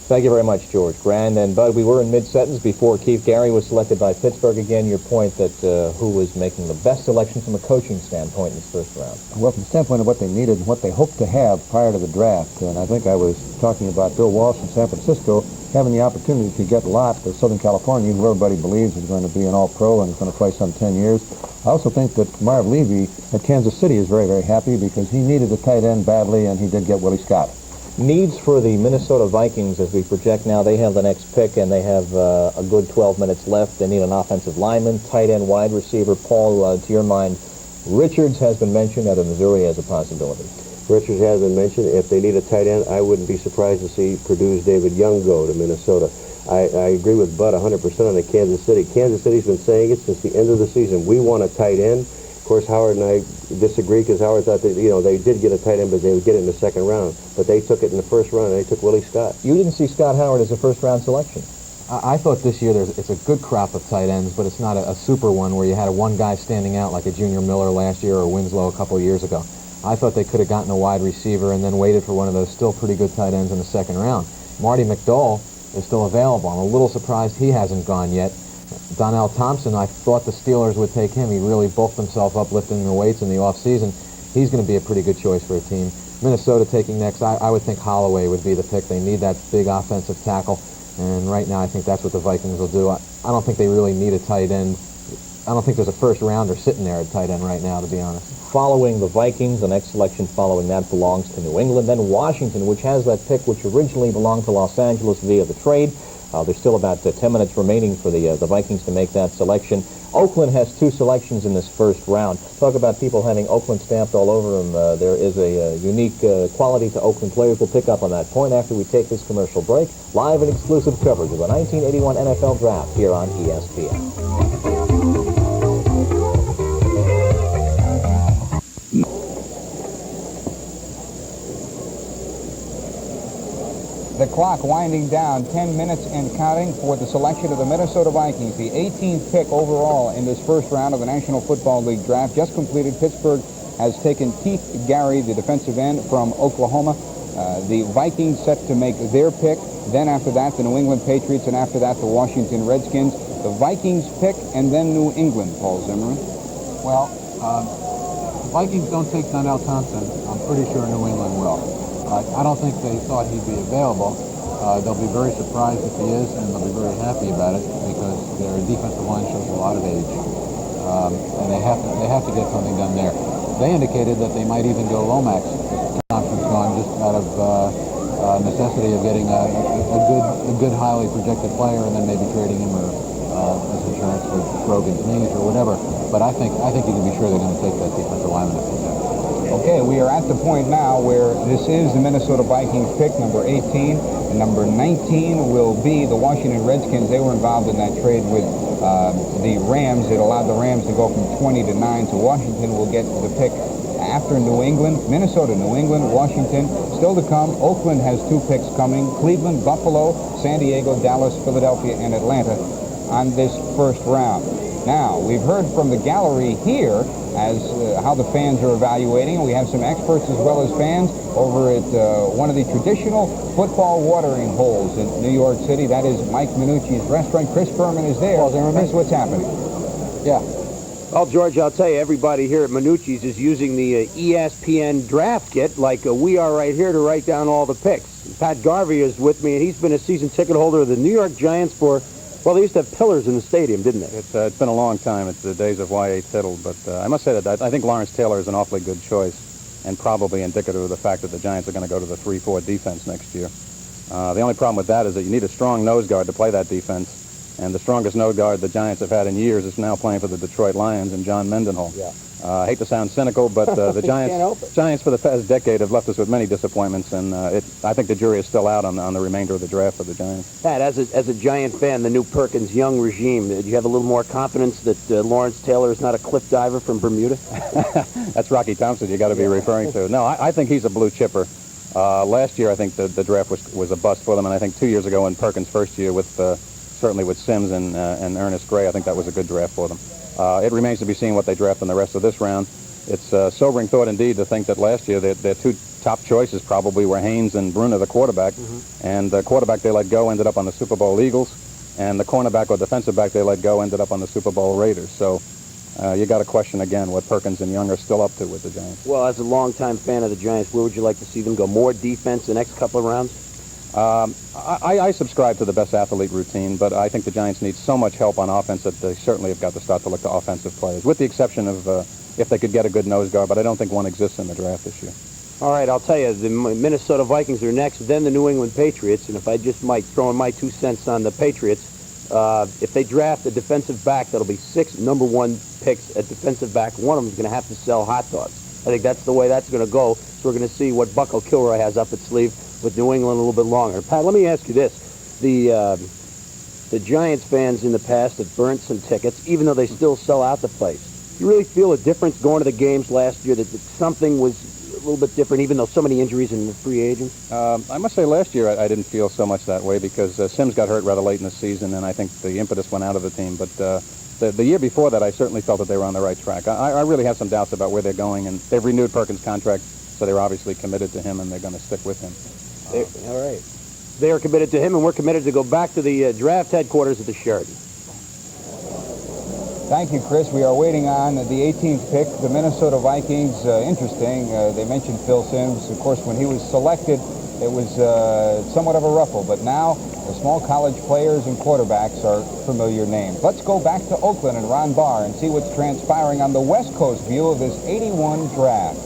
Thank you very much, George. Grand. And Bud, we were in mid-sentence before Keith Gary was selected by Pittsburgh. Again, your point that who was making the best selection from a coaching standpoint in this first round? Well, from the standpoint of what they needed and what they hoped to have prior to the draft, and I think I was talking about Bill Walsh in San Francisco having the opportunity to get Lott of Southern California, who everybody believes is going to be an all-pro and is going to play some 10 years. I also think that Marv Levy at Kansas City is very, very happy because he needed a tight end badly, and he did get Willie Scott. Needs for the Minnesota Vikings as we project now. They have the next pick, and they have a good 12 minutes left. They need an offensive lineman, tight end, wide receiver. Paul, to your mind, Richards has been mentioned out of Missouri as a possibility. Richards has been mentioned. If they need a tight end, I wouldn't be surprised to see Purdue's David Young go to Minnesota. I agree with Bud 100% on the Kansas City. Kansas City's been saying it since the end of the season. We want a tight end. Of course, Howard and I disagree because Howard thought that, they did get a tight end, but they would get it in the second round. But they took it in the first round, and they took Willie Scott. You didn't see Scott Howard as a first-round selection. I thought this year it's a good crop of tight ends, but it's not a super one where you had one guy standing out like a Junior Miller last year or Winslow a couple of years ago. I thought they could have gotten a wide receiver and then waited for one of those still pretty good tight ends in the second round. Marty McDowell is still available. I'm a little surprised he hasn't gone yet. Donnell Thompson, I thought the Steelers would take him. He really bulked himself up lifting the weights in the offseason. He's going to be a pretty good choice for a team. Minnesota taking next, I would think Holloway would be the pick. They need that big offensive tackle, and right now I think that's what the Vikings will do. I don't think they really need a tight end. I don't think there's a first rounder sitting there at tight end right now, to be honest. Following the Vikings, the next selection following that belongs to New England. Then Washington, which has that pick which originally belonged to Los Angeles via the trade. There's still about 10 minutes remaining for the Vikings to make that selection. Oakland has two selections in this first round. Talk about people having Oakland stamped all over them. There is a unique quality to Oakland players. We'll pick up on that point after we take this commercial break. Live and exclusive coverage of the 1981 NFL Draft here on ESPN. The clock winding down, 10 minutes and counting for the selection of the Minnesota Vikings, the 18th pick overall in this first round of the National Football League draft. Just completed. Pittsburgh has taken Keith Gary, the defensive end from Oklahoma. The Vikings set to make their pick. Then after that, the New England Patriots, and after that, the Washington Redskins. The Vikings pick, and then New England, Paul Zimmerman. Well, the Vikings don't take Donnell Thompson. I'm pretty sure New England will. I don't think they thought he'd be available. They'll be very surprised if he is, and they'll be very happy about it because their defensive line shows a lot of age, and they have to get something done there. They indicated that they might even go Lomax if Thompson's gone, just out of necessity of getting a good highly projected player, and then maybe trading him or as insurance for broken knees or whatever. But I think you can be sure they're going to take that defensive lineman if they can. Okay, we are at the point now where this is the Minnesota Vikings pick, number 18. And number 19 will be the Washington Redskins. They were involved in that trade with the Rams. It allowed the Rams to go from 20 to 9. So Washington will get the pick after New England. Minnesota, New England, Washington. Still to come, Oakland has two picks coming. Cleveland, Buffalo, San Diego, Dallas, Philadelphia, and Atlanta on this first round. Now, we've heard from the gallery here as how the fans are evaluating. We have some experts as well as fans over at one of the traditional football watering holes in New York City. That is Mike Minucci's restaurant. Chris Berman is there. Chris, what's happening? Yeah. Well, George, I'll tell you, everybody here at Minucci's is using the ESPN draft kit like we are right here to write down all the picks. Pat Garvey is with me, and he's been a season ticket holder of the New York Giants for Well, they used to have pillars in the stadium, didn't they? It's been a long time. It's the days of Y.A. Tittle, but I must say that I think Lawrence Taylor is an awfully good choice and probably indicative of the fact that the Giants are going to go to the 3-4 defense next year. The only problem with that is that you need a strong nose guard to play that defense, and the strongest nose guard the Giants have had in years is now playing for the Detroit Lions and John Mendenhall. Yeah. I hate to sound cynical, but the Giants for the past decade have left us with many disappointments, and I think the jury is still out on the remainder of the draft for the Giants. Pat, as a Giant fan, the new Perkins Young regime, do you have a little more confidence that Lawrence Taylor is not a cliff diver from Bermuda? That's Rocky Thompson you got to be referring to. No, I think he's a blue chipper. Last year, I think the draft was a bust for them, and I think 2 years ago in Perkins' first year, certainly with Sims and Ernest Gray, I think that was a good draft for them. It remains to be seen what they draft in the rest of this round. It's a sobering thought indeed to think that last year their two top choices probably were Haynes and Bruner, the quarterback, and the quarterback they let go ended up on the Super Bowl Eagles, and the cornerback or defensive back they let go ended up on the Super Bowl Raiders. So you got to question again what Perkins and Young are still up to with the Giants. Well, as a longtime fan of the Giants, where would you like to see them go? More defense the next couple of rounds? I subscribe to the best athlete routine, but I think the Giants need so much help on offense that they certainly have got to start to look to offensive players, with the exception of if they could get a good nose guard, but I don't think one exists in the draft this year. All right, I'll tell you, the Minnesota Vikings are next, then the New England Patriots, and if I just might throw in my 2 cents on the Patriots, if they draft a defensive back, that'll be 6 #1 picks at defensive back. One of them is going to have to sell hot dogs. I think that's the way that's going to go, so we're going to see what Bucko Kilroy has up its sleeve with New England a little bit longer. Pat, let me ask you this. The Giants fans in the past have burnt some tickets, even though they still sell out the place. You really feel a difference going to the games last year, that something was a little bit different, even though so many injuries in the free agents? I must say last year I didn't feel so much that way because Sims got hurt rather late in the season, and I think the impetus went out of the team. But the year before that, I certainly felt that they were on the right track. I really have some doubts about where they're going, and they've renewed Perkins' contract, so they're obviously committed to him, and they're going to stick with him. All right. They are committed to him, and we're committed to go back to the draft headquarters at the Sheraton. Thank you, Chris. We are waiting on the 18th pick, the Minnesota Vikings. Interesting. They mentioned Phil Sims. Of course, when he was selected, it was somewhat of a ruffle, but now the small college players and quarterbacks are familiar names. Let's go back to Oakland and Ron Barr and see what's transpiring on the West Coast view of this 81 draft.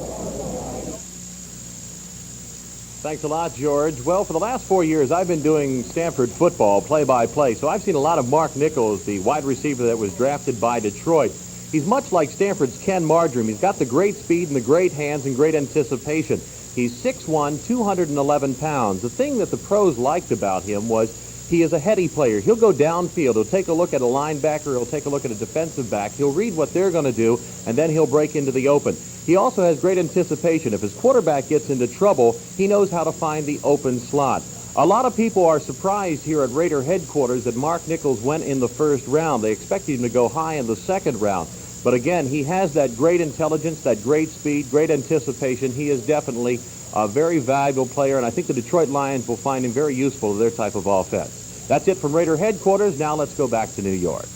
Thanks a lot, George. Well, for the last 4 years, I've been doing Stanford football play-by-play, so I've seen a lot of Mark Nichols, the wide receiver that was drafted by Detroit. He's much like Stanford's Ken Marjoram. He's got the great speed and the great hands and great anticipation. He's 6'1", 211 pounds. The thing that the pros liked about him was he is a heady player. He'll go downfield. He'll take a look at a linebacker. He'll take a look at a defensive back. He'll read what they're going to do, and then he'll break into the open. He also has great anticipation. If his quarterback gets into trouble, he knows how to find the open slot. A lot of people are surprised here at Raider headquarters that Mark Nichols went in the first round. They expected him to go high in the second round. But again, he has that great intelligence, that great speed, great anticipation. He is definitely a very valuable player, and I think the Detroit Lions will find him very useful to their type of offense. That's it from Raider headquarters. Now let's go back to New York.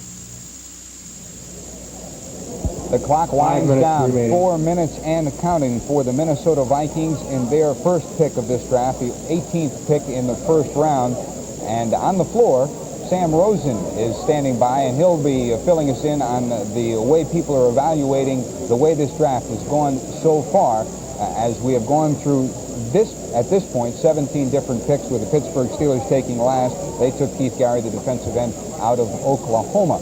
The clock winds down. 4 minutes and counting for the Minnesota Vikings in their first pick of this draft, the 18th pick in the first round. And on the floor, Sam Rosen is standing by, and he'll be filling us in on the way people are evaluating the way this draft has gone so far, as we have gone through at this point, 17 different picks, with the Pittsburgh Steelers taking last. They took Keith Gary, the defensive end, out of Oklahoma.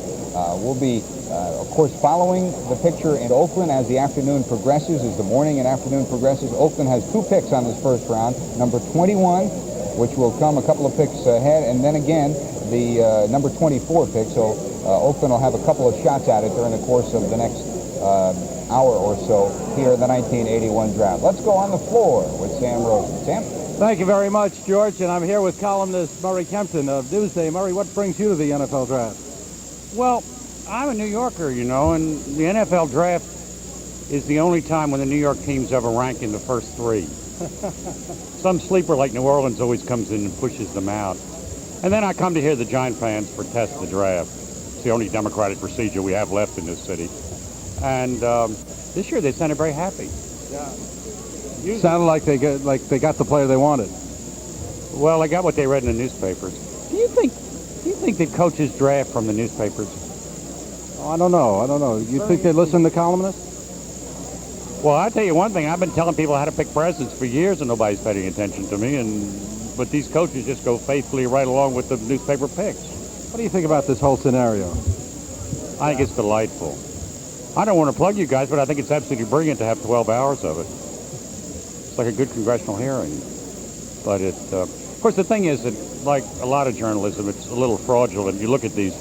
We'll be, of course, following the picture in Oakland as the afternoon progresses, as the morning and afternoon progresses. Oakland has 2 picks on this first round, number 21, which will come a couple of picks ahead, and then again, the number 24 pick. So Oakland will have a couple of shots at it during the course of the next hour or so here in the 1981 draft. Let's go on the floor with Sam Rosen. Sam? Thank you very much, George, and I'm here with columnist Murray Kempton of Newsday. Murray, what brings you to the NFL draft? Well, I'm a New Yorker, you know, and the NFL draft is the only time when the New York teams ever rank in the first 3. Some sleeper like New Orleans always comes in and pushes them out. And then I come to hear the Giant fans protest the draft. It's the only democratic procedure we have left in this city. And this year they sounded very happy. Yeah. Sounded like they got the player they wanted. Well, they got what they read in the newspapers. Do you think Do you think that coaches draft from the newspapers? Oh, I don't know. You think they listen to columnists? Well, I'll tell you one thing. I've been telling people how to pick presidents for years, and nobody's paying attention to me. But these coaches just go faithfully right along with the newspaper picks. What do you think about this whole scenario? I think it's delightful. I don't want to plug you guys, but I think it's absolutely brilliant to have 12 hours of it. It's like a good congressional hearing. But of course, the thing is that, like a lot of journalism, it's a little fraudulent. You look at these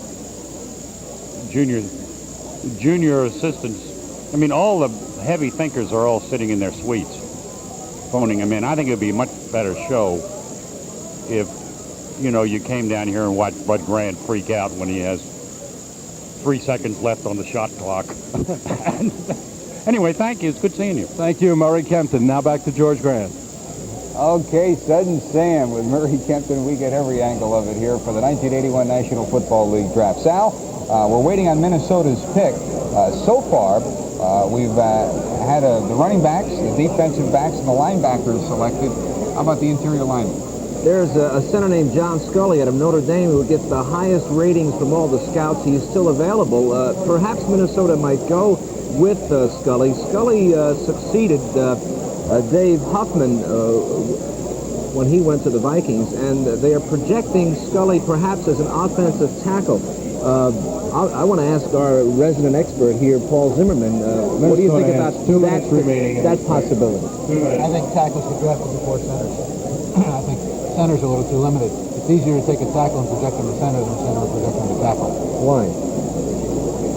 junior assistants. I mean, all the heavy thinkers are all sitting in their suites, phoning them in. I think it would be a much better show if, you came down here and watched Bud Grant freak out when he has 3 seconds left on the shot clock. Anyway, thank you. It's good seeing you. Thank you, Murray Kempton. Now back to George Grant. Okay, Sudden Sam with Murray Kempton. We get every angle of it here for the 1981 National Football League draft. Sal, we're waiting on Minnesota's pick. So far, we've had the running backs, the defensive backs, and the linebackers selected. How about the interior linemen? There's a center named John Scully out of Notre Dame who gets the highest ratings from all the scouts. He's still available. Perhaps Minnesota might go with Scully. Scully succeeded Dave Huffman when he went to the Vikings, and they are projecting Scully perhaps as an offensive tackle. I want to ask our resident expert here, Paul Zimmerman, what do you think about that possibility? I think tackles get drafted before centers. I think centers are a little too limited. It's easier to take a tackle and project him to center than center and project him to tackle. Why?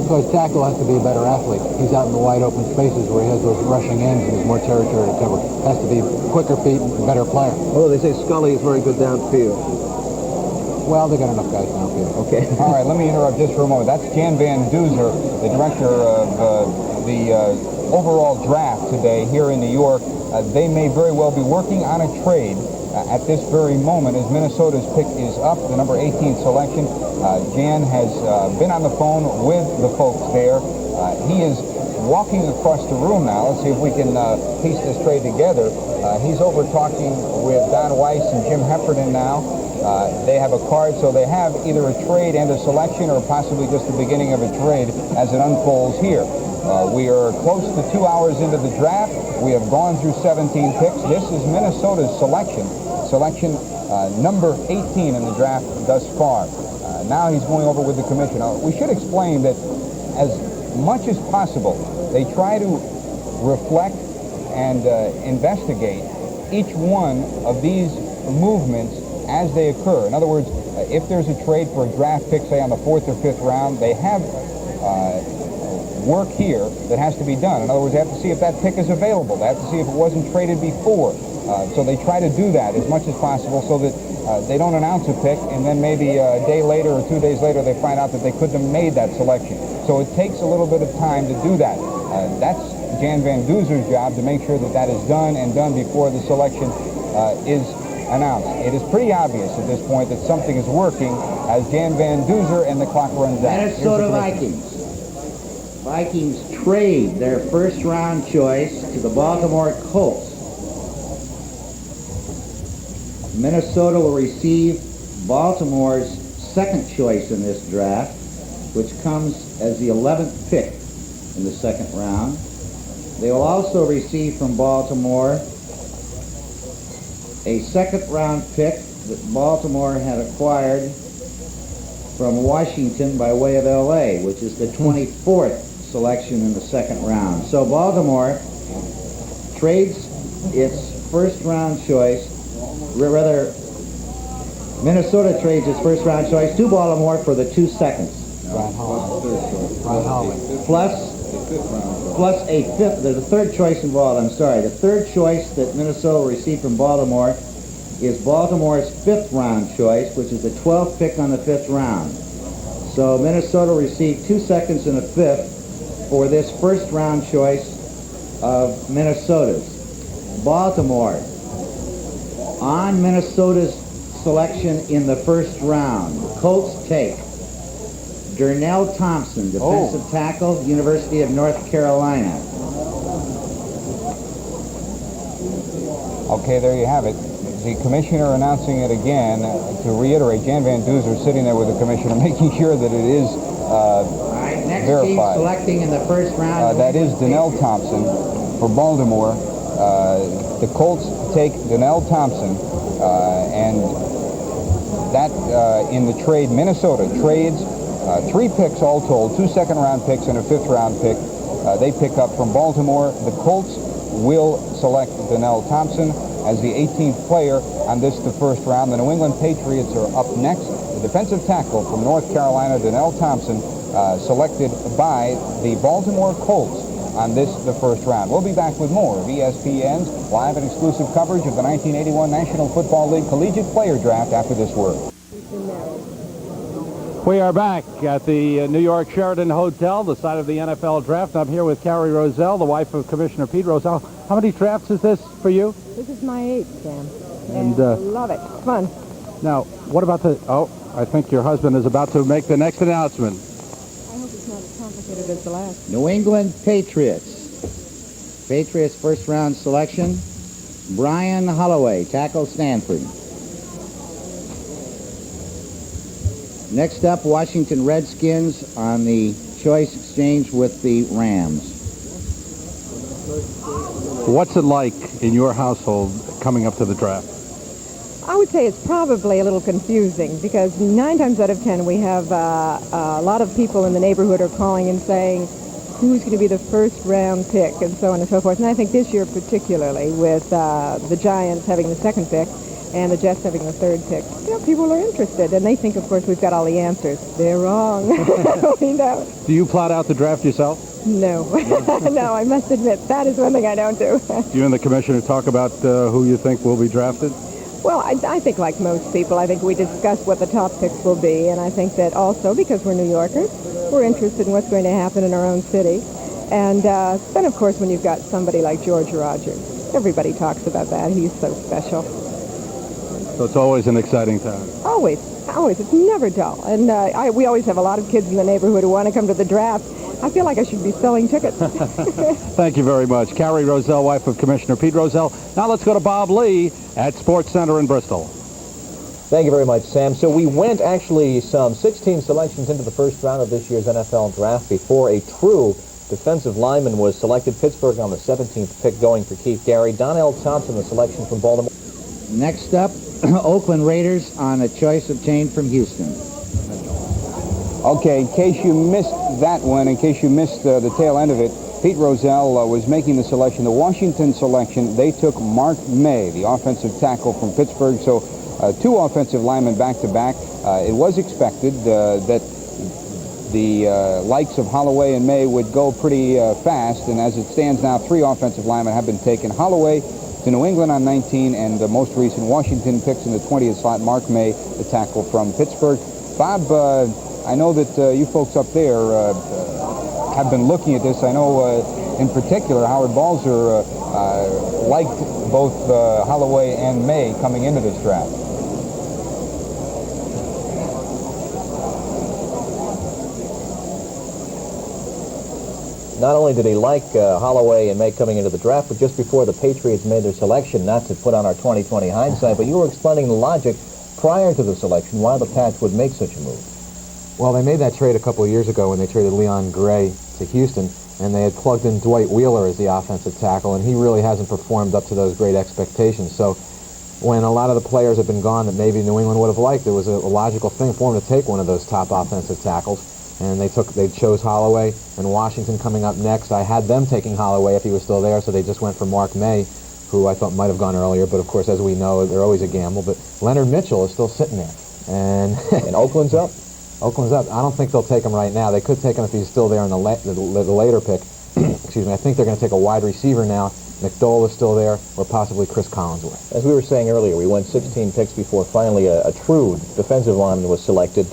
Because tackle has to be a better athlete. He's out in the wide open spaces where he has those rushing ends and there's more territory to cover. Has to be quicker feet and a better player. Although they say Scully is very good downfield. Well, they got enough guys downfield. Okay. All right, let me interrupt just for a moment. That's Jan Van Duzer, the director of the overall draft today here in New York. They may very well be working on a trade at this very moment as Minnesota's pick is up, the number 18 selection. Jan has been on the phone with the folks there. He is walking across the room now. Let's see if we can piece this trade together. He's over talking with Don Weiss and Jim Heffernan now. They have a card, so they have either a trade and a selection or possibly just the beginning of a trade as it unfolds here. We are close to 2 hours into the draft. We have gone through 17 picks. This is Minnesota's selection number 18 in the draft thus far. Now he's going over with the commission. We should explain that as much as possible, they try to reflect and investigate each one of these movements as they occur. In other words, if there's a trade for a draft pick, say on the 4th or 5th round, they have work here that has to be done. In other words, they have to see if that pick is available. They have to see if it wasn't traded before. So they try to do that as much as possible so that they don't announce a pick and then maybe a day later or 2 days later they find out that they couldn't have made that selection. So it takes a little bit of time to do that. That's Jan Van Duzer's job to make sure that that is done and done before the selection is announced. It is pretty obvious at this point that something is working as Jan Van Duzer and the clock runs out. Minnesota Vikings. Vikings trade their first-round choice to the Baltimore Colts. Minnesota will receive Baltimore's second choice in this draft, which comes as the 11th pick in the second round. They will also receive from Baltimore a second-round pick that Baltimore had acquired from Washington by way of L.A., which is the 24th selection in the second round. So Baltimore trades its first-round choice, rather, Minnesota trades its first-round choice to Baltimore for the 2 seconds. Plus a fifth, the third choice involved, I'm sorry, the third choice that Minnesota received from Baltimore is Baltimore's 5th round choice, which is the 12th pick on the 5th round. So Minnesota received 2 seconds and a 5th for this first round choice of Minnesota's. Baltimore, on Minnesota's selection in the first round, the Colts take Durnell Thompson, defensive tackle, University of North Carolina. Okay, there you have it. the commissioner announcing it again. To reiterate, Jan Van Duzer sitting there with the commissioner, making sure that it is Next team verified. selecting in the first round. That is Donnell Thompson for Baltimore. The Colts take Donnell Thompson, and that in the trade, Minnesota trades 3 picks all told, 2 second-round picks and a 5th-round pick. They pick up from Baltimore. The Colts will select Donnell Thompson as the 18th player on this, the first round. The New England Patriots are up next. The defensive tackle from North Carolina, Donnell Thompson, selected by the Baltimore Colts on this, the first round. We'll be back with more of ESPN's live and exclusive coverage of the 1981 National Football League Collegiate Player Draft after this word. We are back at the New York Sheraton Hotel, the site of the NFL Draft. I'm here with Carrie Roselle, the wife of Commissioner Pete Roselle. How many drafts is this for you? This is my 8th, Sam. And love it. Fun. Now, what about the... Oh, I think your husband is about to make the next announcement. I hope it's not as complicated as the last. New England Patriots. Patriots first round selection. Brian Holloway, tackle, Stanford. Next up, Washington Redskins on the choice exchange with the Rams. What's it like in your household coming up to the draft? I would say it's probably a little confusing because 9 times out of 10 we have a lot of people in the neighborhood are calling and saying who's going to be the first round pick and so on and so forth. And I think this year particularly with the Giants having the 2nd pick and the Jets having the 3rd pick, you know, people are interested and they think, of course, we've got all the answers. They're wrong. We know. Do you plot out the draft yourself? No. No, I must admit, that is one thing I don't do. You and the commissioner talk about who you think will be drafted? Well, I think like most people, I think we discuss what the top picks will be, and I think that also, because we're New Yorkers, we're interested in what's going to happen in our own city. And then, of course, when you've got somebody like George Rogers, everybody talks about that. He's so special. So it's always an exciting time. Always. It's never dull. And we always have a lot of kids in the neighborhood who want to come to the draft. I feel like I should be selling tickets. Thank you very much. Carrie Roselle, wife of Commissioner Pete Roselle. Now let's go to Bob Lee at Sports Center in Bristol. Thank you very much, Sam. So we went actually some 16 selections into the first round of this year's NFL Draft before a true defensive lineman was selected. Pittsburgh on the 17th pick going for Keith Gary. Donnell Thompson, the selection from Baltimore. Next up, Oakland Raiders on a choice obtained from Houston. Okay, in case you missed that one, in case you missed the tail end of it, Pete Roselle was making the selection. The Washington selection, they took Mark May, the offensive tackle from Pittsburgh. So 2 offensive linemen back-to-back. It was expected that the likes of Holloway and May would go pretty fast, and as it stands now, 3 offensive linemen have been taken. Holloway to New England on 19, and the most recent Washington picks in the 20th slot, Mark May, the tackle from Pittsburgh. Bob, I know that you folks up there have been looking at this. I know in particular Howard Balzer liked both Holloway and May coming into this draft. Not only did he like Holloway and May coming into the draft, but just before the Patriots made their selection, not to put on our 20/20 hindsight, but you were explaining the logic prior to the selection, why the Pats would make such a move. Well, they made that trade a couple of years ago when they traded Leon Gray to Houston, and they had plugged in Dwight Wheeler as the offensive tackle, and he really hasn't performed up to those great expectations. So when a lot of the players have been gone that maybe New England would have liked, it was a logical thing for them to take one of those top offensive tackles. And they chose Holloway, and Washington coming up next. I had them taking Holloway if he was still there, so they just went for Mark May, who I thought might have gone earlier, but of course, as we know, they're always a gamble. But Leonard Mitchell is still sitting there. And Oakland's up? Oakland's up. I don't think they'll take him right now. They could take him if he's still there in the later pick. Excuse me. I think they're going to take a wide receiver now. McDowell is still there, or possibly Chris Collinsworth. As we were saying earlier, we went 16 picks before finally a true defensive lineman was selected.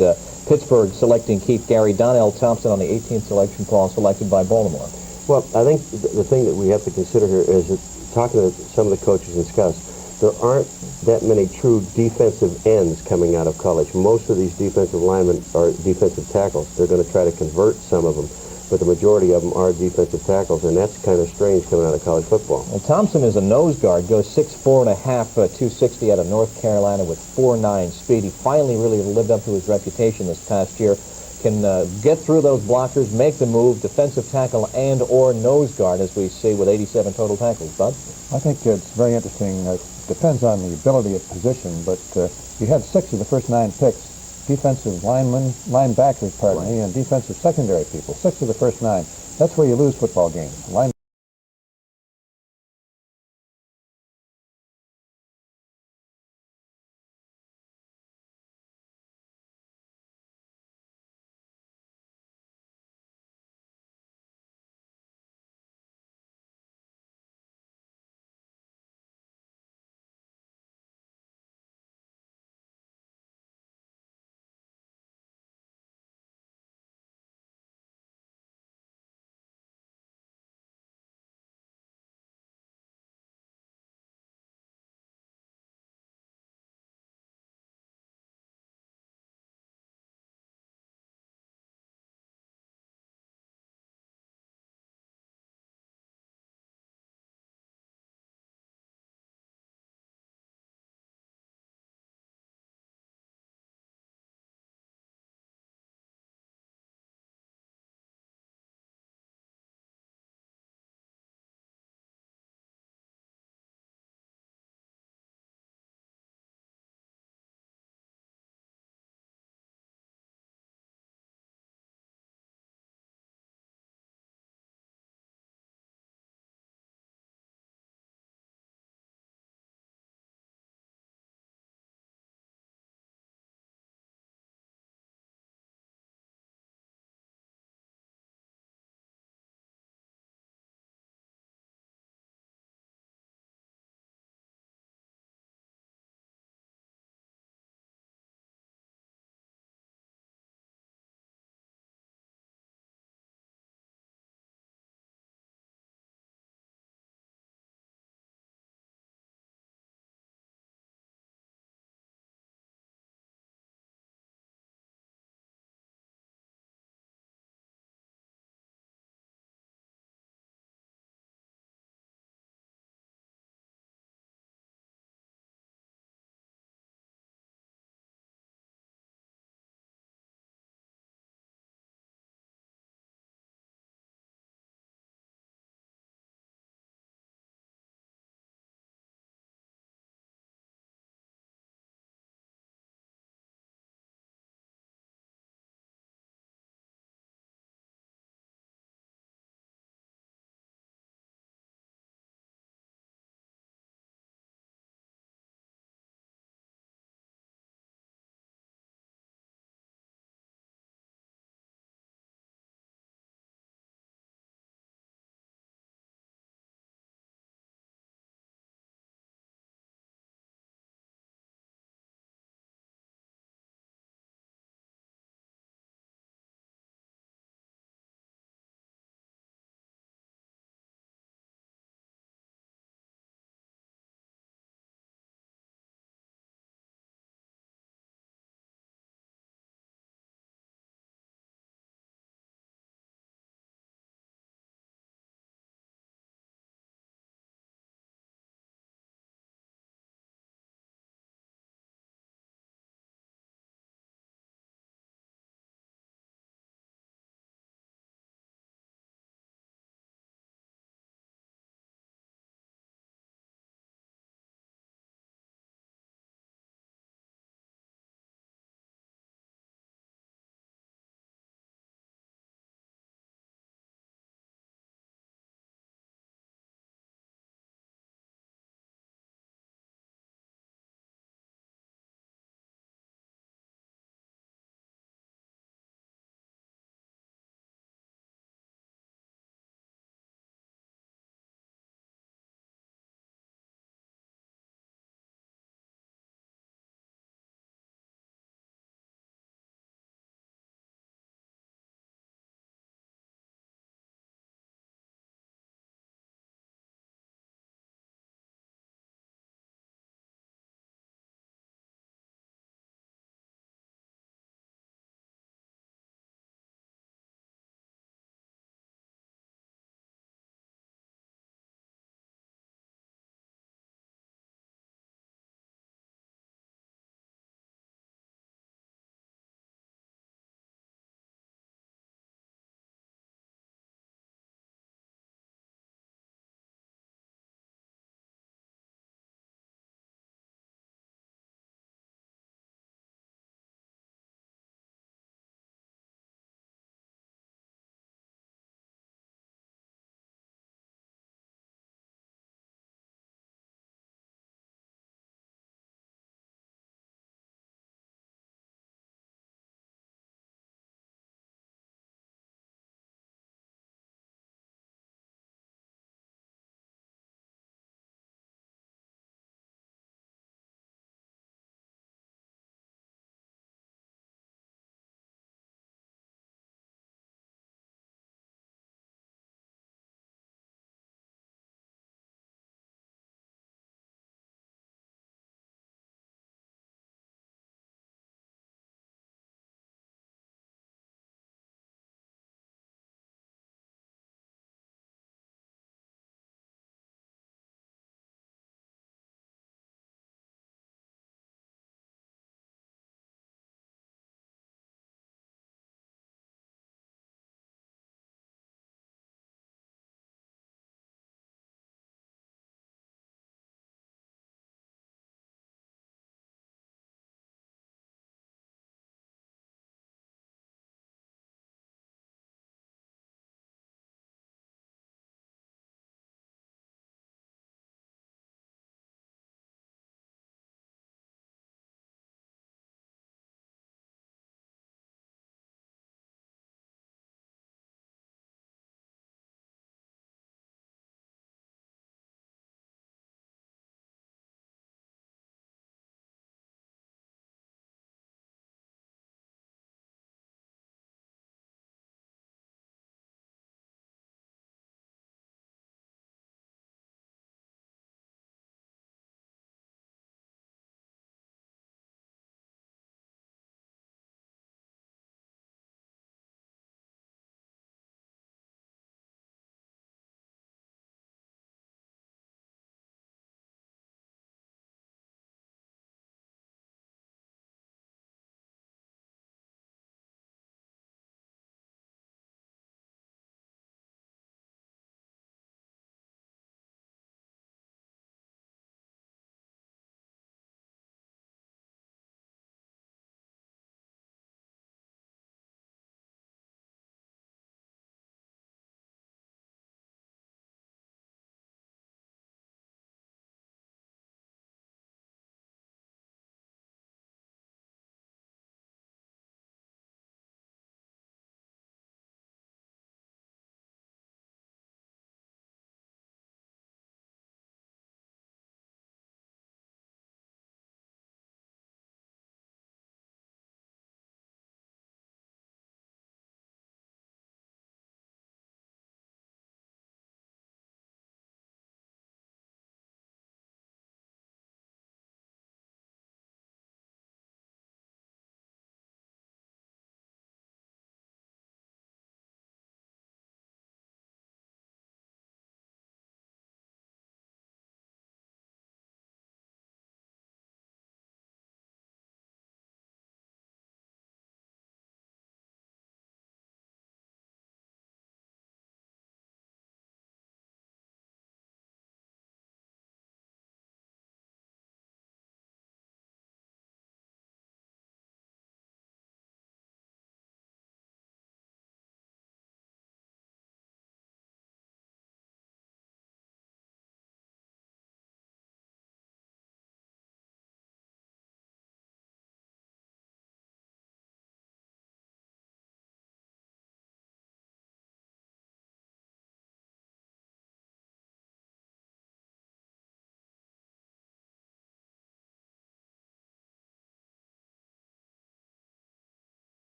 Pittsburgh selecting Keith Gary. Donnell Thompson on the 18th selection, Paul, selected by Baltimore. Well, I think the thing that we have to consider here is that, talking to some of the coaches and scouts, there aren't that many true defensive ends coming out of college. Most of these defensive linemen are defensive tackles. They're going to try to convert some of them. but the majority of them are defensive tackles, and that's kind of strange coming out of college football. Well, Thompson is a nose guard, goes 6'4 and a half, 260 out of North Carolina with 4'9 speed. He finally really lived up to his reputation this past year. Can get through those blockers, make the move, defensive tackle and or nose guard, as we see with 87 total tackles. Bud? I think it's very interesting. Depends on the ability of position, but you had 6 of the first 9 picks, defensive linebackers, and defensive secondary people. 6 of the first 9. That's where you lose football games.